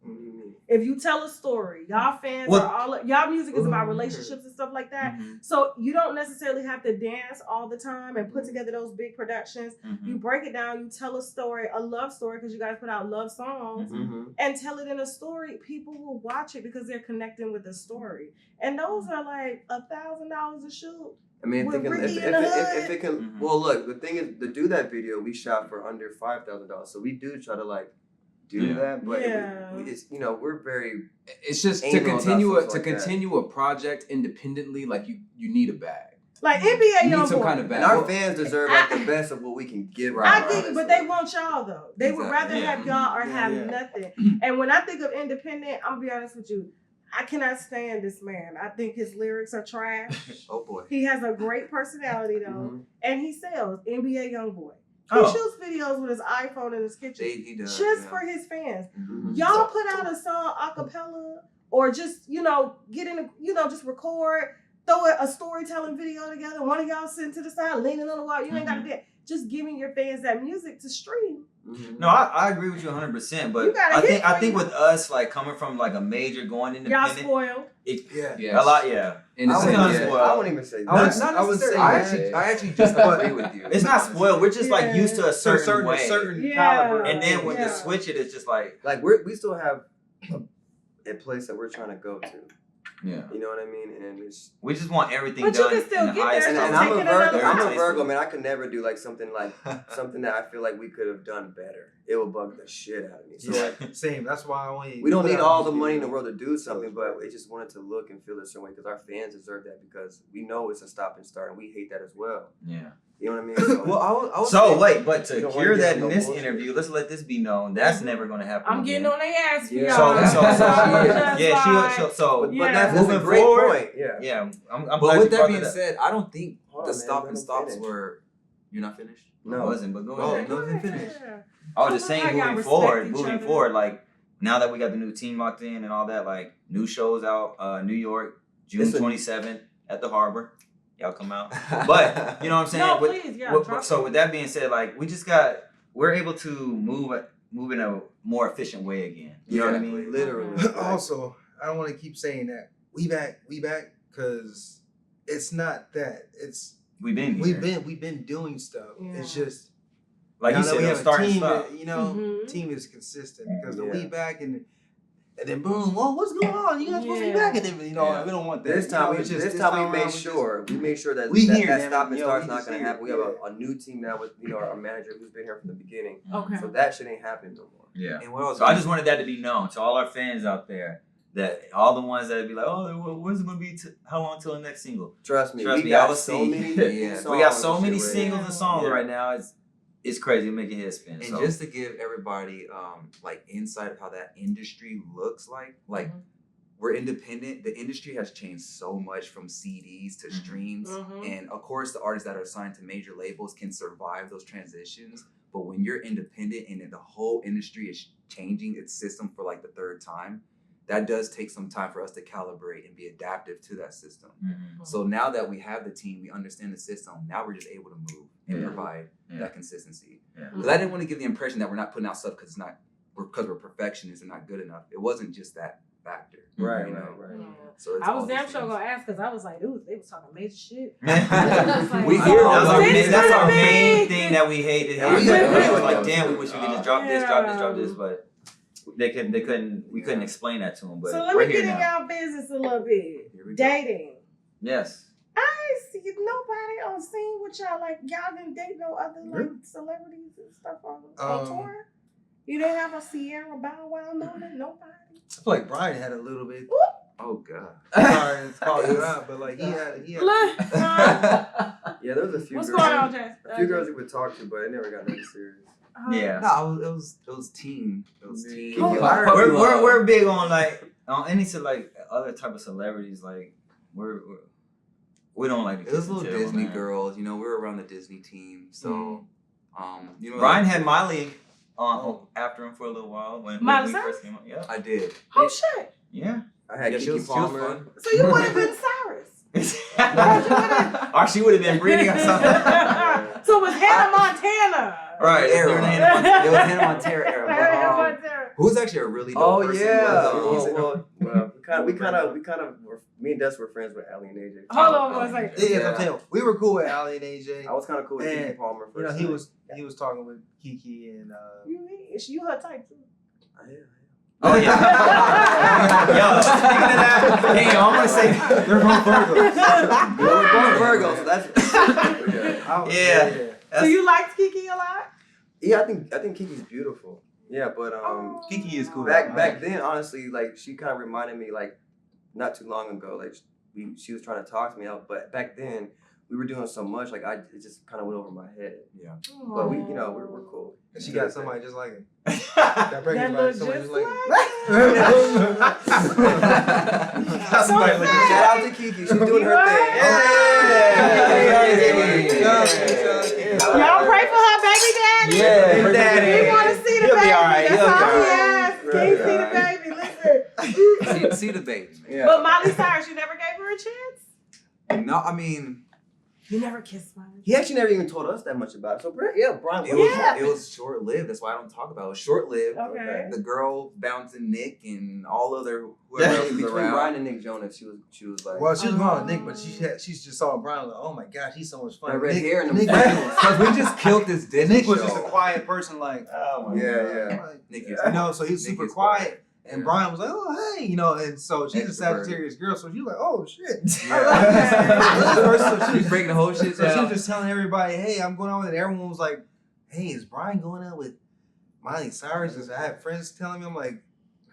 Speaker 2: Mhm.
Speaker 1: If you tell a story, y'all fans are all y'all music is about relationships and stuff like that. So you don't necessarily have to dance all the time and put together those big productions. You break it down, you tell a story, a love story, because you guys put out love songs, and tell it in a story. People will watch it because they're connecting with the story. And those are like $1,000 a shoot.
Speaker 2: I mean, if it can, well, look, the thing is, to do that video, we shot for under $5,000. So we do try to like do that, but it's, you know, we're very.
Speaker 4: It's just to continue a project independently. Like you need a bag.
Speaker 1: Like NBA
Speaker 4: you need some kind of bag.
Speaker 2: And our fans deserve like the best of what we can give.
Speaker 1: I think, but they want y'all though. They would rather have y'all or have nothing. And when I think of independent, I'm gonna be honest with you. I cannot stand this man. I think his lyrics are trash.
Speaker 2: Oh boy.
Speaker 1: He has a great personality though, and he sells. NBA YoungBoy. He shoots videos with his iPhone in his kitchen,
Speaker 6: he does,
Speaker 1: just for his fans. Y'all put out a song a cappella, or just get in just record, throw a storytelling video together. One of y'all sitting to the side, leaning on the wall. You ain't got to do that. Just giving your fans that music to stream.
Speaker 3: No, I agree with you 100%. But I think with us, like coming from like a major going independent,
Speaker 1: y'all spoiled.
Speaker 3: A lot,
Speaker 2: I won't even say that.
Speaker 6: I actually just agree with you.
Speaker 3: It's not spoiled. We're just like used to a certain way,
Speaker 5: certain caliber.
Speaker 3: And then when you switch it, it's just like
Speaker 2: we still have a place that we're trying to go to.
Speaker 3: Yeah,
Speaker 2: you know what I mean, and
Speaker 3: we just want everything
Speaker 1: but
Speaker 3: done.
Speaker 1: You can still get there.
Speaker 2: And I'm a Virgo, man. I could never do like something that I feel like we could have done better. It will bug the shit out of me. So like,
Speaker 5: same. That's why
Speaker 2: we don't need all the money in the world to do something, but we just wanted to look and feel a certain way because our fans deserve that because we know it's a stop and start, and we hate that as well.
Speaker 3: Yeah.
Speaker 2: You know what I mean?
Speaker 3: So, but to hear that in this interview, let's let this be known. That's never going to happen.
Speaker 1: I'm getting on their ass.
Speaker 2: But that's a great point.
Speaker 3: Yeah. I'm
Speaker 6: but with that being said, I don't think the stop and stops were. You're not finished?
Speaker 3: No, I wasn't. But go ahead.
Speaker 6: No, you finished.
Speaker 3: I was just saying, moving forward, like now that we got the new team locked in and all that, like new shows out, New York, June 27th at the Harbor. Y'all come out. But, you know what I'm saying?
Speaker 1: No, please,
Speaker 3: so with that being said, like we're able to move in a more efficient way again. You know what I mean?
Speaker 2: Literally.
Speaker 5: Also, I don't want to keep saying that. We back, because it's not that. It's
Speaker 3: we've been here.
Speaker 5: We've been doing stuff.
Speaker 1: Yeah.
Speaker 5: It's just
Speaker 3: like you said,
Speaker 5: we have a team
Speaker 3: that,
Speaker 5: team is consistent because the we back and then boom, what's going on? You guys supposed to be back, and then we don't want that.
Speaker 2: This time we made sure that that stop and start's not gonna happen. We have a new team now with our manager who's been here from the beginning.
Speaker 1: Okay.
Speaker 2: So that shit ain't happening no more.
Speaker 3: Yeah. And so I just wanted that to be known to all our fans out there. That all the ones that be like, where's it gonna be? How long till the next single?
Speaker 2: Trust me,
Speaker 3: we got so many. We got so many singles and songs right now. It's crazy. Making head spin.
Speaker 6: And just to give everybody like insight of how that industry looks like we're independent. The industry has changed so much from CDs to streams, and of course, the artists that are signed to major labels can survive those transitions. But when you're independent and the whole industry is changing its system for like the third time, that does take some time for us to calibrate and be adaptive to that system. So now that we have the team, we understand the system, now we're just able to move and provide that consistency. Because I didn't want to give the impression that we're not putting out stuff because we're perfectionists and not good enough. It wasn't just that factor.
Speaker 2: Right.
Speaker 6: So
Speaker 1: I was damn sure gonna ask because I was like, ooh, they was talking major shit.
Speaker 3: We hear that's our main thing that we hated. We was like, damn, we wish we could just drop this, but we couldn't explain that to them. But
Speaker 1: so let me get in y'all business a little bit. Dating.
Speaker 3: Yes.
Speaker 1: I ain't see nobody on scene with y'all. Like y'all didn't date no other like celebrities and stuff on tour. You didn't have a Sierra Bow Wow moment? Nobody.
Speaker 5: I feel like Brian had a little bit.
Speaker 6: Oh God.
Speaker 5: Sorry to call you out, but like he had.
Speaker 2: Yeah, there was a few.
Speaker 1: What's
Speaker 2: girls,
Speaker 1: going on, Jess?
Speaker 2: A few girls we would talk to, but it never got nothing serious.
Speaker 3: Yeah.
Speaker 6: No, it was team. It was team.
Speaker 3: We're big on any other type of celebrities. Like we don't like.
Speaker 6: It was little Disney girls. We were around the Disney team, so
Speaker 3: Brian had Miley on after him for a little while when we first came out. Yeah,
Speaker 6: I did.
Speaker 1: Oh shit.
Speaker 3: Yeah.
Speaker 2: I had Kiki Palmer.
Speaker 1: So you would have been Cyrus.
Speaker 3: Or she would have been breeding or something.
Speaker 1: So it was Hannah Montana.
Speaker 3: Right.
Speaker 6: It was Hannah Montana era. Who's actually a really dope person?
Speaker 2: We kind of were, me and Des were friends with Ali and AJ.
Speaker 1: Hold on one second.
Speaker 5: Yeah, I'm telling you, we were cool with Ali and AJ.
Speaker 2: I was kind of cool with Kiki Palmer.
Speaker 5: You know, he was talking with Kiki and.
Speaker 1: You her type too.
Speaker 3: Oh yeah. Yo, speaking of that, hey, I want to say
Speaker 5: They're both Virgos.
Speaker 2: We're both Virgos, so that's
Speaker 3: yeah.
Speaker 1: So you liked Kiki a lot?
Speaker 2: yeah. I think Kiki's beautiful. Yeah, but
Speaker 5: Kiki is cool.
Speaker 2: back then, honestly, like she kind of reminded me like not too long ago, like she was trying to talk to me out, but back then we were doing so much, like it just kind of went over my head.
Speaker 6: Yeah.
Speaker 2: But we're cool.
Speaker 5: And she got somebody just like him.
Speaker 1: That
Speaker 5: Got pregnant by
Speaker 1: looks
Speaker 5: somebody
Speaker 1: just
Speaker 5: just like
Speaker 1: like
Speaker 5: him.
Speaker 2: Shout out to Kiki, she's doing her thing.
Speaker 1: Y'all pray for her baby daddy.
Speaker 3: Yeah,
Speaker 2: daddy.
Speaker 1: We want to see the
Speaker 3: He'll
Speaker 1: baby.
Speaker 3: be all right.
Speaker 1: That's
Speaker 3: He'll be
Speaker 1: all
Speaker 3: all
Speaker 1: he
Speaker 3: right.
Speaker 1: asks. Can you see the baby? Listen.
Speaker 6: see the baby. Man.
Speaker 1: But Miley Cyrus, you never gave her a chance?
Speaker 6: No, I mean,
Speaker 1: You never kissed Miley.
Speaker 2: He actually never even told us that much about it. So Brian.
Speaker 6: it was short lived. That's why I don't talk about it. It was short lived.
Speaker 1: Okay.
Speaker 6: The girl bouncing Nick and all other whoever else was
Speaker 2: Between
Speaker 6: around.
Speaker 2: Brian and Nick Jonas, she was like,
Speaker 5: Well, she was going with Nick, but she just saw Brian like, oh my gosh, he's so much fun.
Speaker 2: that red
Speaker 5: Nick,
Speaker 2: hair and
Speaker 5: Nick,
Speaker 2: them freckles.
Speaker 6: Because we just killed this Disney
Speaker 5: Nick was
Speaker 6: show.
Speaker 5: just a quiet person, like,
Speaker 3: Oh my
Speaker 2: Yeah.
Speaker 5: like,
Speaker 6: Nick is
Speaker 5: you know, so he's
Speaker 6: Nick
Speaker 5: super
Speaker 6: is
Speaker 5: quiet. And
Speaker 6: Yeah.
Speaker 5: Brian was like, oh, hey, you know, and so she's a
Speaker 6: Extrovert.
Speaker 5: Sagittarius girl, so she's like, oh, shit.
Speaker 6: He's breaking the whole shit
Speaker 5: So she
Speaker 6: down.
Speaker 5: was just telling everybody, hey, I'm going on with it. Everyone was like, hey, is Brian going out with Miley Cyrus? Because I have friends telling me, I'm like,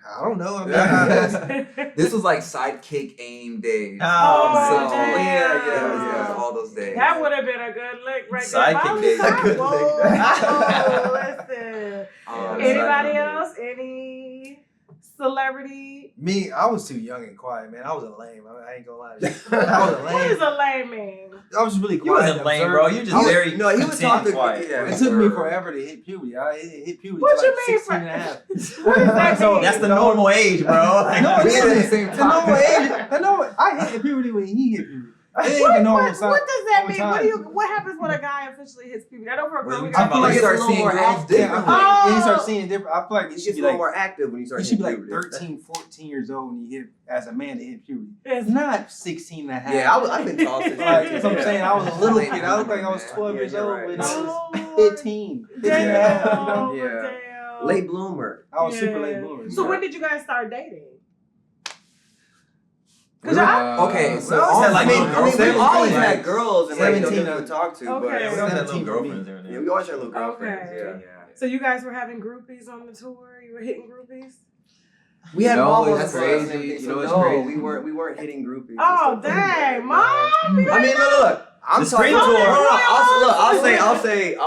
Speaker 5: I don't know. I'm not.
Speaker 6: This was like sidekick aim days.
Speaker 3: Oh,
Speaker 6: so,
Speaker 1: damn.
Speaker 6: yeah, all those days.
Speaker 1: That would have been a good lick right there.
Speaker 3: Sidekick
Speaker 1: Miley
Speaker 3: days.
Speaker 1: Cyrus.
Speaker 3: Good
Speaker 1: Whoa,
Speaker 3: lick.
Speaker 1: listen.
Speaker 6: Um,
Speaker 1: Anybody
Speaker 3: Sidekick
Speaker 1: else? Any celebrity?
Speaker 5: Me, I was too young and quiet, man. I was a lame. I ain't gonna lie to you. I was a
Speaker 1: What
Speaker 5: lame.
Speaker 1: is a lame man?
Speaker 5: I was just really
Speaker 3: You
Speaker 5: quiet.
Speaker 3: wasn't
Speaker 5: and
Speaker 3: lame,
Speaker 5: observant.
Speaker 3: bro. You just
Speaker 5: I was-
Speaker 3: very
Speaker 2: No, he was
Speaker 3: content
Speaker 2: talking.
Speaker 3: quiet.
Speaker 2: Yeah,
Speaker 5: It took me forever to hit puberty. I hit puberty
Speaker 1: What
Speaker 5: till
Speaker 1: you
Speaker 5: like
Speaker 1: mean
Speaker 5: 16 and a half.
Speaker 1: What does that
Speaker 5: So
Speaker 1: mean?
Speaker 3: That's the normal age, bro.
Speaker 5: No, it
Speaker 6: We at the
Speaker 5: isn't.
Speaker 6: same
Speaker 5: The normal
Speaker 6: time.
Speaker 5: age. I hit puberty when he hit puberty. It ain't
Speaker 1: What,
Speaker 5: the normal
Speaker 1: what,
Speaker 5: sign.
Speaker 1: what does that mean?
Speaker 5: over time.
Speaker 1: What happens when a guy officially hits puberty? I know for a girl,
Speaker 3: Well,
Speaker 1: we
Speaker 3: you
Speaker 1: got
Speaker 3: talking about
Speaker 5: like
Speaker 2: He
Speaker 5: it's
Speaker 2: starts
Speaker 5: a
Speaker 2: seeing
Speaker 5: little more
Speaker 2: girls
Speaker 5: active.
Speaker 2: differently.
Speaker 5: Yeah, he
Speaker 1: Oh.
Speaker 5: starts seeing different. I feel like
Speaker 2: He
Speaker 5: it should
Speaker 2: gets
Speaker 5: be
Speaker 2: a little
Speaker 5: like
Speaker 2: more active when you start
Speaker 5: you should be
Speaker 2: hitting
Speaker 5: like
Speaker 2: puberty.
Speaker 5: 13, 14 years old when you hit as a man to hit puberty.
Speaker 1: Yes.
Speaker 5: Not 16 and a half.
Speaker 2: Yeah, I've been tall since.
Speaker 5: Like, that's what I'm saying. I was a little
Speaker 2: Late
Speaker 5: kid. I looked like I was
Speaker 2: bloomer,
Speaker 5: 12
Speaker 2: man.
Speaker 5: years
Speaker 2: Yeah,
Speaker 5: old
Speaker 2: you're
Speaker 5: when
Speaker 2: right.
Speaker 5: I
Speaker 1: Oh,
Speaker 5: was 15. 15 and a half.
Speaker 1: damn,
Speaker 2: Yeah.
Speaker 1: damn.
Speaker 2: Late bloomer.
Speaker 5: I was super
Speaker 1: Yeah.
Speaker 5: late bloomer.
Speaker 1: So
Speaker 5: Yeah.
Speaker 1: when did you guys start dating?
Speaker 6: Okay, so
Speaker 3: always had, like, little
Speaker 2: we
Speaker 3: girlfriends.
Speaker 2: always
Speaker 3: Like,
Speaker 2: had girls and like
Speaker 5: 17
Speaker 2: people to talk to,
Speaker 1: Okay.
Speaker 2: but
Speaker 3: We always had
Speaker 5: 17
Speaker 3: little
Speaker 5: for
Speaker 3: girlfriends
Speaker 5: me.
Speaker 3: every
Speaker 2: yeah,
Speaker 3: day.
Speaker 2: we always had little girlfriends.
Speaker 1: Okay.
Speaker 2: Yeah.
Speaker 1: So you guys were having groupies on the tour? You were hitting groupies?
Speaker 2: We had
Speaker 4: No,
Speaker 2: mom on
Speaker 4: that's
Speaker 2: the bus and
Speaker 4: crazy.
Speaker 2: everything,
Speaker 4: You
Speaker 2: so
Speaker 4: know what's
Speaker 2: no,
Speaker 4: crazy?
Speaker 2: we weren't hitting groupies.
Speaker 1: Oh,
Speaker 2: and stuff like that.
Speaker 1: dang, Mom!
Speaker 2: I mean, look. I'm
Speaker 3: The
Speaker 2: talking.
Speaker 3: screen tour.
Speaker 2: I'll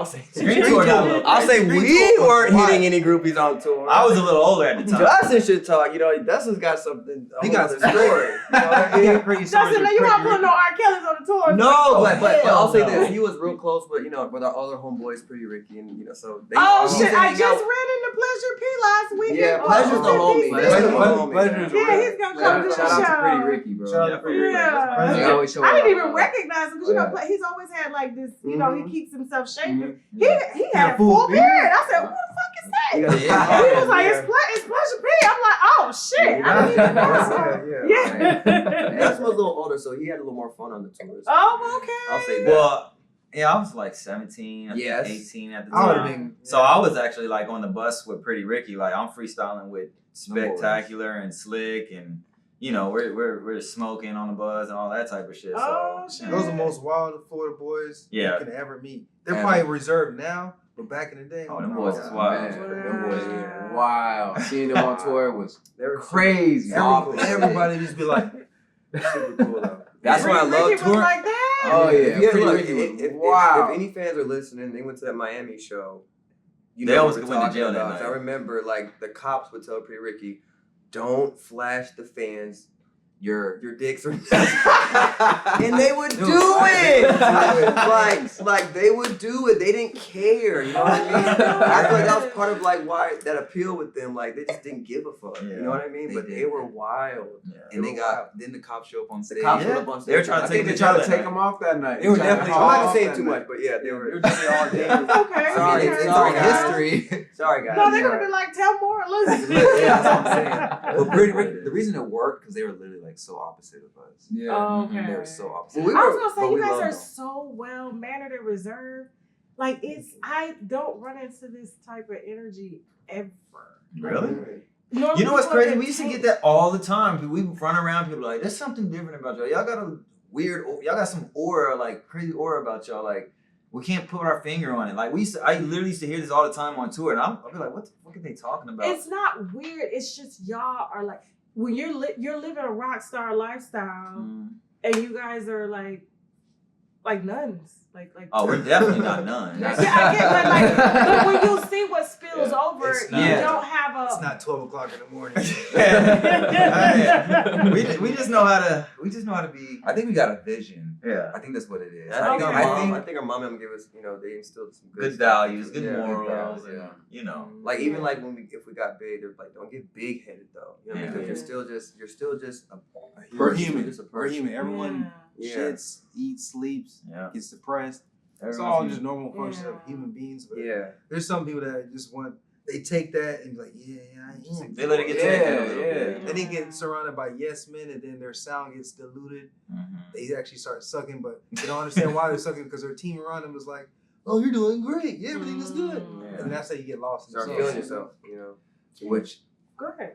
Speaker 2: say.
Speaker 3: Screen tour got a little
Speaker 2: I'll say
Speaker 5: Screen
Speaker 2: we
Speaker 5: tour was
Speaker 2: weren't
Speaker 5: wild.
Speaker 2: hitting any groupies on tour.
Speaker 3: I was a little older at the time.
Speaker 2: Justin should talk. You know, Dustin's got something.
Speaker 5: He got
Speaker 2: a story. You know what I
Speaker 5: He
Speaker 2: mean?
Speaker 5: got pretty stories
Speaker 1: Justin,
Speaker 5: with
Speaker 1: you weren't
Speaker 5: pretty
Speaker 1: putting no R. Kelly's on the tour.
Speaker 2: No, but
Speaker 3: hell
Speaker 2: I'll say
Speaker 3: no.
Speaker 2: this: he was real close with with our other homeboys, Pretty Ricky, and so they.
Speaker 1: Oh,
Speaker 2: used to
Speaker 1: shit. I
Speaker 2: hang
Speaker 1: just
Speaker 2: out.
Speaker 1: ran into Pleasure P last weekend.
Speaker 2: Yeah, Pleasure's the homie.
Speaker 4: Pleasure-
Speaker 2: Pleasure's the homie.
Speaker 5: Pleasure's
Speaker 1: Yeah, he's going to come to the
Speaker 4: Shout out to
Speaker 1: show.
Speaker 4: Pretty Ricky, bro.
Speaker 5: Shout out to Pretty Ricky.
Speaker 1: Yeah.
Speaker 4: They always show
Speaker 1: I didn't
Speaker 4: up.
Speaker 1: even recognize him because,
Speaker 4: Yeah.
Speaker 1: he's always had like this, you know, he keeps himself shapen.
Speaker 4: Mhm.
Speaker 1: He had a
Speaker 5: full
Speaker 1: full
Speaker 5: beard.
Speaker 1: beard. I said, who the fuck is that?
Speaker 2: He got a
Speaker 3: Yeah.
Speaker 2: big
Speaker 1: He was like,
Speaker 2: yeah.
Speaker 1: it's Pleasure P. I'm like, oh shit. I don't even know. Yeah.
Speaker 2: Dustin was a little older, so he had a little more fun on the tours.
Speaker 1: Oh, okay.
Speaker 2: I'll say that.
Speaker 3: Well, yeah, I was like 17, I think
Speaker 2: Yes.
Speaker 3: 18 at the
Speaker 5: I would
Speaker 3: time.
Speaker 5: have been.
Speaker 3: So I was actually like on the bus with Pretty Ricky. Like I'm freestyling with Spectacular and Slick, and you know we're smoking on the bus and all that type of shit.
Speaker 1: Oh,
Speaker 3: So
Speaker 1: shit.
Speaker 5: Those are the most wild Florida boys
Speaker 3: Yeah.
Speaker 5: you can ever meet. They're
Speaker 6: Yeah.
Speaker 5: probably reserved now, but back in the day,
Speaker 3: Oh, them boys is wild.
Speaker 4: Man, them boys, yeah. Wow. Seeing them on tour was
Speaker 2: They were
Speaker 4: crazy.
Speaker 5: Everybody used to be like,
Speaker 2: super cool though.
Speaker 6: That's why I
Speaker 1: Ricky
Speaker 6: love
Speaker 1: was
Speaker 6: touring.
Speaker 1: like that.
Speaker 4: Oh, yeah.
Speaker 2: If,
Speaker 4: Pretty
Speaker 2: look,
Speaker 4: Ricky was
Speaker 2: if any fans are listening, they went to that Miami show. You
Speaker 3: They
Speaker 2: know
Speaker 3: always
Speaker 2: what we're
Speaker 3: went to
Speaker 2: talking
Speaker 3: jail that
Speaker 2: about.
Speaker 3: night.
Speaker 2: I remember like the cops would tell Pretty Ricky, "Don't flash the fans.
Speaker 6: your
Speaker 2: dicks are and they would do it. Like they would do it. They didn't care. You know what I mean? I feel like that was part of like why that appeal with them. Like they just didn't give a fuck. You know what I mean? But they were wild.
Speaker 6: And then the cops show up on stage.
Speaker 2: The cops showed up on stage.
Speaker 3: They were trying to
Speaker 4: They tried to take them off that night.
Speaker 2: They were definitely. I'm not gonna say too much, but yeah, they were all day.
Speaker 1: Okay.
Speaker 2: Sorry,
Speaker 1: okay.
Speaker 2: sorry, guys.
Speaker 6: history.
Speaker 2: Sorry, guys.
Speaker 1: No, they're gonna be like, tell more. Listen.
Speaker 6: Yeah, that's what I'm saying. But the reason it worked because they were literally like so opposite of us.
Speaker 4: Yeah.
Speaker 1: Oh, okay.
Speaker 6: They were so opposite.
Speaker 2: Well,
Speaker 1: I was gonna say
Speaker 2: but
Speaker 1: you
Speaker 2: we
Speaker 1: guys
Speaker 2: loved
Speaker 1: are
Speaker 2: them.
Speaker 1: so well mannered and reserved. Like I don't run into this type of energy ever.
Speaker 3: Really?
Speaker 1: Normally
Speaker 3: You know what's
Speaker 1: people
Speaker 3: crazy?
Speaker 1: are
Speaker 3: We used to get
Speaker 1: intense.
Speaker 3: that all the time. We run around, people are like, there's something different about y'all. Y'all got a weird, y'all got some aura, like crazy aura about y'all. Like, we can't put our finger on it. Like, I literally used to hear this all the time on tour, and I'll be like, what the fuck are they talking about?
Speaker 1: It's not weird. It's just y'all are like when you're living a rock star lifestyle, and you guys are like nuns. Like.
Speaker 3: Oh, we're definitely not none.
Speaker 1: Yeah, I get, but when you see what spills over,
Speaker 5: It's
Speaker 1: you
Speaker 5: not-
Speaker 1: don't have a.
Speaker 5: It's not 12 o'clock in the morning.
Speaker 3: we just know how to be.
Speaker 6: I think we got a vision.
Speaker 3: Yeah.
Speaker 6: I think that's what it is.
Speaker 2: I think,
Speaker 1: Okay.
Speaker 2: I think our mom and them give us, they instilled some
Speaker 3: Good
Speaker 2: stuff.
Speaker 3: values, good
Speaker 2: Yeah,
Speaker 3: morals,
Speaker 6: yeah.
Speaker 3: and, you know.
Speaker 2: Like even like if we got big, they're like, don't get big headed though. You know,
Speaker 3: Yeah.
Speaker 2: because you're still just a
Speaker 5: We're
Speaker 2: human.
Speaker 5: human.
Speaker 2: Just a
Speaker 5: We're
Speaker 2: person.
Speaker 5: human. Everyone
Speaker 2: Yeah.
Speaker 5: shits, eats, sleeps,
Speaker 3: Yeah.
Speaker 5: gets depressed. It's
Speaker 3: Everyone's
Speaker 5: all
Speaker 3: human.
Speaker 5: just normal functions
Speaker 1: Yeah.
Speaker 5: of human beings. But
Speaker 2: Yeah.
Speaker 5: there's some people that just they take that and be like, yeah, I am.
Speaker 3: They let it get to their head a little bit.
Speaker 5: Then they get surrounded by yes men, and then their sound gets diluted. They actually start sucking, but they don't understand why they're sucking because their team around them is like, oh, you're doing great. Yeah, everything is good.
Speaker 3: Yeah.
Speaker 5: And that's how you get lost in
Speaker 2: Start
Speaker 5: the
Speaker 2: feeling
Speaker 5: sauce.
Speaker 2: yourself.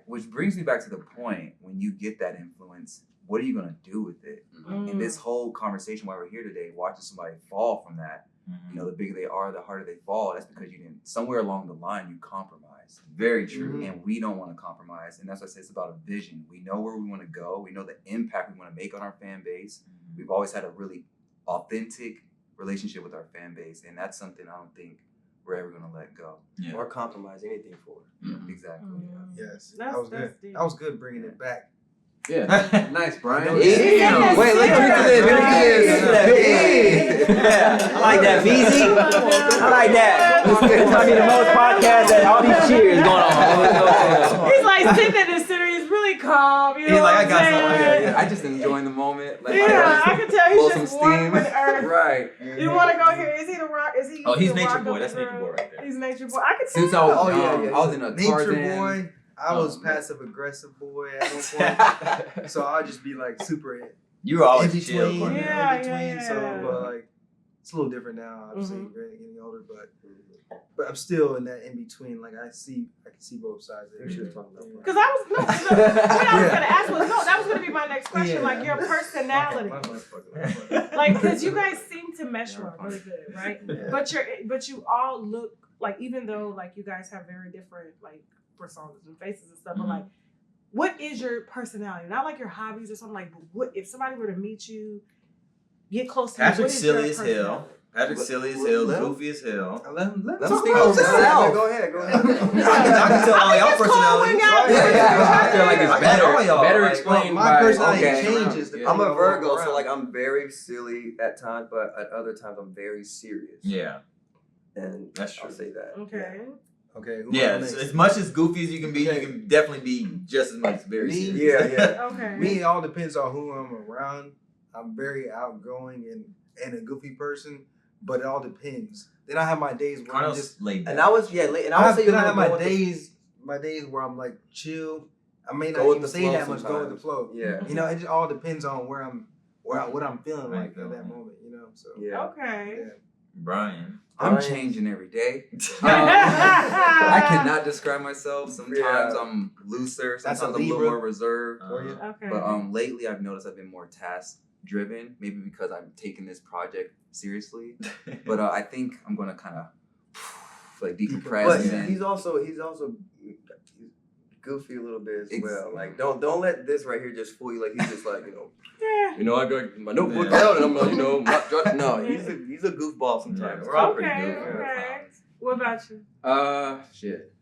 Speaker 6: Which brings me back to the point when you get that influence, what are you gonna do with it? And this whole conversation why we're here today, watching somebody fall from that, the bigger they are, the harder they fall. That's because you didn't somewhere along the line you compromised.
Speaker 3: Very true.
Speaker 6: And we don't want to compromise. And that's why I say it's about a vision. We know where we want to go. We know the impact we want to make on our fan base. We've always had a really authentic relationship with our fan base. And that's something I don't think we're ever going to let go.
Speaker 3: Yeah.
Speaker 2: Or compromise anything for.
Speaker 6: Exactly.
Speaker 5: Yes,
Speaker 1: That's
Speaker 5: that was good.
Speaker 1: deep.
Speaker 5: That was good bringing it back.
Speaker 4: Yeah. Nice, Brian.
Speaker 1: Yeah.
Speaker 2: Wait, let's drink to this.
Speaker 3: I like that, VZ. I like that. It's gonna be the most podcast that all these cheers going on.
Speaker 1: He's like sitting in the center. He's really calm. You know
Speaker 3: He's like,
Speaker 1: what
Speaker 3: I got
Speaker 1: I'm
Speaker 3: something.
Speaker 1: saying?
Speaker 6: Yeah, I just enjoying the moment. Like,
Speaker 1: Yeah, I can tell
Speaker 6: blow
Speaker 1: he's
Speaker 6: some
Speaker 1: just warm
Speaker 6: steam.
Speaker 1: with earth.
Speaker 2: Right.
Speaker 1: You want to go here? Is he the rock? Is he?
Speaker 3: Oh, he's
Speaker 1: the
Speaker 3: Nature
Speaker 1: rock
Speaker 3: Boy.
Speaker 1: of
Speaker 3: That's
Speaker 1: the
Speaker 3: Nature
Speaker 1: group?
Speaker 3: Boy right there.
Speaker 1: He's Nature Boy. I can tell.
Speaker 6: Since I was
Speaker 2: Oh,
Speaker 6: young,
Speaker 2: yeah.
Speaker 6: I was in a
Speaker 5: Nature
Speaker 6: Tarzan.
Speaker 5: boy. I was passive aggressive boy at one point, so I'll just be like super
Speaker 3: You were always
Speaker 5: in
Speaker 3: chill.
Speaker 5: between.
Speaker 3: Cornell.
Speaker 1: Yeah.
Speaker 5: In between. So,
Speaker 1: yeah.
Speaker 5: but like, it's a little different now. Obviously, getting older, but I'm still in that in between. Like I can see both sides of it.
Speaker 1: Because I was what I was gonna ask was that was gonna be my next question.
Speaker 5: Yeah.
Speaker 1: Like your personality,
Speaker 5: My motherfucker.
Speaker 1: like because you guys seem to mesh well, really good, right?
Speaker 5: Yeah.
Speaker 1: But you all look like, even though like you guys have very different like personas and faces and stuff, but like, what is your personality? Not like your hobbies or something, like, but what if somebody were to meet you, get close to you?
Speaker 3: Patrick's
Speaker 1: what is your
Speaker 3: silly as hell.
Speaker 1: personality?
Speaker 3: Patrick's silly as hell, goofy as hell.
Speaker 5: Let him
Speaker 2: Let's
Speaker 5: talk
Speaker 2: speak
Speaker 5: about
Speaker 2: on
Speaker 5: himself.
Speaker 2: Go ahead.
Speaker 3: I can tell all y'all
Speaker 1: it's cool when
Speaker 3: personalities.
Speaker 1: y'all
Speaker 4: I feel like it's
Speaker 3: I got
Speaker 4: better.
Speaker 3: all y'all,
Speaker 4: Better
Speaker 3: like,
Speaker 4: explained
Speaker 5: My
Speaker 4: by
Speaker 5: personality
Speaker 6: okay.
Speaker 5: changes.
Speaker 4: Yeah.
Speaker 5: depending
Speaker 2: I'm a
Speaker 5: on where
Speaker 2: Virgo,
Speaker 5: I'm
Speaker 2: so like
Speaker 5: around.
Speaker 2: I'm very silly at times, but at other times I'm very serious.
Speaker 3: Yeah,
Speaker 2: And
Speaker 3: that's
Speaker 2: I'll
Speaker 3: true.
Speaker 2: say that.
Speaker 1: Okay.
Speaker 5: Okay. Who
Speaker 3: Yeah,
Speaker 5: am I next?
Speaker 3: as much as goofy as you can be, you can definitely be just as much very
Speaker 5: Me?
Speaker 3: serious.
Speaker 2: Yeah.
Speaker 1: Okay.
Speaker 5: Me, it all depends on who I'm around. I'm very outgoing and a goofy person, but it all depends. Then I have my days where I'm
Speaker 3: Carlos
Speaker 5: just.
Speaker 3: laid
Speaker 2: And
Speaker 3: back.
Speaker 2: I was and I would say
Speaker 5: Then I have my
Speaker 2: go with the-
Speaker 5: days where I'm like chill. I may
Speaker 2: Go
Speaker 5: not
Speaker 2: with
Speaker 5: even
Speaker 2: the
Speaker 5: say
Speaker 2: flow
Speaker 5: that much. Go with the
Speaker 2: sometimes.
Speaker 5: flow.
Speaker 2: Yeah.
Speaker 5: You know, it just all depends on what I'm feeling
Speaker 3: Right,
Speaker 5: like at
Speaker 3: yeah.
Speaker 5: that moment. You know, so
Speaker 2: Yeah.
Speaker 1: Okay.
Speaker 5: yeah.
Speaker 3: Brian.
Speaker 6: I'm
Speaker 2: Brian.
Speaker 6: changing every day.
Speaker 1: I
Speaker 6: I cannot describe myself. Sometimes
Speaker 2: Yeah.
Speaker 6: I'm looser.
Speaker 5: That's
Speaker 6: Sometimes
Speaker 5: a
Speaker 6: I'm a little
Speaker 5: Libra.
Speaker 6: more reserved.
Speaker 5: For you?
Speaker 1: Okay.
Speaker 6: But lately I've noticed I've been more task driven. Maybe because I'm taking this project seriously. But I think I'm gonna kind of like decompress.
Speaker 2: But
Speaker 6: and
Speaker 2: he's also goofy a little bit as
Speaker 6: Ex-
Speaker 2: well. Like don't let this right here just fool you. Like he's just like
Speaker 1: Yeah.
Speaker 2: I got my notebook
Speaker 3: Yeah.
Speaker 2: out and I'm not no. He's a goofball sometimes.
Speaker 3: We're all
Speaker 1: Okay,
Speaker 3: pretty goofy.
Speaker 1: okay. What about you?
Speaker 4: Shit.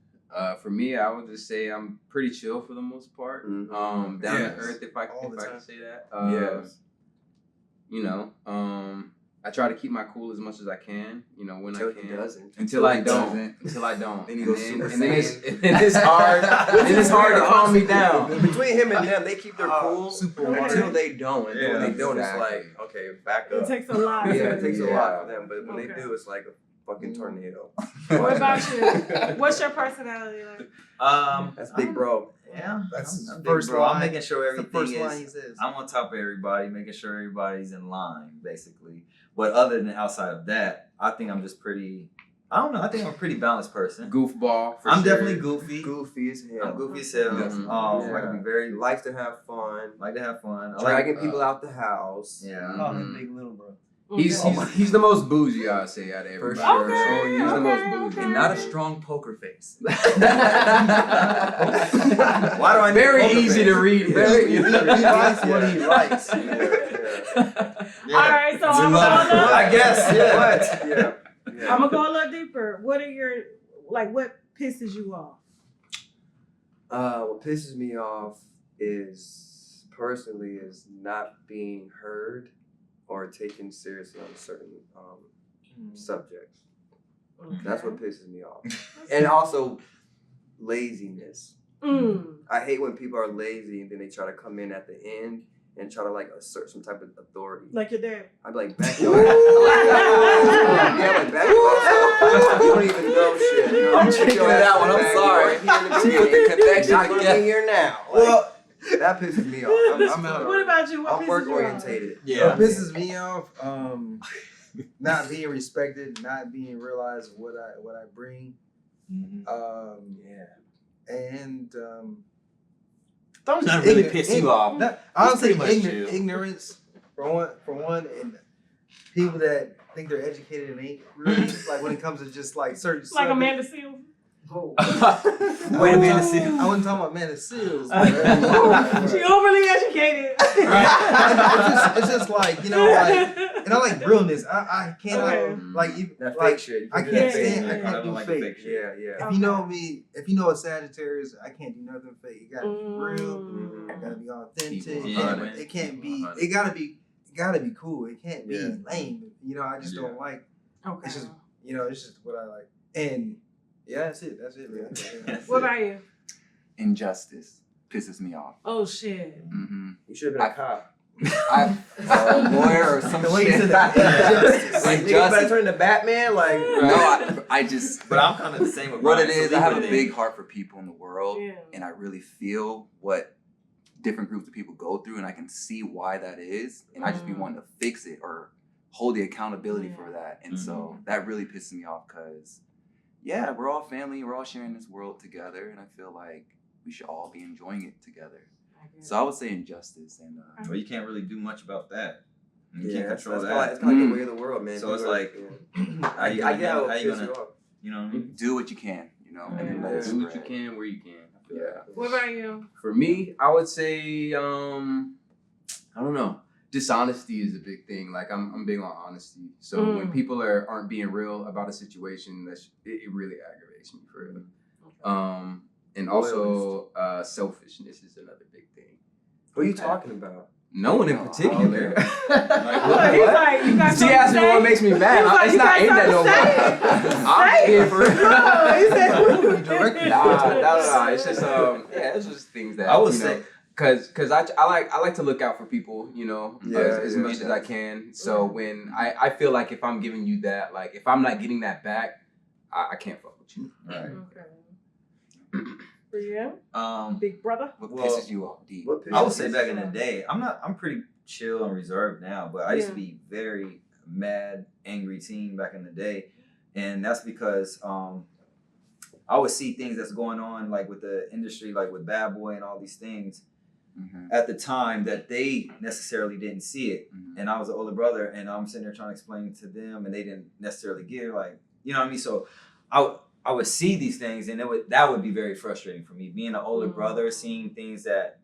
Speaker 4: For me, I would just say I'm pretty chill for the most part. Down to earth, if I can say that. You know, I try to keep my cool as much as I can. You know, when I can. Until I don't.
Speaker 6: Then he goes super
Speaker 4: and then it's hard. And it's hard to calm me down.
Speaker 2: Between him and them, they keep their cool until they don't. And then when they don't,
Speaker 6: exactly.
Speaker 2: it's like, okay, back up.
Speaker 1: It takes a lot.
Speaker 2: Yeah, it takes a lot for them. But when they do, it's like a fucking tornado.
Speaker 1: What about you? What's your personality like?
Speaker 2: That's big bro.
Speaker 3: Yeah,
Speaker 5: That's
Speaker 3: I'm
Speaker 5: first
Speaker 3: big bro. I'm
Speaker 5: line.
Speaker 3: making sure
Speaker 5: That's the
Speaker 3: everything
Speaker 5: first line he
Speaker 3: is.
Speaker 5: says.
Speaker 3: I'm on top of everybody, making sure everybody's in line, basically. But other than outside of that, I think I'm just pretty. I don't know. I think I'm a pretty balanced person.
Speaker 4: Goofball.
Speaker 3: I'm definitely goofy.
Speaker 2: Goofy as hell.
Speaker 3: I'm goofy as hell. I can be very
Speaker 2: Likes to have fun.
Speaker 3: like to have fun. I
Speaker 2: Dragging
Speaker 3: like,
Speaker 2: people out the house.
Speaker 3: Yeah.
Speaker 5: Call him Big Little Bro.
Speaker 4: He's the most bougie, I'd say, out of everybody.
Speaker 6: sure.
Speaker 1: Okay,
Speaker 4: He's the most
Speaker 1: okay,
Speaker 4: bougie.
Speaker 6: And not a strong poker face.
Speaker 3: Why do I need
Speaker 4: Very
Speaker 3: poker
Speaker 4: easy
Speaker 3: face?
Speaker 4: to read.
Speaker 5: He likes what he likes.
Speaker 1: All right, so I'm gonna go
Speaker 3: I guess. Yeah.
Speaker 1: I'm gonna go a little deeper. What are your what pisses you off?
Speaker 2: What pisses me off is not being heard or taken seriously on certain subjects. That's what pisses me off. And also laziness. I hate when people are lazy and then they try to come in at the end and try to assert some type of authority.
Speaker 1: Like your dad.
Speaker 2: I'd be like, back your ass. Back your ass. You don't even know shit. You know,
Speaker 6: I'm checking it out when I'm sorry. She put the connection
Speaker 2: Not
Speaker 6: together.
Speaker 2: in here now.
Speaker 5: Well,
Speaker 2: that pisses me off. I'm out.
Speaker 1: What about you? What
Speaker 2: I'm
Speaker 1: pisses
Speaker 2: work
Speaker 1: you off?
Speaker 2: orientated.
Speaker 5: what pisses me off, not being respected, not being realized what I bring. And
Speaker 3: Don't nothing really piss you off.
Speaker 5: honestly,
Speaker 3: pretty much chill.
Speaker 5: ignorance for one, and people that think they're educated and ain't really when it comes to just certain
Speaker 1: Like
Speaker 5: subjects.
Speaker 1: Amanda Seals.
Speaker 3: Wait a minute,
Speaker 5: I wasn't talking about Amanda Seals.
Speaker 1: She overly educated.
Speaker 5: It's just and I like realness. I cannot
Speaker 2: That fake shit.
Speaker 5: I can't do fake.
Speaker 3: fake shit.
Speaker 2: Yeah.
Speaker 5: If you know me, if you know a Sagittarius, I can't do nothing fake. It gotta be real. It gotta be authentic.
Speaker 3: Yeah.
Speaker 5: It can't be. It gotta be cool. It can't be lame. I just don't like.
Speaker 1: Okay.
Speaker 5: It's just it's just what I like. And that's it, man.
Speaker 1: What about you?
Speaker 6: Injustice pisses me off.
Speaker 1: Oh shit.
Speaker 2: You should have been a cop.
Speaker 6: A lawyer or some
Speaker 5: The way you
Speaker 6: shit.
Speaker 5: said that.
Speaker 2: Nigga, you better turn into Batman.
Speaker 6: No, I just.
Speaker 3: But I'm kind of the same with
Speaker 6: What
Speaker 3: Brian,
Speaker 6: it
Speaker 3: so
Speaker 6: is,
Speaker 3: leave
Speaker 6: I have
Speaker 3: it
Speaker 6: a
Speaker 3: in.
Speaker 6: big heart for people in the world,
Speaker 1: Yeah.
Speaker 6: and I really feel what different groups of people go through, and I can see why that is, and I just be wanting to fix it or hold the accountability for that, and so that really pisses me off because, we're all family, we're all sharing this world together, and I feel like we should all be enjoying it together. So I would say injustice, and
Speaker 3: Well, you can't really do much about that. You
Speaker 2: Yeah,
Speaker 3: can't control
Speaker 2: it's
Speaker 3: that.
Speaker 2: kind of the way of the world, man.
Speaker 3: So it's
Speaker 2: People
Speaker 3: like,
Speaker 2: I get how it
Speaker 3: how you
Speaker 2: pisses
Speaker 3: gonna,
Speaker 2: you off.
Speaker 3: you know what I mean?
Speaker 6: do what you can, and then let it
Speaker 4: Do what you
Speaker 6: spread.
Speaker 4: can where you can. I feel that.
Speaker 1: What about you?
Speaker 4: For me, I would say, I don't know. Dishonesty is a big thing. I'm big on honesty. So when people aren't being real about a situation, it really aggravates me for real. And also selfishness is another big thing.
Speaker 2: Who are you talking about?
Speaker 4: No one in particular.
Speaker 1: He's like, you got
Speaker 4: She
Speaker 1: something
Speaker 4: asked
Speaker 1: to
Speaker 4: me what
Speaker 1: say?
Speaker 4: makes me
Speaker 1: He was
Speaker 4: mad.
Speaker 1: like,
Speaker 4: It's
Speaker 1: you
Speaker 4: not
Speaker 1: got
Speaker 4: aimed at
Speaker 1: something
Speaker 4: nobody.
Speaker 1: to say?
Speaker 4: I'm
Speaker 1: Say
Speaker 4: here
Speaker 1: it.
Speaker 4: for real.
Speaker 1: No, he said,
Speaker 4: Nah. It's just it's just things that
Speaker 3: I would say,
Speaker 4: Cause I like to look out for people, as much as I can. So when I feel like if I'm giving you that, if I'm not getting that back, I can't fuck with you.
Speaker 3: right.
Speaker 1: Okay. For you, big brother.
Speaker 6: What
Speaker 3: Well,
Speaker 6: pisses you off, D?
Speaker 2: What pisses
Speaker 3: I would say
Speaker 2: you
Speaker 3: back in
Speaker 2: off?
Speaker 3: the day, I'm pretty chill and reserved now, but I used to be very mad, angry teen back in the day, and that's because I would see things that's going on with the industry, with BadBoy and all these things at the time that they necessarily didn't see it, and I was an older brother, and I'm sitting there trying to explain it to them, and they didn't necessarily get it, you know what I mean? So I would see these things, and that would be very frustrating for me. Being an older brother, seeing things that,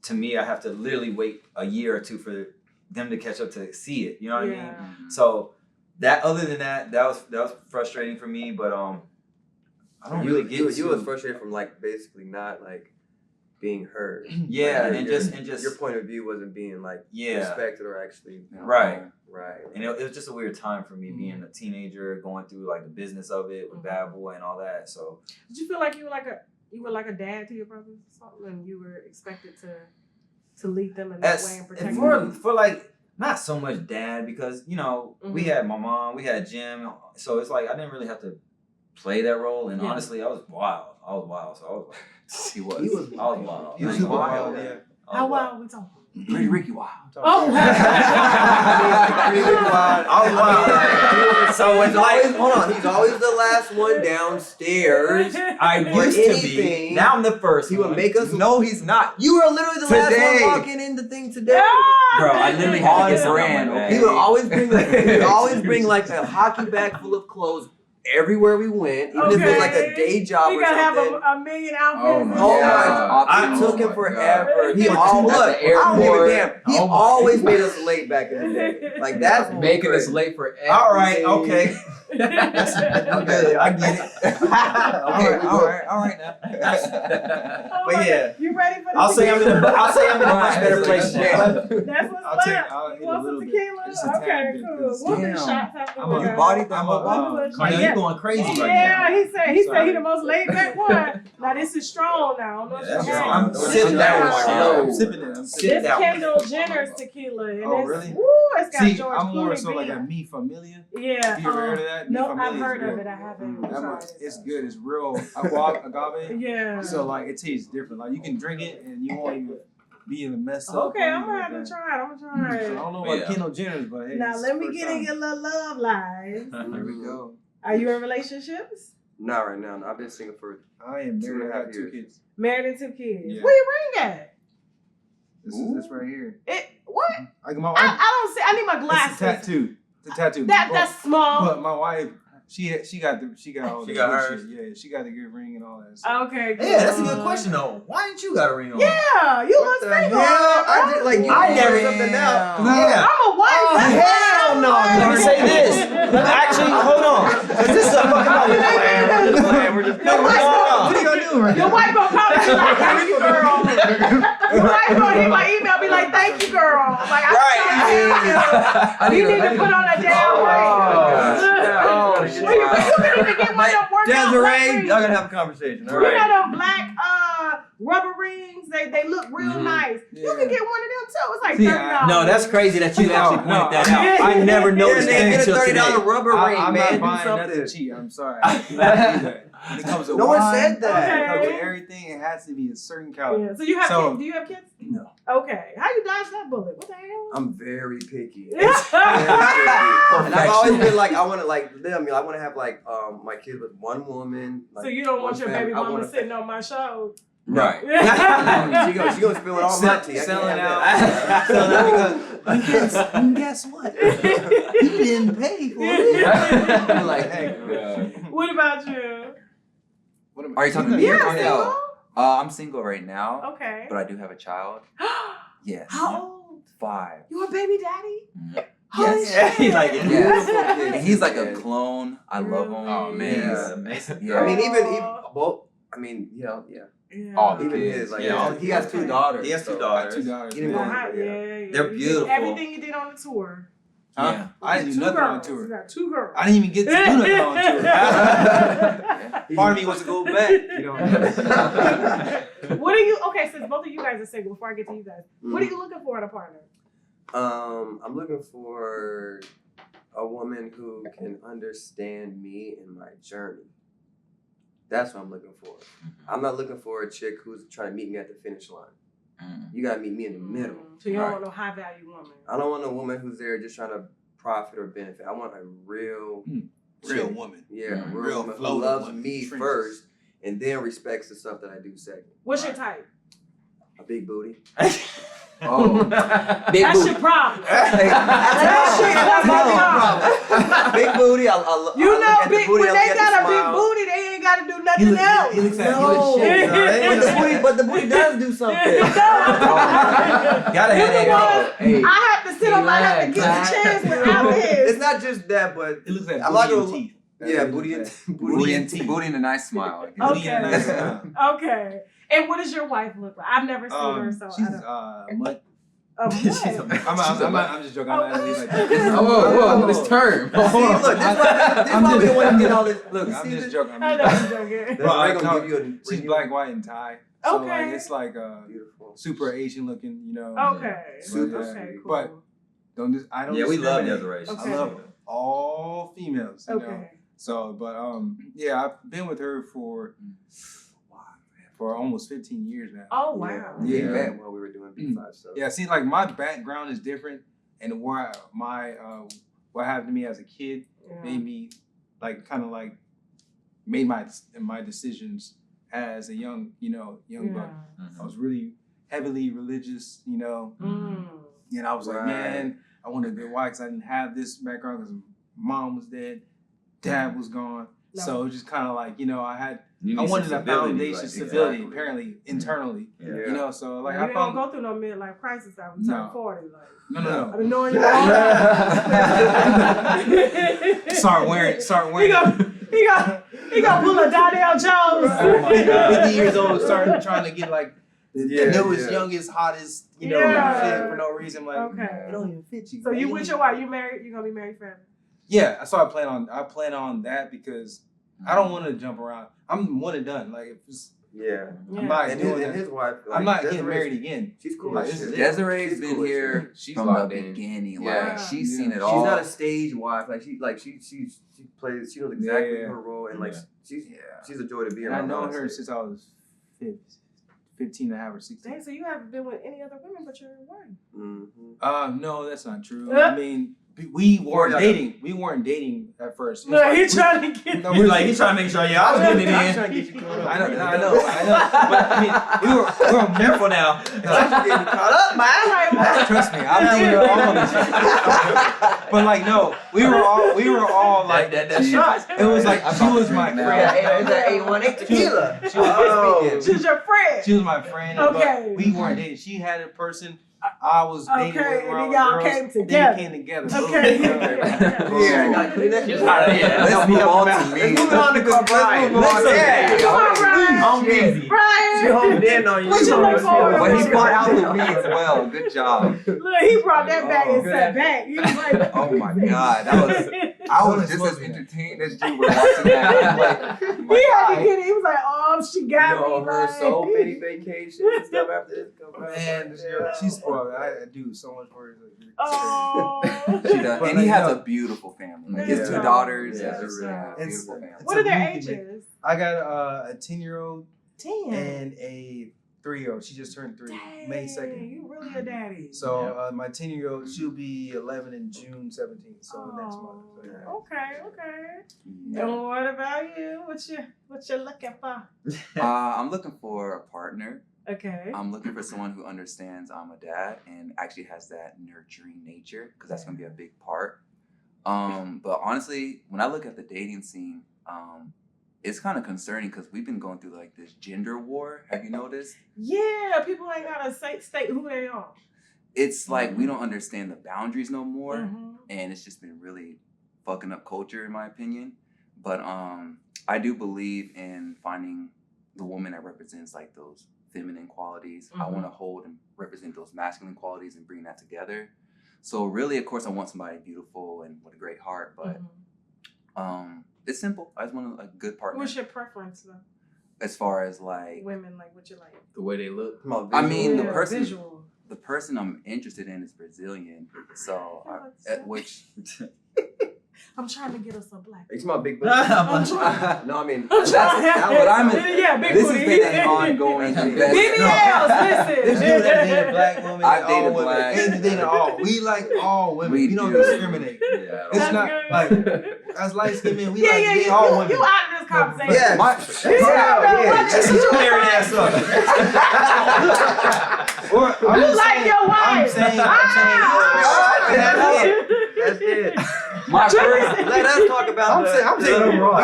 Speaker 3: to me, I have to literally wait a year or two for them to catch up to see it. You know what I mean? So other than that, that was frustrating for me. But I don't really get
Speaker 2: you was frustrated from like basically not like being heard.
Speaker 3: Yeah,
Speaker 2: like,
Speaker 3: and just
Speaker 2: your point of view wasn't being like respected or actually
Speaker 3: right.
Speaker 2: And
Speaker 3: it was just a weird time for me being a teenager, going through like the business of it with Bad Boy and all that. So
Speaker 1: did you feel like you were like a dad to your brothers or something, and you were expected to lead them in that way and protect them?
Speaker 3: For like not so much dad, because you know we had my mom, we had Jim, so it's like I didn't really have to play that role. And honestly, I was wild. So I was like,
Speaker 6: He was.
Speaker 3: I was wild.
Speaker 5: He was super wild. Yeah.
Speaker 1: How wild are we talking?
Speaker 6: Pretty Ricky wild.
Speaker 1: Oh,
Speaker 2: so it's always, hold on, he's always the last one downstairs.
Speaker 3: I used to be. Now I'm the first.
Speaker 2: He would make us.
Speaker 6: No, he's not.
Speaker 2: You were literally the last one walking in the thing today.
Speaker 3: Bro, I literally had to get some
Speaker 6: brand,
Speaker 3: on my
Speaker 6: okay?
Speaker 2: He would always bring like a hockey bag full of clothes everywhere we went, even if it was like a day job
Speaker 1: we
Speaker 2: or
Speaker 1: gotta
Speaker 2: something.
Speaker 1: have a million outfits.
Speaker 6: Oh my
Speaker 2: God. It took him forever. He always, look, I don't give a damn. He always made us late back in the day. Like that's
Speaker 4: making us late for everything.
Speaker 3: All right, okay. Okay, I get it. all right now. But yeah,
Speaker 1: you ready for this?
Speaker 3: I'll say I'm in a much better place now.
Speaker 1: That's what's left. You want some tequila? Okay, cool. We'll do shots after.
Speaker 6: You bodied that motherfucker.
Speaker 3: Carnell, you going crazy right now.
Speaker 1: Yeah, he said he the most laid back one. Now this is strong now.
Speaker 3: I'm sipping that one. I'm sipping it.
Speaker 1: This Kendall Jenner's tequila. And
Speaker 5: Oh, really?
Speaker 1: Woo, it's got George
Speaker 5: I'm more
Speaker 1: Clooney
Speaker 5: so like
Speaker 1: beer.
Speaker 5: a Mi Familia.
Speaker 1: Yeah.
Speaker 5: Have you ever heard of that?
Speaker 1: No,
Speaker 5: Mi
Speaker 1: I've
Speaker 5: Familia
Speaker 1: heard
Speaker 5: is
Speaker 1: of
Speaker 5: good.
Speaker 1: it. I haven't.
Speaker 5: That
Speaker 1: tried
Speaker 5: much,
Speaker 1: it.
Speaker 5: it's good. It's real agave.
Speaker 1: Yeah.
Speaker 5: So like it tastes different. Like you can drink it and you won't even be in the mess up.
Speaker 1: Okay, I'm gonna have to try it. I'm gonna try
Speaker 5: So I
Speaker 1: it.
Speaker 5: don't know about Kendall Jenner's, but hey.
Speaker 1: Now
Speaker 5: it's
Speaker 1: let me
Speaker 5: first
Speaker 1: get
Speaker 5: time.
Speaker 1: in your little love lives.
Speaker 6: Here we go.
Speaker 1: Are you in relationships?
Speaker 2: Not right now. I've been single for
Speaker 5: I am married. I
Speaker 2: 2.5
Speaker 5: got 2
Speaker 2: years.
Speaker 5: kids.
Speaker 1: Married and 2 kids.
Speaker 5: Yeah.
Speaker 1: Where your ring at?
Speaker 5: This is this right here.
Speaker 1: What?
Speaker 5: Like my wife.
Speaker 1: I don't see. I need my glasses.
Speaker 5: It's a tattoo. It's a tattoo.
Speaker 1: That's small.
Speaker 5: But my wife, she got all
Speaker 3: She
Speaker 5: the
Speaker 3: got
Speaker 5: good
Speaker 3: hers.
Speaker 5: shit. Yeah, she got the good ring and all that stuff.
Speaker 1: Okay. Cool.
Speaker 3: Yeah, that's a good question though. Why didn't you got a ring on?
Speaker 1: Yeah, you look single.
Speaker 2: I did like you
Speaker 3: I never
Speaker 2: figured something out.
Speaker 3: Yeah.
Speaker 1: I'm a wife.
Speaker 2: Hell no.
Speaker 3: Let me say this. Actually, hold on. 'Cause this is a fucking
Speaker 2: We're just
Speaker 1: Your wife
Speaker 5: What are you gonna do right
Speaker 1: Your
Speaker 5: now?
Speaker 1: wife gonna call me and be like, thank you, girl. Your wife gonna hit my email and be like, thank you, girl. Like, I'm trying to you need to put on a down ring. You can even get one of them workout
Speaker 2: Desiree,
Speaker 1: rings.
Speaker 2: y'all gotta have a conversation. All
Speaker 1: You
Speaker 2: right.
Speaker 1: know them black rubber rings? They look real nice. You can get one of them too. It's like $30.
Speaker 3: No, that's crazy that you actually pointed
Speaker 5: No,
Speaker 3: that out. I never noticed that
Speaker 2: Get a
Speaker 3: until today.
Speaker 2: $30 rubber ring,
Speaker 5: I'm
Speaker 2: man.
Speaker 5: not buying
Speaker 2: Do
Speaker 5: nothing
Speaker 2: something.
Speaker 5: cheap. I'm sorry. I do not do that. When it comes to
Speaker 2: No one
Speaker 5: wine,
Speaker 2: said that.
Speaker 5: when it comes to
Speaker 1: Okay.
Speaker 5: everything, it has to be a certain caliber.
Speaker 1: Yeah. So you have
Speaker 5: So-
Speaker 1: kids? Do you have kids?
Speaker 5: No.
Speaker 1: Okay. How you dodge that bullet? What the hell?
Speaker 2: I'm very picky.
Speaker 1: Yeah.
Speaker 2: And I've always been like, I want to like them. I want to have like my kid with one woman. Like,
Speaker 1: So you don't want
Speaker 2: one
Speaker 1: your
Speaker 2: family.
Speaker 1: baby
Speaker 2: I
Speaker 1: mama
Speaker 2: want
Speaker 1: sitting on my show?
Speaker 3: Right.
Speaker 2: She gonna spill it all my tea. I
Speaker 5: Selling
Speaker 2: can't
Speaker 5: out.
Speaker 2: have
Speaker 5: Selling
Speaker 2: that.
Speaker 5: out because guess what? You didn't pay for it.
Speaker 2: I'm like, hey.
Speaker 1: What about you?
Speaker 6: Are you talking to me
Speaker 1: Yeah,
Speaker 6: or Carnell?
Speaker 1: single?
Speaker 6: I'm single right now,
Speaker 1: Okay.
Speaker 6: but I do have a child. Yes.
Speaker 1: How old?
Speaker 6: 5.
Speaker 1: You a baby daddy?
Speaker 6: Mhm.
Speaker 1: Holy
Speaker 6: Yes.
Speaker 1: shit.
Speaker 3: He's like,
Speaker 6: Yes. And he's like a clone. I love him.
Speaker 4: Oh, man.
Speaker 6: He's-
Speaker 3: amazing.
Speaker 6: Yeah.
Speaker 2: I mean, even both. I mean, yeah.
Speaker 1: Yeah.
Speaker 4: All the
Speaker 2: Even
Speaker 4: kids.
Speaker 2: his like,
Speaker 3: Yeah.
Speaker 2: he has 2 daughters.
Speaker 3: He has 2
Speaker 2: so-
Speaker 3: daughters.
Speaker 5: $2.
Speaker 2: He didn't
Speaker 5: man.
Speaker 2: go-
Speaker 1: Yeah.
Speaker 3: They're
Speaker 1: You did
Speaker 3: beautiful.
Speaker 1: everything you did on the tour.
Speaker 5: Huh?
Speaker 3: Yeah.
Speaker 5: I didn't do
Speaker 1: Two
Speaker 5: nothing on
Speaker 1: girls. You
Speaker 5: tour.
Speaker 1: got 2 girls.
Speaker 5: I didn't even get to do nothing on tour. Part of me wants to go back. You know.
Speaker 1: What are you? Okay, since both of you guys are single, before I get to you guys, what are you looking for in a partner?
Speaker 2: I'm looking for a woman who can understand me and my journey. That's what I'm looking for. I'm not looking for a chick who's trying to meet me at the finish line. You gotta meet me in the middle.
Speaker 1: So you don't want no high value woman.
Speaker 2: I don't want a woman who's there just trying to profit or benefit. I want a real chick.
Speaker 5: woman.
Speaker 2: Yeah, a real
Speaker 5: Real
Speaker 2: woman who
Speaker 5: floating
Speaker 2: loves
Speaker 5: woman.
Speaker 2: me
Speaker 5: Trenches.
Speaker 2: first and then respects the stuff that I do second.
Speaker 1: What's your type?
Speaker 2: A big booty.
Speaker 6: Oh.
Speaker 2: Big
Speaker 1: That's
Speaker 2: booty.
Speaker 1: your problem.
Speaker 2: That's my problem. Big booty.
Speaker 1: You know, when they got a big booty, they ain't got to do nothing else.
Speaker 5: He looks like
Speaker 2: No,
Speaker 5: he was shit.
Speaker 2: but the booty does do something.
Speaker 3: Gotta have that.
Speaker 6: Hey.
Speaker 1: I have to sit on my lap to get the chance without his.
Speaker 2: It's not just that, but
Speaker 5: It looks like
Speaker 2: I'm not
Speaker 5: booty
Speaker 2: gonna.
Speaker 5: and teeth.
Speaker 2: Yeah, booty and
Speaker 6: booty and a nice smile.
Speaker 5: Booty and a nice smile.
Speaker 1: Okay. And what does your wife look like? I've never seen her, so
Speaker 5: she's
Speaker 1: I don't.
Speaker 5: mutt.
Speaker 1: What?
Speaker 5: I'm just joking. I'm not like that.
Speaker 4: Whoa, this term.
Speaker 2: See, look, this why we don't want to get all this.
Speaker 5: Look, I'm just joking.
Speaker 1: I know you're joking.
Speaker 5: She's black, white, and Thai. So
Speaker 1: Okay.
Speaker 5: like, it's like
Speaker 2: Beautiful.
Speaker 5: super Asian looking, you know.
Speaker 1: Okay.
Speaker 5: Super.
Speaker 1: Okay, cool.
Speaker 5: But I don't.
Speaker 3: Yeah, we love
Speaker 5: discriminate.
Speaker 3: Desiree.
Speaker 1: Okay.
Speaker 5: I love all females. You know?
Speaker 1: Okay.
Speaker 5: So, but yeah, I've been with her for almost 15 years now.
Speaker 1: Oh wow.
Speaker 2: We
Speaker 5: Yeah.
Speaker 2: met while we were doing B5 stuff.
Speaker 5: Yeah, see, like my background is different, and what happened to me as a kid made me made my decisions as a young buck. I was really heavily religious, you know, and I was like, man, I want to get white because I didn't have this background because mom was dead, dad was gone, so it was just kind of like, you know, I wanted a foundation, stability, apparently internally, you know. So like,
Speaker 1: you don't go through no midlife crisis after you turn 40. Like,
Speaker 5: no.
Speaker 1: I've been knowing you all that.
Speaker 5: Start wearing.
Speaker 1: He gonna pull a Donnell Jones.
Speaker 5: 50 years old, starting trying to get like the newest, youngest, hottest, you know, fit for no reason. Like, it don't even fit you.
Speaker 1: So you with your wife? You married? You gonna be married forever?
Speaker 5: Yeah, so I plan on that because I don't want to jump around. I'm one and done. Like, if it's, I'm not doing that.
Speaker 2: His wife. Like,
Speaker 5: I'm not getting married again.
Speaker 2: She's cool.
Speaker 5: Like,
Speaker 6: Desiree's been here from the beginning. Like she's seen it all.
Speaker 2: She's not a stage wife. She plays. She knows exactly her role, and like she's a joy to be around.
Speaker 5: I know her since I was 15 and a half or 16.
Speaker 1: Dang, so you haven't been with any other women but your wife?
Speaker 5: No, that's not true. I mean, we weren't dating. We weren't dating at first.
Speaker 1: No, he's trying to get.
Speaker 3: No, he's trying to make sure. Yeah, I was getting it in.
Speaker 5: I'm trying to get you caught up. I know. But I mean, we were
Speaker 3: Careful now.
Speaker 2: I'm getting caught up, man.
Speaker 5: Trust me, I'm doing all of this. But like, no, we were all like
Speaker 3: that shot.
Speaker 5: It was like she was my friend.
Speaker 2: It's that 818 tequila.
Speaker 5: She was
Speaker 1: She's your friend.
Speaker 5: She was my friend.
Speaker 1: Okay.
Speaker 5: But we weren't dating. She had a person. I was dating with
Speaker 1: and then
Speaker 5: girls.
Speaker 1: y'all came together.
Speaker 5: Then we came together.
Speaker 1: Okay.
Speaker 2: Gotta clean that shit up.
Speaker 6: Let's move on to me.
Speaker 2: Let's move on to Brian.
Speaker 1: Come on, Brian.
Speaker 3: I'm busy.
Speaker 1: Brian.
Speaker 2: She homed in on you.
Speaker 1: What you look for?
Speaker 6: But he brought out the weeds well. Good job.
Speaker 1: Look, he brought that back and sat back. He was like,
Speaker 6: Oh my God, I was just as entertained as you were watching that.
Speaker 1: He had to get it. He was like, oh, she got me.
Speaker 2: her
Speaker 1: Like,
Speaker 2: so many vacations and stuff after this.
Speaker 5: Man, this girl, she's spoiled. I do so much for her.
Speaker 1: oh.
Speaker 6: She does. And he has a beautiful family. Like his 2 daughters.
Speaker 2: Yeah,
Speaker 6: It's a really
Speaker 5: it's-
Speaker 6: beautiful family.
Speaker 1: What are their ages?
Speaker 5: I got a 10-year-old
Speaker 1: 10.
Speaker 5: and a 3-year-old. She just turned 3 May 2nd.
Speaker 1: You really a daddy.
Speaker 5: So my 10-year-old, she'll be 11 in June 17th. So next month. So, yeah.
Speaker 1: Okay. And what about you? What you looking for?
Speaker 6: I'm looking for a partner.
Speaker 1: Okay.
Speaker 6: I'm looking for someone who understands I'm a dad and actually has that nurturing nature because that's going to be a big part. But honestly, when I look at the dating scene, it's kind of concerning because we've been going through like this gender war. Have you noticed?
Speaker 1: Yeah, people ain't gotta state who they are.
Speaker 6: It's like we don't understand the boundaries no more,
Speaker 1: Mm-hmm.
Speaker 6: and it's just been really fucking up culture in my opinion. But I do believe in finding the woman that represents like those feminine qualities. I want to hold and represent those masculine qualities and bring that together. So really, of course, I want somebody beautiful and with a great heart, but it's simple. I just want a good partner.
Speaker 1: What's your preference though?
Speaker 6: As far as like
Speaker 1: Women, like what you like?
Speaker 4: The way they look.
Speaker 6: I mean, the
Speaker 1: visual.
Speaker 6: person I'm interested in is Brazilian. So which
Speaker 1: I'm trying to get us a black.
Speaker 2: It's my big booty.
Speaker 1: I'm trying.
Speaker 2: No, I mean,
Speaker 6: that's what I'm in.
Speaker 1: Yeah, big
Speaker 6: This
Speaker 1: booty.
Speaker 6: has been an ongoing investment.
Speaker 1: BBLs,
Speaker 5: This
Speaker 1: listen.
Speaker 5: dude that dated black women.
Speaker 6: I've dated
Speaker 5: all women,
Speaker 6: black.
Speaker 5: And dated all. We like all women.
Speaker 6: We
Speaker 5: We don't
Speaker 6: do.
Speaker 5: discriminate.
Speaker 6: Yeah,
Speaker 5: It's
Speaker 1: That's
Speaker 5: not
Speaker 1: good.
Speaker 5: like as light skinned men. We
Speaker 1: Yeah,
Speaker 5: like
Speaker 1: yeah,
Speaker 5: date all women.
Speaker 1: you out of this conversation.
Speaker 2: yeah,
Speaker 1: Shut your
Speaker 3: Married ass up.
Speaker 5: Or, I'm
Speaker 1: You
Speaker 5: just
Speaker 1: like
Speaker 5: saying,
Speaker 1: your wife.
Speaker 5: I'm saying.
Speaker 2: That's it.
Speaker 6: My first,
Speaker 2: Let us talk about.
Speaker 5: I'm saying overall.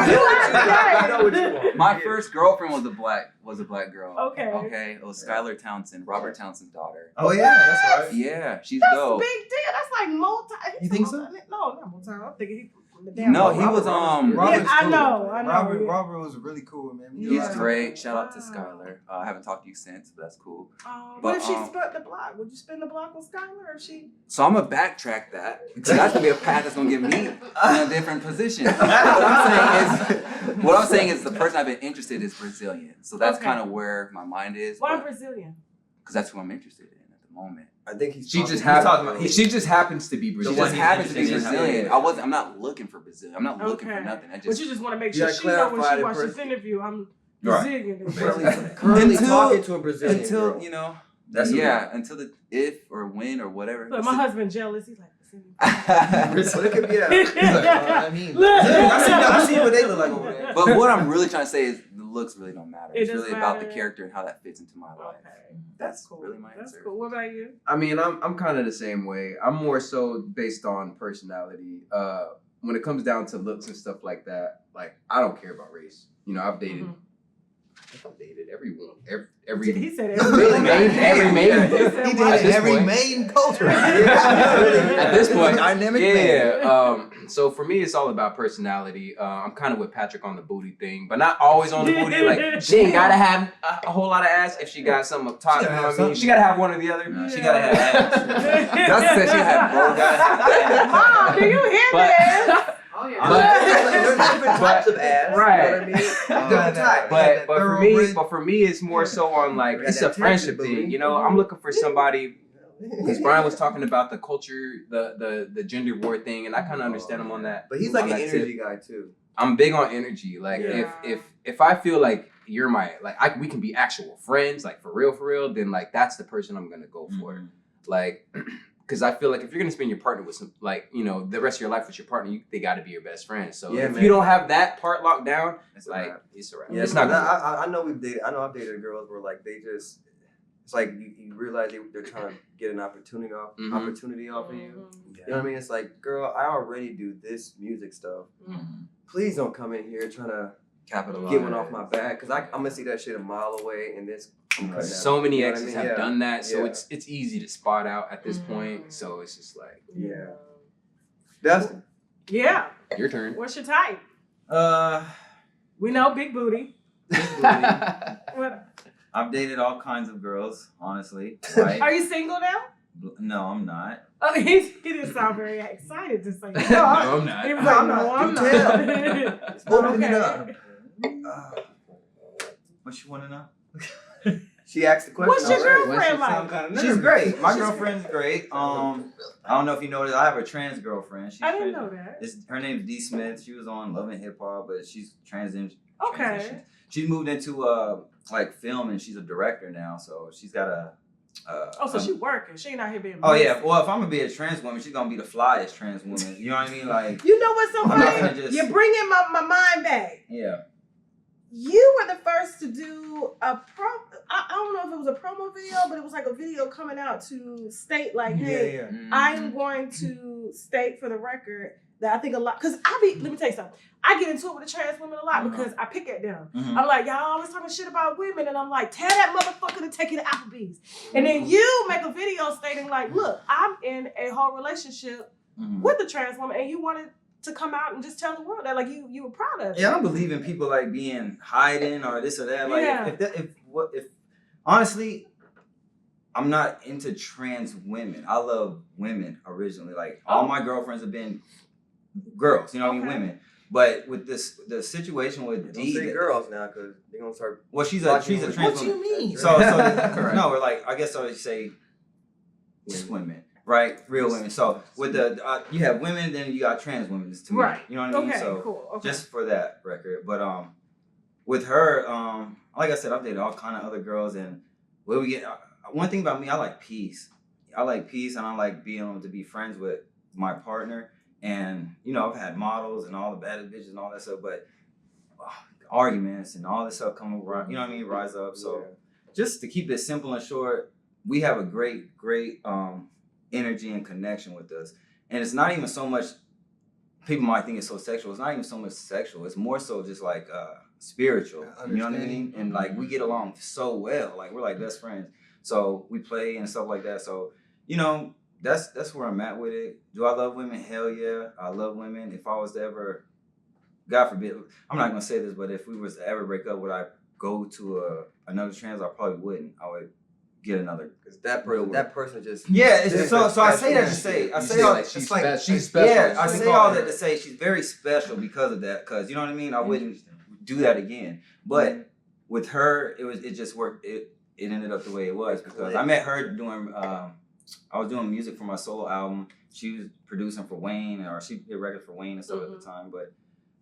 Speaker 6: my first girlfriend was a black girl.
Speaker 1: Okay.
Speaker 6: Okay. It was Skylar Townsend, Robert Townsend's daughter.
Speaker 5: Oh yeah, that's right.
Speaker 6: Yeah, she's
Speaker 1: That's a
Speaker 6: dope.
Speaker 1: big deal. That's like multi.
Speaker 5: You think so?
Speaker 1: No, not multi. I'm thinking
Speaker 6: No, he was
Speaker 5: Robert's
Speaker 1: I
Speaker 5: cool.
Speaker 1: know.
Speaker 5: Robert was really cool, man.
Speaker 6: He's great. Shout out to Skylar. I haven't talked to you since, but that's cool.
Speaker 1: What if she spent the block? Would you spend the block with Skylar, or if she?
Speaker 6: So I'm gonna backtrack that. So that's gonna be a path that's gonna get me in a different position. What I'm saying is the person I've been interested in is Brazilian. So that's kind of where my mind is.
Speaker 1: Why Brazilian?
Speaker 6: Because that's who I'm interested in at the moment.
Speaker 2: I think he's.
Speaker 4: She just happens to be
Speaker 6: She
Speaker 4: Brazilian.
Speaker 6: just happens to be Brazilian. I'm not looking for Brazilian. I'm not looking for nothing.
Speaker 1: But you just want to make sure she knows when she watches this interview. I'm Brazilian.
Speaker 2: Currently talking to a Brazilian
Speaker 6: until
Speaker 2: girl.
Speaker 6: you know.
Speaker 3: That's
Speaker 6: until the if or when or whatever.
Speaker 1: Look, my husband jealous. He's like.
Speaker 2: It could be
Speaker 5: I mean,
Speaker 3: I see what they look like over there.
Speaker 6: But what I'm really trying to say is the looks really don't matter. It's really about the
Speaker 1: matter.
Speaker 6: character and how that fits into my life.
Speaker 1: Okay.
Speaker 6: That's
Speaker 1: cool.
Speaker 6: really my answer.
Speaker 1: That's cool. What about you?
Speaker 4: I mean, I'm kind of the same way. I'm more so based on personality. When it comes down to looks and stuff like that, like I don't care about race. You know, I've dated. I've dated everyone. Every
Speaker 1: he said
Speaker 4: every main.
Speaker 5: he did every main culture.
Speaker 4: At this point,
Speaker 5: dynamic.
Speaker 4: Yeah. So for me, it's all about personality. I'm kind of with Patrick on the booty thing, but not always on the booty. Like she ain't gotta have a whole lot of ass. If she got something up top, you know what I mean? She gotta have one or the other.
Speaker 3: No, she gotta have ass.
Speaker 6: That's said she had both.
Speaker 1: Mom, do you hear this?
Speaker 2: Oh yeah. There's different types of ass.
Speaker 4: Right.
Speaker 2: You know what I mean? Different types.
Speaker 4: But for me, it's more so on like it's a friendship thing. You know, I'm looking for somebody. Because Brian was talking about the culture, the gender war thing, and I kind of understand him on that.
Speaker 2: But he's like
Speaker 4: on
Speaker 2: an
Speaker 4: that
Speaker 2: energy
Speaker 4: tip.
Speaker 2: guy too.
Speaker 4: I'm big on energy. Like if I feel like you're we can be actual friends, like for real, then like that's the person I'm gonna go for.
Speaker 3: Mm-hmm.
Speaker 4: Like, because I feel like if you're gonna spend your partner with some, like the rest of your life with your partner, they got to be your best friend. So if you don't have that part locked down, it's like it's a wrap.
Speaker 2: Yeah,
Speaker 4: It's not.
Speaker 2: I know I've dated girls where like they just. It's like you realize they're trying to get an opportunity off of you. You know what I mean? It's like, girl, I already do this music stuff. Please don't come in here trying to
Speaker 6: Capitalize.
Speaker 2: get one off my back, because I'm gonna see that shit a mile away and this.
Speaker 4: So many
Speaker 2: You know what
Speaker 4: exes
Speaker 2: I mean?
Speaker 4: have done that, so
Speaker 2: Yeah.
Speaker 4: it's easy to spot out at this point. So it's just like,
Speaker 2: Dustin.
Speaker 1: Yeah.
Speaker 4: Your turn.
Speaker 1: What's your type? We know big booty. What?
Speaker 3: I've dated all kinds of girls, honestly. Right?
Speaker 1: Are you single now?
Speaker 3: No, I'm not.
Speaker 1: Oh, he didn't sound very excited to say that.
Speaker 4: No, I'm not.
Speaker 1: He was like, no, I'm not.
Speaker 2: Open it up.
Speaker 3: What you want to know?
Speaker 2: She asked the question.
Speaker 1: What's your
Speaker 2: already.
Speaker 1: girlfriend like?
Speaker 3: She's great. My girlfriend's great. I don't know if you know this. I have a trans girlfriend. She's
Speaker 1: I didn't know that.
Speaker 3: Her name's D. Smith. She was on Love and Hip Hop, but she's transitioned.
Speaker 1: Okay.
Speaker 3: She's moved into like film, and she's a director now. So she's got a.
Speaker 1: So she working. She ain't out here being.
Speaker 3: Oh yeah. Well, if I'm gonna be a trans woman, she's gonna be the flyest trans woman. You know what I mean? Like.
Speaker 1: You know what's so
Speaker 3: I'm not
Speaker 1: funny?
Speaker 3: gonna just-
Speaker 1: You're bringing my mind back.
Speaker 3: Yeah.
Speaker 1: You were the first to do a I don't know if it was a promo video, but it was like a video coming out to state like, hey, I'm going to state for the record that I think a lot, because let me tell you something. I get into it with the trans women a lot because I pick at them. I'm like, y'all always talking shit about women, and I'm like, tell that motherfucker to take you to Applebee's. And then you make a video stating like, look, I'm in a whole relationship with the trans woman, and you wanted to come out and just tell the world that like you were proud of it.
Speaker 3: Yeah, I don't believe in people like being hiding or this or that. Like if honestly, I'm not into trans women. I love women originally. Like all my girlfriends have been girls, you know what I mean, women. But with the situation with
Speaker 2: Don't say girls now, because they're gonna start.
Speaker 3: Well, she's a trans woman.
Speaker 2: What you mean?
Speaker 3: So no, we're like, I guess I would say just women. Right, real women. So with the you have women, then you got trans women. To me,
Speaker 1: right?
Speaker 3: You know what I mean?
Speaker 1: Okay,
Speaker 3: so
Speaker 1: cool. Okay.
Speaker 3: just for that record, but with her, like I said, I've dated all kind of other girls, and where we get one thing about me, I like peace. I like peace, and I like being able to be friends with my partner. And you know, I've had models and all the bad bitches and all that stuff, but arguments and all this stuff come around. You know what I mean? Rise up. So just to keep it simple and short, we have a great energy and connection with us. And it's not even so much, people might think it's so sexual. It's not even so much sexual. It's more so just like spiritual. You know what I mean? And like we get along so well. Like we're like best friends. So we play and stuff like that. So, you know, that's where I'm at with it. Do I love women? Hell yeah, I love women. If I was to ever, God forbid, I'm not gonna say this, but if we was to ever break up, would I go to another trans? I probably wouldn't. I would get another.
Speaker 2: Because that person just
Speaker 3: So I say that to say
Speaker 4: she's special.
Speaker 3: Yeah, I say all that to say she's very special because of that. Because you know what I mean. I wouldn't do that again. But with her, it just worked. It ended up the way it was because I met her doing. I was doing music for my solo album. She was producing for Wayne, or she did records for Wayne and stuff at the time. But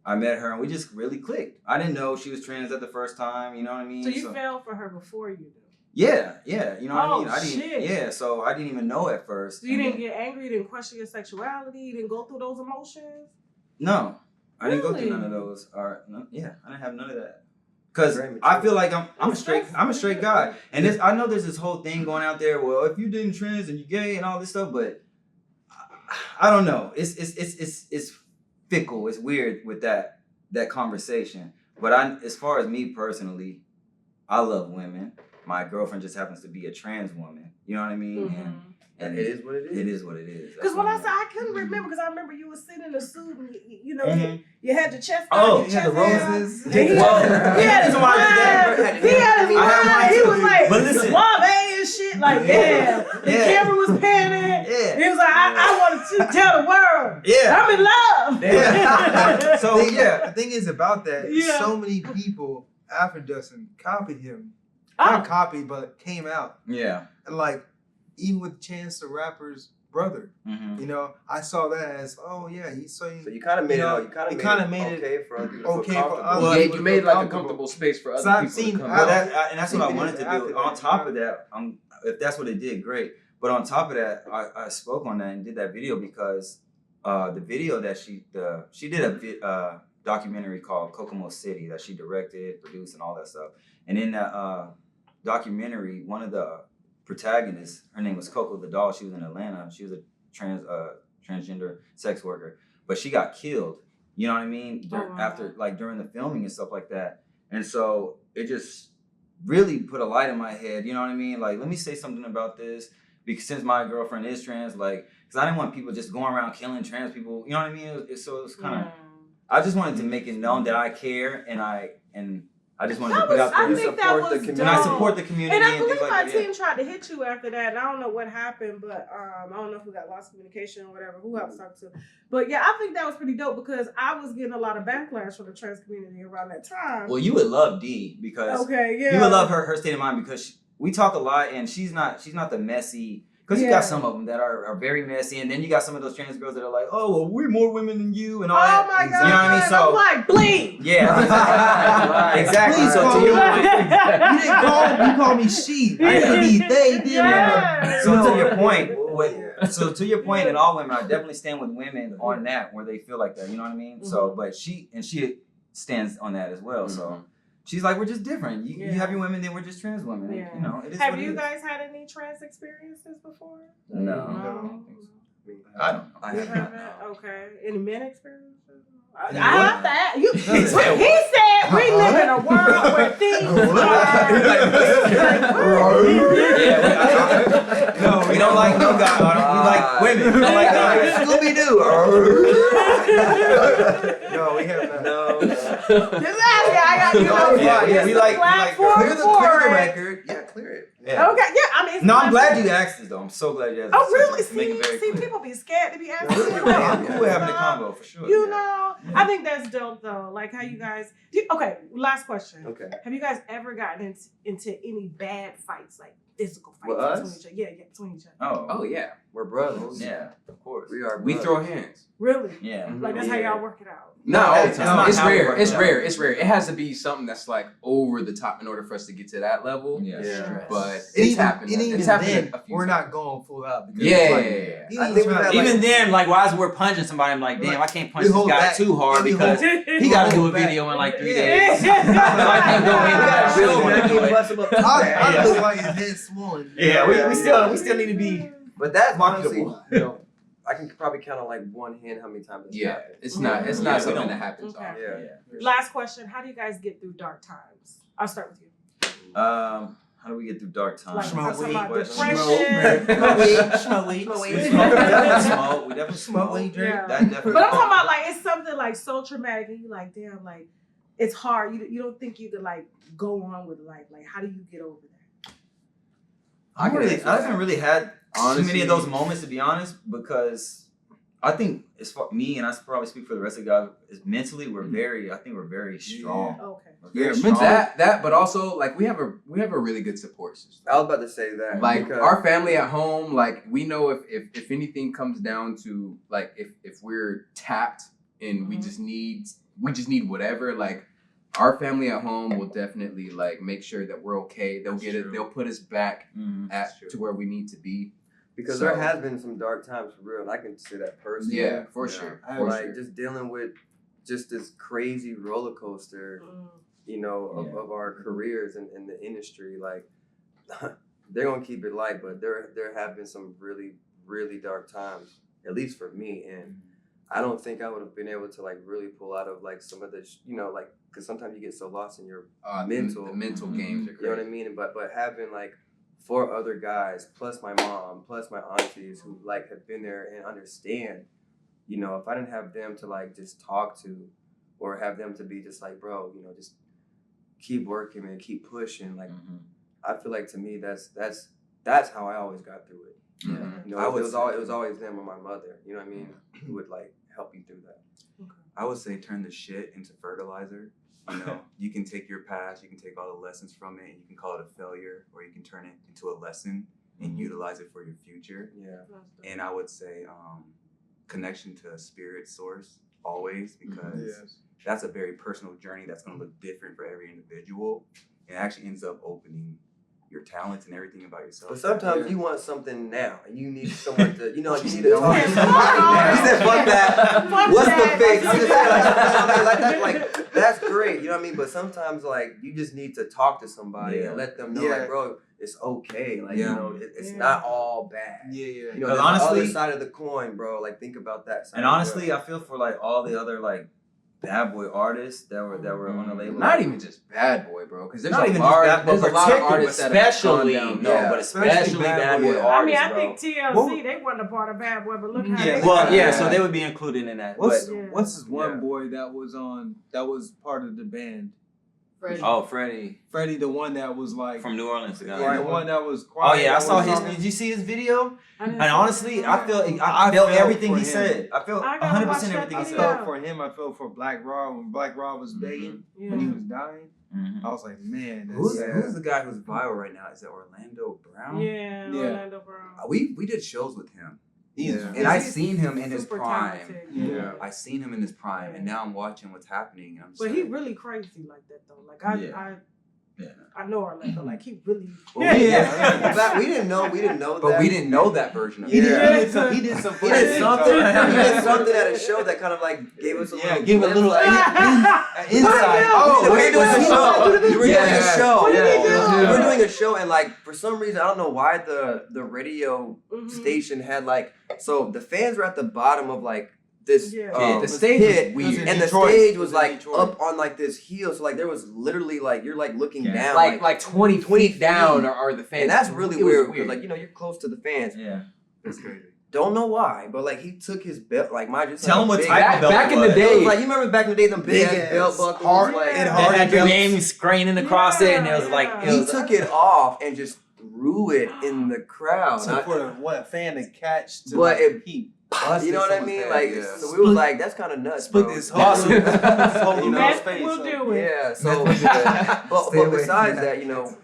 Speaker 3: I met her and we just really clicked. I didn't know she was trans at the first time. You know what I mean?
Speaker 1: So you fell for her before you did.
Speaker 3: Yeah. You know what I mean?
Speaker 1: Shit.
Speaker 3: Yeah, so I didn't even know at first.
Speaker 1: So you didn't get angry, you didn't question your sexuality, you didn't go through those emotions?
Speaker 3: No. I didn't go through none of those. I didn't have none of that. Cause I feel like I'm a straight guy. And I know there's this whole thing going out there, well, if you dating trans and you gay and all this stuff, but I don't know. It's fickle. It's weird with that conversation. But as far as me personally, I love women. My girlfriend just happens to be a trans woman. You know what I mean? And
Speaker 2: it is what it is.
Speaker 3: It is what it is.
Speaker 1: Because when I said I couldn't remember, because I remember you were sitting in a suit and you know you had your chest out.
Speaker 3: You had the roses.
Speaker 1: He had his mind. He was like suave and shit. Like the camera was panning. He was like, I want to tell the world. I'm in love.
Speaker 3: So
Speaker 5: the thing is about that, so many people after Dustin copied him. Not copied, but came out.
Speaker 3: Yeah.
Speaker 5: And like, even with Chance the Rapper's brother, you know, I saw that as, he's saying.
Speaker 2: So you kind of made it okay for other people.
Speaker 4: You made like a comfortable space for other people to come out.
Speaker 3: And that's what I wanted to do. On top of that, if that's what it did, great. But on top of that, I spoke on that and did that video because the video that she did a documentary called Kokomo City that she directed, produced, and all that stuff. And in that documentary, one of the protagonists, her name was Coco the doll. She was in Atlanta. She was a transgender sex worker, but she got killed. You know what I mean? After during the filming and stuff like that. And so it just really put a light in my head. You know what I mean? Like, let me say something about this because since my girlfriend is trans, because I didn't want people just going around killing trans people. You know what I mean? So it was kind of. I just wanted to make it known that I care and I just wanted to put out there
Speaker 1: and support the community.
Speaker 3: And I support the community.
Speaker 1: And I believe my team tried to hit you after that. And I don't know what happened, but I don't know if we got lost communication or whatever, who I was talking to. But yeah, I think that was pretty dope because I was getting a lot of backlash from the trans community around that time.
Speaker 3: Well, you would love Dee because you would love her state of mind because we talk a lot and she's not the messy. Because you got some of them that are very messy, and then you got some of those trans girls that are like, oh, well, we're more women than you, and all that.
Speaker 1: Oh my God.
Speaker 3: You know what I mean? So,
Speaker 1: I'm like, bleed.
Speaker 3: Yeah. Exactly. So to your point,
Speaker 5: you call me she. I need to be they, them.
Speaker 3: So to your point, in all women, I definitely stand with women on that, where they feel like that. You know what I mean? So, but she stands on that as well. So. She's like, we're just different. You have your women, then we're just trans women.
Speaker 1: Yeah.
Speaker 3: You know, it is
Speaker 1: Have you guys had any trans experiences before?
Speaker 3: No. I don't know.
Speaker 2: I haven't.
Speaker 1: Okay. Any men experiences? I have that. He said we live in a world where things
Speaker 3: No, we don't like no guy. We like women. We don't like guys.
Speaker 2: Scooby-Doo.
Speaker 5: No, we have not.
Speaker 1: Just ask me. I got
Speaker 3: we like
Speaker 2: Clear the record. Yeah, clear it.
Speaker 3: Yeah.
Speaker 1: Okay, yeah,
Speaker 3: No, I'm glad you asked this though. I'm so glad you asked this.
Speaker 1: Oh, really?
Speaker 3: See,
Speaker 1: people be scared to be asking.
Speaker 3: I'm cool with having the combo for sure.
Speaker 1: You know, I think that's dope though. Like how you guys. Okay, last question.
Speaker 2: Okay.
Speaker 1: Have you guys ever gotten into any bad fights, like physical fights
Speaker 2: With us?
Speaker 1: between each other? Yeah, between each other.
Speaker 4: Oh yeah,
Speaker 2: We're brothers.
Speaker 3: Yeah, of course.
Speaker 4: we throw hands.
Speaker 1: Really?
Speaker 3: Yeah.
Speaker 1: Like that's how y'all work it out.
Speaker 4: No,
Speaker 3: that's not
Speaker 4: it's
Speaker 3: how we
Speaker 4: rare.
Speaker 3: work
Speaker 4: It's
Speaker 3: it out.
Speaker 4: rare. It's rare. It has to be something that's like over the top in order for us to get to that level.
Speaker 3: Yeah.
Speaker 4: But it's happened. It's happened.
Speaker 5: We're not going full out.
Speaker 3: Even then, like, why is we're punching somebody? I'm like, damn, I can't punch this guy too hard because he got to do a video in like 3 days. So I can't go in there. I really want to do it.
Speaker 5: I look like his head swollen.
Speaker 3: Yeah, we still need to be.
Speaker 2: But that's honestly, I can probably count on like one hand how many times it's happened.
Speaker 4: It's not something that happens
Speaker 1: Okay.
Speaker 4: often.
Speaker 2: Yeah.
Speaker 1: Last question: how do you guys get through dark times? I'll start with you.
Speaker 3: How How do we get through dark times?
Speaker 1: Like,
Speaker 5: Smoke
Speaker 1: I'm talking
Speaker 5: weed.
Speaker 1: about
Speaker 3: Question.
Speaker 1: depression.
Speaker 5: Smoke weed.
Speaker 3: We definitely smoke. We definitely
Speaker 5: Smoke
Speaker 3: smoke.
Speaker 5: weed, drink.
Speaker 1: Yeah.
Speaker 3: That definitely.
Speaker 1: But I'm talking about like it's something like so traumatic, and you like, damn, like it's hard. You don't think you could like go on with life. Like, how do you get over that?
Speaker 3: I haven't really had too many of those moments, to be honest, because I think as far me, and I probably speak for the rest of the guys, is mentally we're very strong.
Speaker 1: Okay.
Speaker 3: We're very strong.
Speaker 4: That, but also like we have a really good support system.
Speaker 2: I was about to say that.
Speaker 4: Like
Speaker 2: because
Speaker 4: our family at home, like we know if anything comes down to like if we're tapped and we just need whatever, like our family at home will definitely like make sure that we're okay. They'll get it. They'll put us back to where we need to be.
Speaker 2: Because
Speaker 4: So-
Speaker 2: there has been some dark times for real, and I can say that personally.
Speaker 4: Yeah, for sure. For
Speaker 2: Like
Speaker 4: sure.
Speaker 2: just dealing with just this crazy roller coaster, you know, of our careers in the industry. Like they're gonna keep it light, but there have been some really, really dark times, at least for me, and I don't think I would have been able to like really pull out of like some of the, you know, like because sometimes you get so lost in your mental,
Speaker 4: the mental games are
Speaker 2: you know what I
Speaker 4: crazy.
Speaker 2: mean? But having like 4 other guys, plus my mom, plus my aunties who like have been there and understand, you know, if I didn't have them to like just talk to, or have them to be just like, bro, you know, just keep working and keep pushing. Like, I feel like to me that's how I always got through it.
Speaker 3: Yeah.
Speaker 2: You know, it was always them or my mother. You know what I mean? Who would like help you through that.
Speaker 6: I would say turn the shit into fertilizer. You know, you can take your past, you can take all the lessons from it, and you can call it a failure, or you can turn it into a lesson and utilize it for your future.
Speaker 2: Yeah.
Speaker 6: And I would say connection to a spirit source always, because that's a very personal journey that's going to look different for every individual. It actually ends up opening your talents and everything about yourself.
Speaker 2: But sometimes you want something now, and you need someone to, you know, you need to talk to somebody now. You said, fuck that. What's the fix? I'm just saying, like, that's great, you know what I mean? But sometimes, like, you just need to talk to somebody and let them know, like, bro, it's okay. Like, you know, it's not all bad. You know, there's
Speaker 3: honestly,
Speaker 2: the other side of the coin, bro. Like, think about that side.
Speaker 3: And honestly, I feel for like all the other like bad boy artists that were on the label.
Speaker 4: Not even just bad boy, bro, because there's
Speaker 3: Not
Speaker 4: a
Speaker 3: even
Speaker 4: large,
Speaker 3: just bad boy,
Speaker 4: there's a lot of artists that have
Speaker 3: especially
Speaker 4: gone down.
Speaker 3: but especially bad boy artists.
Speaker 1: I mean, I
Speaker 3: bro.
Speaker 1: think TLC, they wasn't a part of Bad Boy, but look how they
Speaker 3: Well, yeah, so they would be included in that.
Speaker 5: What's
Speaker 3: But,
Speaker 5: this one boy that was part of the band?
Speaker 3: Freddie.
Speaker 5: Freddie, the one that was like
Speaker 3: From New Orleans. The guy.
Speaker 5: Yeah, the one that was
Speaker 3: Oh
Speaker 5: quiet.
Speaker 3: yeah, I
Speaker 5: that
Speaker 3: saw
Speaker 5: was
Speaker 3: his.
Speaker 5: on-
Speaker 3: Did you see his video?
Speaker 1: And
Speaker 3: And honestly, I felt everything
Speaker 5: for
Speaker 3: he
Speaker 5: him.
Speaker 3: said. I felt
Speaker 1: I gotta
Speaker 3: 100%
Speaker 1: watch that
Speaker 3: everything he
Speaker 5: I
Speaker 1: video.
Speaker 3: said.
Speaker 5: felt for him. I felt for Black Raw when Black Raw was begging when he was dying. I was like, man,
Speaker 6: Who's
Speaker 5: that's
Speaker 6: the guy who's viral right now? Is it Orlando Brown?
Speaker 1: Yeah, Orlando Brown.
Speaker 6: We did shows with him.
Speaker 5: he's
Speaker 6: And I seen him in his
Speaker 1: super
Speaker 6: prime.
Speaker 1: talented.
Speaker 5: Yeah.
Speaker 6: I seen him in his prime, and now I'm watching what's happening. And I'm just
Speaker 1: But
Speaker 6: like,
Speaker 1: he really crazy like that though. Like I know Orlando. Like he really.
Speaker 2: Well, we didn't know
Speaker 4: But
Speaker 2: that.
Speaker 4: we didn't know that version of
Speaker 5: He
Speaker 4: it.
Speaker 5: did some
Speaker 2: He did something.
Speaker 5: funny
Speaker 2: He did
Speaker 5: things.
Speaker 2: something at a show that kind of like gave us a little.
Speaker 5: give a little
Speaker 2: insight.
Speaker 4: Oh,
Speaker 2: we were doing a show. We were doing a
Speaker 4: Yeah.
Speaker 2: show.
Speaker 1: What did he do?
Speaker 2: We were doing a show, and like for some reason, I don't know why the radio station had like, so the fans were at the bottom of like this
Speaker 4: The stage
Speaker 2: pit,
Speaker 4: was weird.
Speaker 2: and the
Speaker 5: Detroit.
Speaker 2: stage was
Speaker 5: It was in
Speaker 2: like
Speaker 5: Detroit.
Speaker 2: up on like this hill, so like there was literally like you're like looking down,
Speaker 4: like 20 feet down are the fans.
Speaker 2: and that's really
Speaker 4: It was
Speaker 2: weird because like, you know, you're close to the fans.
Speaker 3: Yeah.
Speaker 6: that's crazy.
Speaker 2: Don't know why, but like he took his belt, like my just
Speaker 3: Tell him what
Speaker 2: big,
Speaker 3: type of belt
Speaker 4: back
Speaker 3: it
Speaker 4: in the
Speaker 3: was.
Speaker 4: day.
Speaker 2: It was like, you remember back in the day, them big ass belt buckles,
Speaker 5: hard-
Speaker 2: like
Speaker 5: and
Speaker 3: They
Speaker 5: hard
Speaker 3: had your
Speaker 5: belts.
Speaker 3: name scraining across it, and it was like it
Speaker 2: he
Speaker 3: was,
Speaker 2: took it off and just threw it in the crowd.
Speaker 5: So for a fan to catch, to
Speaker 2: But
Speaker 5: like, he
Speaker 2: you know what I
Speaker 6: someone's
Speaker 2: mean?
Speaker 6: head,
Speaker 2: Like,
Speaker 6: yeah.
Speaker 2: so we was like, that's kind of nuts,
Speaker 5: split
Speaker 2: bro.
Speaker 5: this whole
Speaker 2: You know?
Speaker 1: Meth will do it.
Speaker 2: Yeah. So, but besides that, you know,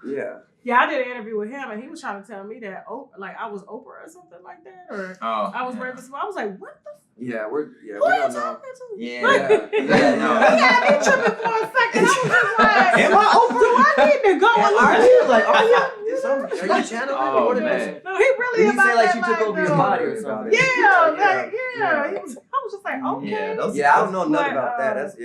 Speaker 2: yeah.
Speaker 1: Yeah, I did an interview with him, and he was trying to tell me that, like I was Oprah or something like that, or I was Raven Smith. I was like, what the?
Speaker 2: Yeah, we
Speaker 1: Who
Speaker 2: don't
Speaker 1: are you
Speaker 2: know.
Speaker 1: talking to?
Speaker 3: Yeah.
Speaker 1: Like,
Speaker 3: no.
Speaker 1: I got me tripping for a second. I was just like,
Speaker 3: Am I Oprah?
Speaker 1: do I need to go? and look
Speaker 2: Are
Speaker 1: at
Speaker 2: you
Speaker 1: this?
Speaker 2: like, are you channeling?
Speaker 3: Oh,
Speaker 2: What is
Speaker 3: man.
Speaker 2: this?
Speaker 1: No, he really
Speaker 2: Did he
Speaker 1: about
Speaker 2: say like
Speaker 1: that
Speaker 2: she took
Speaker 1: life,
Speaker 2: over your
Speaker 1: though.
Speaker 2: body or something?
Speaker 1: Yeah, like, yeah. He was, I was just like, okay.
Speaker 2: I don't know nothing
Speaker 1: But,
Speaker 2: about that. That's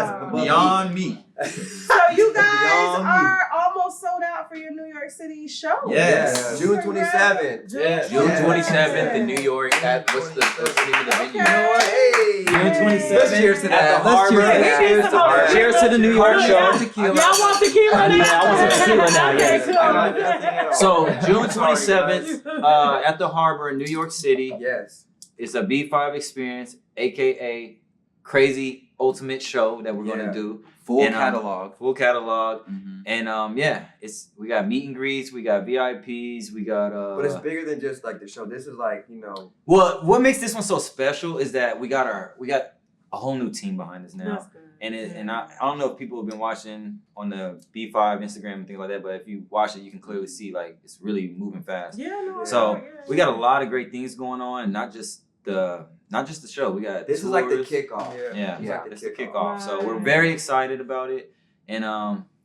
Speaker 2: above me.
Speaker 3: Beyond me.
Speaker 1: So you guys are almost sold out for your New York City show.
Speaker 3: Yes.
Speaker 2: June 27th.
Speaker 4: June 27th in New York. What's the name of the venue?
Speaker 2: You know what? Hey.
Speaker 3: June 27th.
Speaker 4: Cheers to
Speaker 3: At
Speaker 4: that.
Speaker 3: the Harbor.
Speaker 1: Cheers to that.
Speaker 3: Cheers to the New York show.
Speaker 1: Y'all want tequila now?
Speaker 3: Yeah, I want some tequila now, yes.
Speaker 1: Okay, cool.
Speaker 3: So June 27th at the Harbor in New York City.
Speaker 2: Yes.
Speaker 3: It's a B5 experience, aka crazy ultimate show that we're gonna do.
Speaker 6: Full
Speaker 3: And,
Speaker 6: catalog.
Speaker 3: Full catalog.
Speaker 6: Mhm.
Speaker 3: And we got meet and greets, we got VIPs, we got
Speaker 2: But it's bigger than just like the show. This is like, you know.
Speaker 3: Well, what makes this one so special is that we got a whole new team behind us now.
Speaker 1: That's good.
Speaker 3: And I don't know if people have been watching on the B5 Instagram and things like that, but if you watch it, you can clearly see like it's really moving fast.
Speaker 1: Yeah, no.
Speaker 3: So we got a lot of great things going on, not just the show. We got
Speaker 2: This is like the
Speaker 3: tours.
Speaker 2: kickoff.
Speaker 3: Yeah,
Speaker 2: Yeah.
Speaker 3: it's the kickoff. So we're very excited about it, and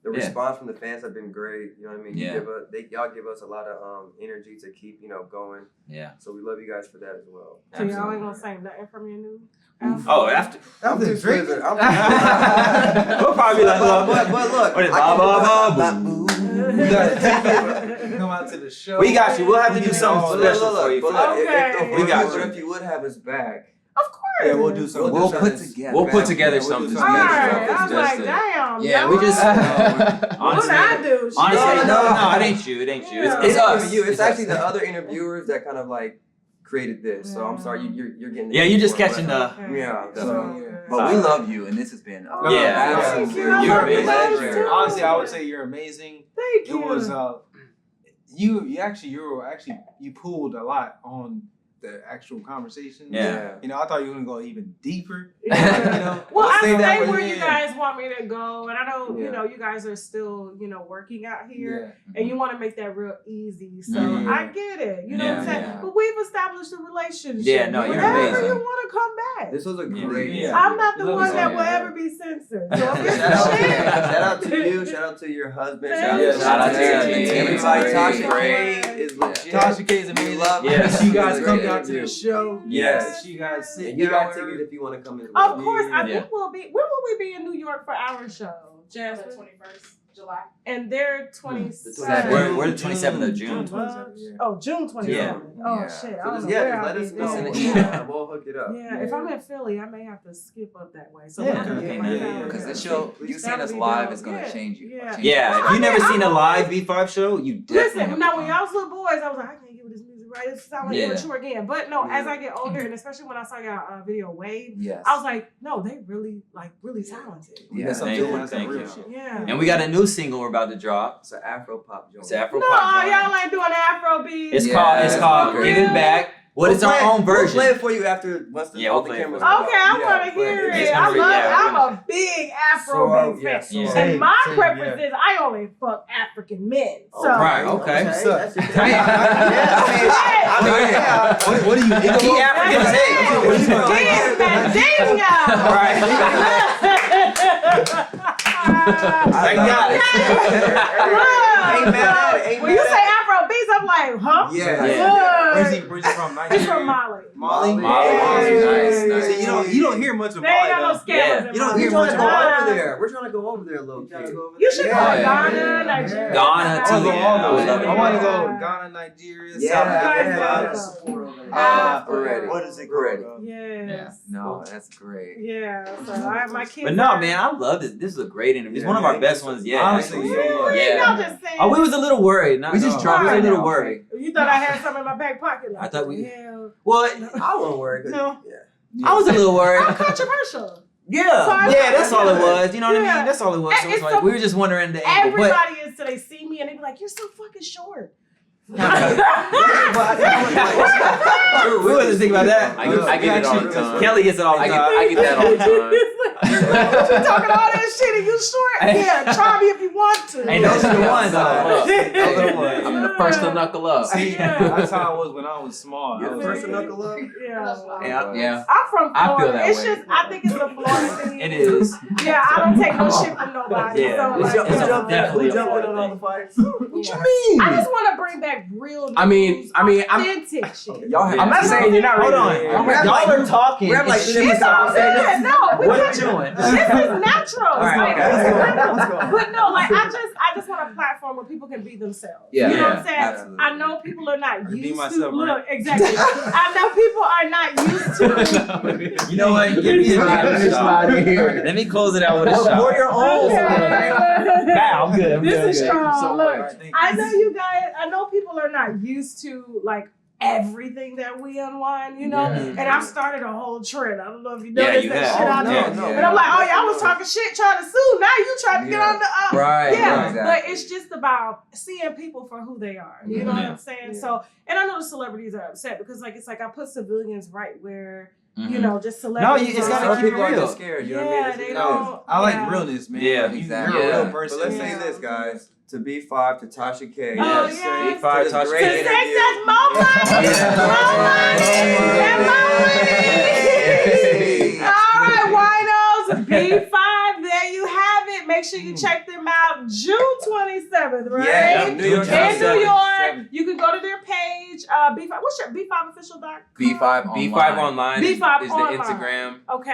Speaker 2: The response from the fans have been great. You know what I mean?
Speaker 3: Yeah.
Speaker 2: Y'all give us a lot of energy to keep, going.
Speaker 3: yeah.
Speaker 2: So we love you guys for that as well.
Speaker 1: So y'all ain't gonna say nothing from your new album?
Speaker 3: Oh, after
Speaker 2: I'm too
Speaker 5: drinking.
Speaker 2: I'm
Speaker 3: we'll probably be like,
Speaker 2: but look,
Speaker 3: what is
Speaker 5: You gotta come out to the show.
Speaker 3: we got you. We'll have to do something
Speaker 2: Look,
Speaker 3: special for you.
Speaker 1: Okay.
Speaker 3: We got you.
Speaker 2: If you would have us back.
Speaker 1: Of course.
Speaker 5: Yeah, we'll do something.
Speaker 6: We'll put together.
Speaker 3: We'll put together
Speaker 5: Yeah, we'll
Speaker 3: something
Speaker 5: do
Speaker 1: All
Speaker 5: something.
Speaker 3: special.
Speaker 1: right. I was like, damn.
Speaker 3: Yeah, we
Speaker 1: y'all.
Speaker 3: just
Speaker 1: What
Speaker 3: honestly.
Speaker 1: did I do? Shit.
Speaker 3: Honestly,
Speaker 2: No,
Speaker 3: no, it ain't you. It ain't you.
Speaker 1: Yeah.
Speaker 3: It's
Speaker 2: not
Speaker 3: us.
Speaker 2: even you. It's
Speaker 3: us.
Speaker 2: actually the other interviewers that kind of like created this. So I'm sorry, you're getting.
Speaker 3: Yeah, you're just catching the.
Speaker 1: Okay.
Speaker 2: Yeah.
Speaker 1: So,
Speaker 2: So,
Speaker 6: But we love you, and this has been
Speaker 3: Yeah.
Speaker 1: Thank you.
Speaker 3: You're
Speaker 1: I love
Speaker 3: amazing.
Speaker 1: you guys, too.
Speaker 5: Honestly, I would say you're amazing.
Speaker 1: Thank you.
Speaker 5: It was you pulled a lot on the actual conversation.
Speaker 3: Yeah.
Speaker 5: I thought you were gonna go even deeper.
Speaker 1: Well,
Speaker 5: We'll
Speaker 1: I
Speaker 5: save that
Speaker 1: stay
Speaker 5: for
Speaker 1: where
Speaker 5: the
Speaker 1: you
Speaker 5: end.
Speaker 1: guys want me to go, and I know
Speaker 2: Yeah.
Speaker 1: you guys are still working out here,
Speaker 5: Yeah.
Speaker 1: and you want to make that real easy. So
Speaker 3: Yeah.
Speaker 1: I get it. You know what I'm
Speaker 3: Yeah,
Speaker 1: saying?
Speaker 3: yeah.
Speaker 1: But we've established a relationship.
Speaker 3: Yeah, no, you're
Speaker 1: Whenever
Speaker 3: amazing.
Speaker 1: you want to come back,
Speaker 2: this was a
Speaker 3: Yeah.
Speaker 2: great.
Speaker 5: Yeah.
Speaker 1: I'm not the
Speaker 5: Love
Speaker 1: one
Speaker 5: you.
Speaker 1: that will
Speaker 3: Yeah.
Speaker 1: ever be censored. So if it's
Speaker 2: Shout out
Speaker 1: shit,
Speaker 2: to you. Shout out to your husband.
Speaker 1: Thank
Speaker 5: you.
Speaker 2: Shout out to
Speaker 3: Yeah,
Speaker 2: your team.
Speaker 3: yeah,
Speaker 2: Everybody,
Speaker 3: yeah.
Speaker 2: Tasha
Speaker 1: Great.
Speaker 2: K is legit.
Speaker 5: Tasha K is amazing.
Speaker 2: We love
Speaker 3: Yes.
Speaker 2: her.
Speaker 5: You guys
Speaker 2: She's a
Speaker 5: come
Speaker 2: great
Speaker 5: down to the
Speaker 2: interview.
Speaker 5: show.
Speaker 3: Yes.
Speaker 5: You guys sit
Speaker 2: And you got
Speaker 5: down.
Speaker 2: tickets if you want to come as well.
Speaker 1: of course, I
Speaker 3: Yeah.
Speaker 1: think we'll be. When will we be in New York for our show, Jasmine?
Speaker 7: 21st July.
Speaker 1: And they're
Speaker 2: The
Speaker 1: 27th.
Speaker 3: We're the 27th of June.
Speaker 1: Oh, June 27th.
Speaker 3: Yeah.
Speaker 1: Oh
Speaker 6: Yeah.
Speaker 1: shit! I
Speaker 2: So
Speaker 1: don't
Speaker 2: just,
Speaker 1: know where
Speaker 2: just
Speaker 1: I'll
Speaker 2: let
Speaker 1: be
Speaker 2: us know in
Speaker 1: then.
Speaker 2: the email. We'll hook it up.
Speaker 1: Yeah, if I'm in Philly, I may have to skip up that way. So
Speaker 5: Yeah,
Speaker 1: we'll have to
Speaker 5: okay.
Speaker 1: get my
Speaker 5: Yeah,
Speaker 1: calendar.
Speaker 6: Because this show, you seeing
Speaker 1: That'd
Speaker 6: us
Speaker 1: be
Speaker 6: live
Speaker 1: dope.
Speaker 6: is gonna
Speaker 1: Yeah,
Speaker 6: change you.
Speaker 1: yeah.
Speaker 3: Yeah, if
Speaker 1: Well,
Speaker 3: you never
Speaker 1: I mean,
Speaker 3: seen a
Speaker 1: I'm
Speaker 3: live B5 show, you definitely
Speaker 1: Listen,
Speaker 3: have
Speaker 1: now
Speaker 3: to
Speaker 1: when
Speaker 3: come.
Speaker 1: y'all was little boys, I was like, I can't get with this music right. It sounds like
Speaker 3: Yeah.
Speaker 1: immature again. But no, as I get older, and especially when I saw y'all video Wave,
Speaker 6: Yes.
Speaker 1: I was like, no, they really talented.
Speaker 6: Yeah.
Speaker 5: That's
Speaker 3: Thank
Speaker 5: something
Speaker 3: you,
Speaker 5: that's
Speaker 3: thank
Speaker 5: real
Speaker 3: you.
Speaker 5: shit.
Speaker 1: Yeah.
Speaker 3: And we got a new single we're about to drop.
Speaker 2: It's an Afro pop joint.
Speaker 3: It's Afro
Speaker 1: No,
Speaker 3: Pop.
Speaker 1: y'all ain't doing Afro beats.
Speaker 3: It's
Speaker 6: Yeah,
Speaker 3: called
Speaker 1: for
Speaker 3: Give It
Speaker 1: real?
Speaker 3: Back. Well, it's our own
Speaker 2: We'll
Speaker 3: version.
Speaker 2: play it for you after once the,
Speaker 3: Yeah,
Speaker 2: all
Speaker 3: we'll
Speaker 2: the
Speaker 3: play it
Speaker 2: cameras
Speaker 3: for you.
Speaker 2: come
Speaker 1: Okay,
Speaker 2: out.
Speaker 1: I
Speaker 2: Yeah,
Speaker 1: want to
Speaker 2: but
Speaker 1: hear
Speaker 2: it's
Speaker 1: it.
Speaker 3: gonna be-
Speaker 1: I'm a big Afro beat fan.
Speaker 2: yeah.
Speaker 1: And my
Speaker 5: Same,
Speaker 1: preference
Speaker 5: yeah.
Speaker 1: is I only fuck African men. So
Speaker 3: Right, okay.
Speaker 2: That's your thing.
Speaker 1: Hey.
Speaker 5: What do you think?
Speaker 3: He African as hell.
Speaker 5: What do you think?
Speaker 1: Damn, Mandinga!
Speaker 3: Thank God.
Speaker 2: Ain't mad at it, ain't
Speaker 1: When you
Speaker 2: mad
Speaker 1: say Afro beats, I'm like, huh?
Speaker 2: Yeah.
Speaker 3: Yeah.
Speaker 5: Where's he from? Nigeria?
Speaker 1: It's from Mali.
Speaker 5: Mali.
Speaker 3: Mali.
Speaker 6: Nice, nice.
Speaker 5: See, you don't hear much of
Speaker 1: They ain't
Speaker 5: Mali
Speaker 1: got no
Speaker 5: though.
Speaker 1: scales.
Speaker 3: Yeah.
Speaker 1: in
Speaker 5: You don't
Speaker 1: Mali.
Speaker 5: hear
Speaker 2: We're trying
Speaker 5: much
Speaker 2: to
Speaker 5: of
Speaker 2: go
Speaker 5: Mali.
Speaker 2: over there. We're trying to go over there a little bit.
Speaker 1: You should go to
Speaker 3: Yeah.
Speaker 1: Ghana, Nigeria.
Speaker 3: Ghana, too.
Speaker 5: Yeah,
Speaker 3: I would love it.
Speaker 5: I want to go Ghana, Nigeria,
Speaker 2: Yeah,
Speaker 5: South
Speaker 2: yeah,
Speaker 5: Africa.
Speaker 1: yeah.
Speaker 2: We're ready.
Speaker 5: What is it
Speaker 2: We're ready.
Speaker 5: called?
Speaker 1: Yes.
Speaker 6: No, that's great.
Speaker 1: Yeah. So my kids.
Speaker 3: But no, man, I love this. This is a great interview. It's
Speaker 2: Yeah,
Speaker 3: one of our
Speaker 2: man.
Speaker 3: best ones yet.
Speaker 5: Honestly,
Speaker 3: actually.
Speaker 1: Really?
Speaker 3: Yeah.
Speaker 1: Y'all just saying.
Speaker 3: Oh, we was a little worried. Not,
Speaker 6: We just
Speaker 3: no,
Speaker 6: dropped
Speaker 3: we was
Speaker 6: it
Speaker 3: a little
Speaker 6: now.
Speaker 3: worried.
Speaker 1: You thought I had something in my back pocket? Like,
Speaker 3: I thought we-
Speaker 1: Hell.
Speaker 3: Well,
Speaker 2: I won't worry. 'Cause-
Speaker 1: No.
Speaker 2: Yeah.
Speaker 3: I was a little worried.
Speaker 1: I'm controversial.
Speaker 3: Yeah,
Speaker 1: Sorry.
Speaker 3: yeah, that's all it was. You know what I
Speaker 1: Yeah.
Speaker 3: mean? That's all it was. So
Speaker 1: It's
Speaker 3: it's like
Speaker 1: so-
Speaker 3: we were just wondering the angle. But
Speaker 1: Everybody is till they see me and they be like, "You're so fucking short."
Speaker 3: we wasn't thinking about that.
Speaker 6: I get it all the time.
Speaker 3: Kelly gets it all the
Speaker 6: I
Speaker 3: time.
Speaker 6: get that all the time.
Speaker 1: talking all that shit and you short? Yeah, try me if you want to.
Speaker 3: Hey, those are the ones.
Speaker 4: I'm the first to knuckle up.
Speaker 5: See,
Speaker 1: Yeah.
Speaker 5: that's how I was when I was small.
Speaker 2: You're
Speaker 5: I
Speaker 2: the
Speaker 5: was
Speaker 2: first to knuckle up?
Speaker 1: Yeah.
Speaker 4: Yeah.
Speaker 1: I'm from Florida.
Speaker 4: I feel that
Speaker 1: it's
Speaker 4: way.
Speaker 1: just, I think it's a Florida thing.
Speaker 3: It is.
Speaker 1: Yeah, I don't take no shit from nobody.
Speaker 3: Yeah.
Speaker 1: So,
Speaker 3: It's
Speaker 1: like,
Speaker 3: ju- it's
Speaker 1: yeah.
Speaker 3: definitely
Speaker 2: Who
Speaker 3: a
Speaker 2: jumping
Speaker 3: Florida
Speaker 2: on all
Speaker 3: thing.
Speaker 2: the fights?
Speaker 4: What you mean?
Speaker 1: I just want to bring back real news.
Speaker 4: I mean, I'm
Speaker 1: authentic shit.
Speaker 2: Y'all have
Speaker 4: I'm not saying you're not
Speaker 3: Hold
Speaker 4: ready.
Speaker 3: on.
Speaker 2: Yeah.
Speaker 3: Y'all are talking.
Speaker 2: We have like
Speaker 3: It's
Speaker 2: 50
Speaker 3: shit.
Speaker 1: Yeah, no, we
Speaker 3: What are
Speaker 1: can't-
Speaker 3: you doing?
Speaker 1: This is natural.
Speaker 3: All right,
Speaker 1: Like,
Speaker 3: okay.
Speaker 2: Let's go.
Speaker 1: But no, like I just want a platform where people can be themselves.
Speaker 4: Yeah.
Speaker 1: You know what I'm
Speaker 3: Yeah,
Speaker 1: saying?
Speaker 2: absolutely.
Speaker 1: I know people are not
Speaker 5: Be
Speaker 1: used
Speaker 5: myself,
Speaker 1: to
Speaker 5: right?
Speaker 1: look exactly. I know people are not used to.
Speaker 3: You know what? Give me a shot.
Speaker 4: here.
Speaker 3: Let me close it out with a shot.
Speaker 2: Pour your own.
Speaker 3: Nah, I'm good. I'm
Speaker 1: This
Speaker 3: good.
Speaker 1: is
Speaker 3: I'm good.
Speaker 1: strong.
Speaker 4: So
Speaker 1: Look,
Speaker 4: much.
Speaker 1: I know you guys. I know people are not used to like everything that we unwind, you know.
Speaker 4: Yeah.
Speaker 1: And I've started a whole trend. I don't know if you know
Speaker 3: Yeah,
Speaker 1: this
Speaker 3: you
Speaker 1: that
Speaker 3: have.
Speaker 1: shit out
Speaker 2: Oh,
Speaker 1: there.
Speaker 2: no.
Speaker 1: But I'm like, oh, y'all was talking shit, trying to sue. Now you trying to get on the
Speaker 4: Right.
Speaker 1: yeah,
Speaker 4: Right.
Speaker 1: but it's just about seeing people for who they are. You know what I'm saying?
Speaker 2: Yeah.
Speaker 1: So, and I know the celebrities are upset because, like, it's like I put civilians right where you
Speaker 3: Mhm.
Speaker 1: know just
Speaker 3: No,
Speaker 1: celebrities.
Speaker 3: it's
Speaker 1: are.
Speaker 3: gotta
Speaker 2: Some
Speaker 3: keep it
Speaker 2: people are
Speaker 3: real.
Speaker 2: just scared. You know what I
Speaker 1: Yeah,
Speaker 2: mean?
Speaker 1: they
Speaker 2: It's-
Speaker 1: don't.
Speaker 5: I like
Speaker 1: yeah.
Speaker 5: realness, man.
Speaker 3: Yeah,
Speaker 5: Like,
Speaker 4: exactly.
Speaker 5: You're a real
Speaker 3: Yeah.
Speaker 5: person.
Speaker 2: But let's
Speaker 1: Yeah.
Speaker 2: say this, guys. To B5, to Tasha K.
Speaker 1: Oh,
Speaker 3: Yes.
Speaker 1: yeah.
Speaker 3: B5
Speaker 2: To
Speaker 3: Tasha
Speaker 2: this
Speaker 1: To
Speaker 2: great
Speaker 3: K.
Speaker 1: sex,
Speaker 2: interview.
Speaker 1: that's more money.
Speaker 3: Yeah.
Speaker 1: More money. And more money. All right, winos, B5, there you have it. Make sure you check them out June 27th, right?
Speaker 2: Yeah, New York.
Speaker 1: In New York.
Speaker 5: 7.
Speaker 1: You can go to their page, B5. What's your B5official.com?
Speaker 4: B5 online.
Speaker 3: B5 online
Speaker 1: B5
Speaker 3: is
Speaker 1: online.
Speaker 3: the Instagram.
Speaker 1: Okay.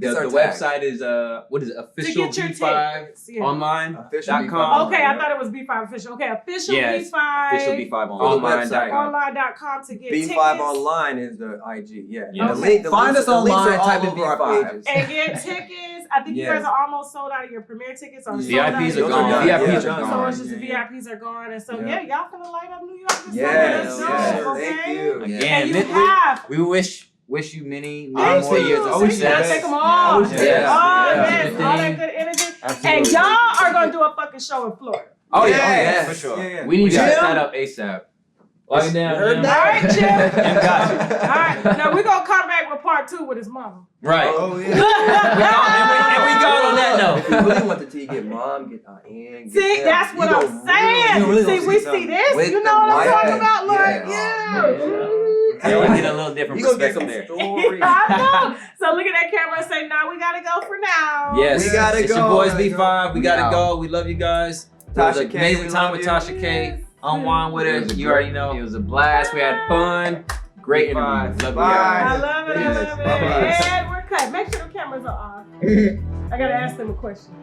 Speaker 6: It's
Speaker 3: The
Speaker 6: our tag.
Speaker 3: website is what is it?
Speaker 1: To
Speaker 3: Official
Speaker 1: get your
Speaker 3: B5
Speaker 1: tickets. Yeah.
Speaker 3: online.
Speaker 2: Official
Speaker 3: .com.
Speaker 2: B5.
Speaker 1: Okay, I thought it was B5 official. Okay, official
Speaker 3: Yes,
Speaker 1: B5.
Speaker 3: Official B5
Speaker 2: the
Speaker 3: online.
Speaker 2: website.
Speaker 1: Online.com to get
Speaker 2: B5
Speaker 1: tickets.
Speaker 2: online is the IG. Yeah.
Speaker 3: Yeah.
Speaker 2: The
Speaker 6: Find
Speaker 2: links
Speaker 6: us online,
Speaker 2: are all
Speaker 6: type in
Speaker 2: over our
Speaker 6: B5.
Speaker 2: pages.
Speaker 1: And get tickets. I think you
Speaker 2: Yes.
Speaker 1: guys are almost sold out of your premiere tickets. Or sold
Speaker 3: VIPs
Speaker 1: out.
Speaker 3: are
Speaker 2: Those are
Speaker 3: gone.
Speaker 2: done.
Speaker 3: VIPs
Speaker 2: Yeah.
Speaker 3: are
Speaker 1: So
Speaker 3: gone.
Speaker 1: it's just the VIPs are gone, and so
Speaker 2: Yeah.
Speaker 1: y'all finna light up New York this
Speaker 2: Yes,
Speaker 1: summer.
Speaker 2: yes.
Speaker 1: Let's go,
Speaker 2: Thank
Speaker 1: okay?
Speaker 2: you.
Speaker 3: Again,
Speaker 1: And you
Speaker 3: we
Speaker 1: have.
Speaker 3: wish you many
Speaker 1: Thank
Speaker 3: more
Speaker 1: you.
Speaker 3: years.
Speaker 1: So
Speaker 3: Always
Speaker 1: you gotta
Speaker 3: best.
Speaker 1: take them all.
Speaker 3: Yeah.
Speaker 1: Oh,
Speaker 3: Yeah.
Speaker 1: yes. All that good energy.
Speaker 5: Absolutely.
Speaker 1: And y'all are gonna do a fucking show in Florida.
Speaker 3: Oh yeah,
Speaker 2: Yes.
Speaker 3: for sure.
Speaker 5: Yeah, yeah.
Speaker 3: We need to
Speaker 2: Jim?
Speaker 3: set that up ASAP. Lock it down.
Speaker 2: Heard
Speaker 3: Jim.
Speaker 2: that?
Speaker 1: All right, Jim.
Speaker 3: Jim got you.
Speaker 1: All right. Now we're gonna come back with part 2 with his mama.
Speaker 3: Right.
Speaker 2: Oh, yeah.
Speaker 3: And we gone on that
Speaker 2: If you
Speaker 3: note.
Speaker 2: really want the tea, get mom, get Ann. Get
Speaker 1: See,
Speaker 2: them.
Speaker 1: that's what
Speaker 2: You
Speaker 1: I'm
Speaker 2: go
Speaker 1: saying.
Speaker 2: you really
Speaker 1: See,
Speaker 2: gonna
Speaker 1: we
Speaker 2: something.
Speaker 1: see this.
Speaker 6: With
Speaker 1: You
Speaker 6: the
Speaker 1: know what I'm
Speaker 2: wife.
Speaker 1: talking about? Like,
Speaker 2: Yeah.
Speaker 1: yeah.
Speaker 3: Yeah, we get a little different
Speaker 2: You gonna get
Speaker 3: perspective
Speaker 2: some
Speaker 3: there.
Speaker 2: stories.
Speaker 1: I know. So look at that camera and say, "Nah, we gotta go for now."
Speaker 3: Yes,
Speaker 2: We gotta
Speaker 3: it's your
Speaker 2: go.
Speaker 3: boys B5. We gotta
Speaker 4: out.
Speaker 3: go. We love you guys. It was
Speaker 2: Tasha
Speaker 3: an
Speaker 2: K,
Speaker 3: amazing
Speaker 2: we
Speaker 3: time
Speaker 2: love
Speaker 3: with
Speaker 2: you.
Speaker 3: Tasha K. Unwind with
Speaker 4: It
Speaker 3: her.
Speaker 4: was a
Speaker 3: You
Speaker 4: great-
Speaker 3: already know. It was a blast. We had fun. Great interview.
Speaker 2: B5.
Speaker 3: Love you
Speaker 2: Bye.
Speaker 3: guys.
Speaker 1: I love it. I
Speaker 2: Yes.
Speaker 1: love it.
Speaker 2: Bye-bye.
Speaker 1: And we're cut. Make sure the cameras are off. I gotta ask them a question.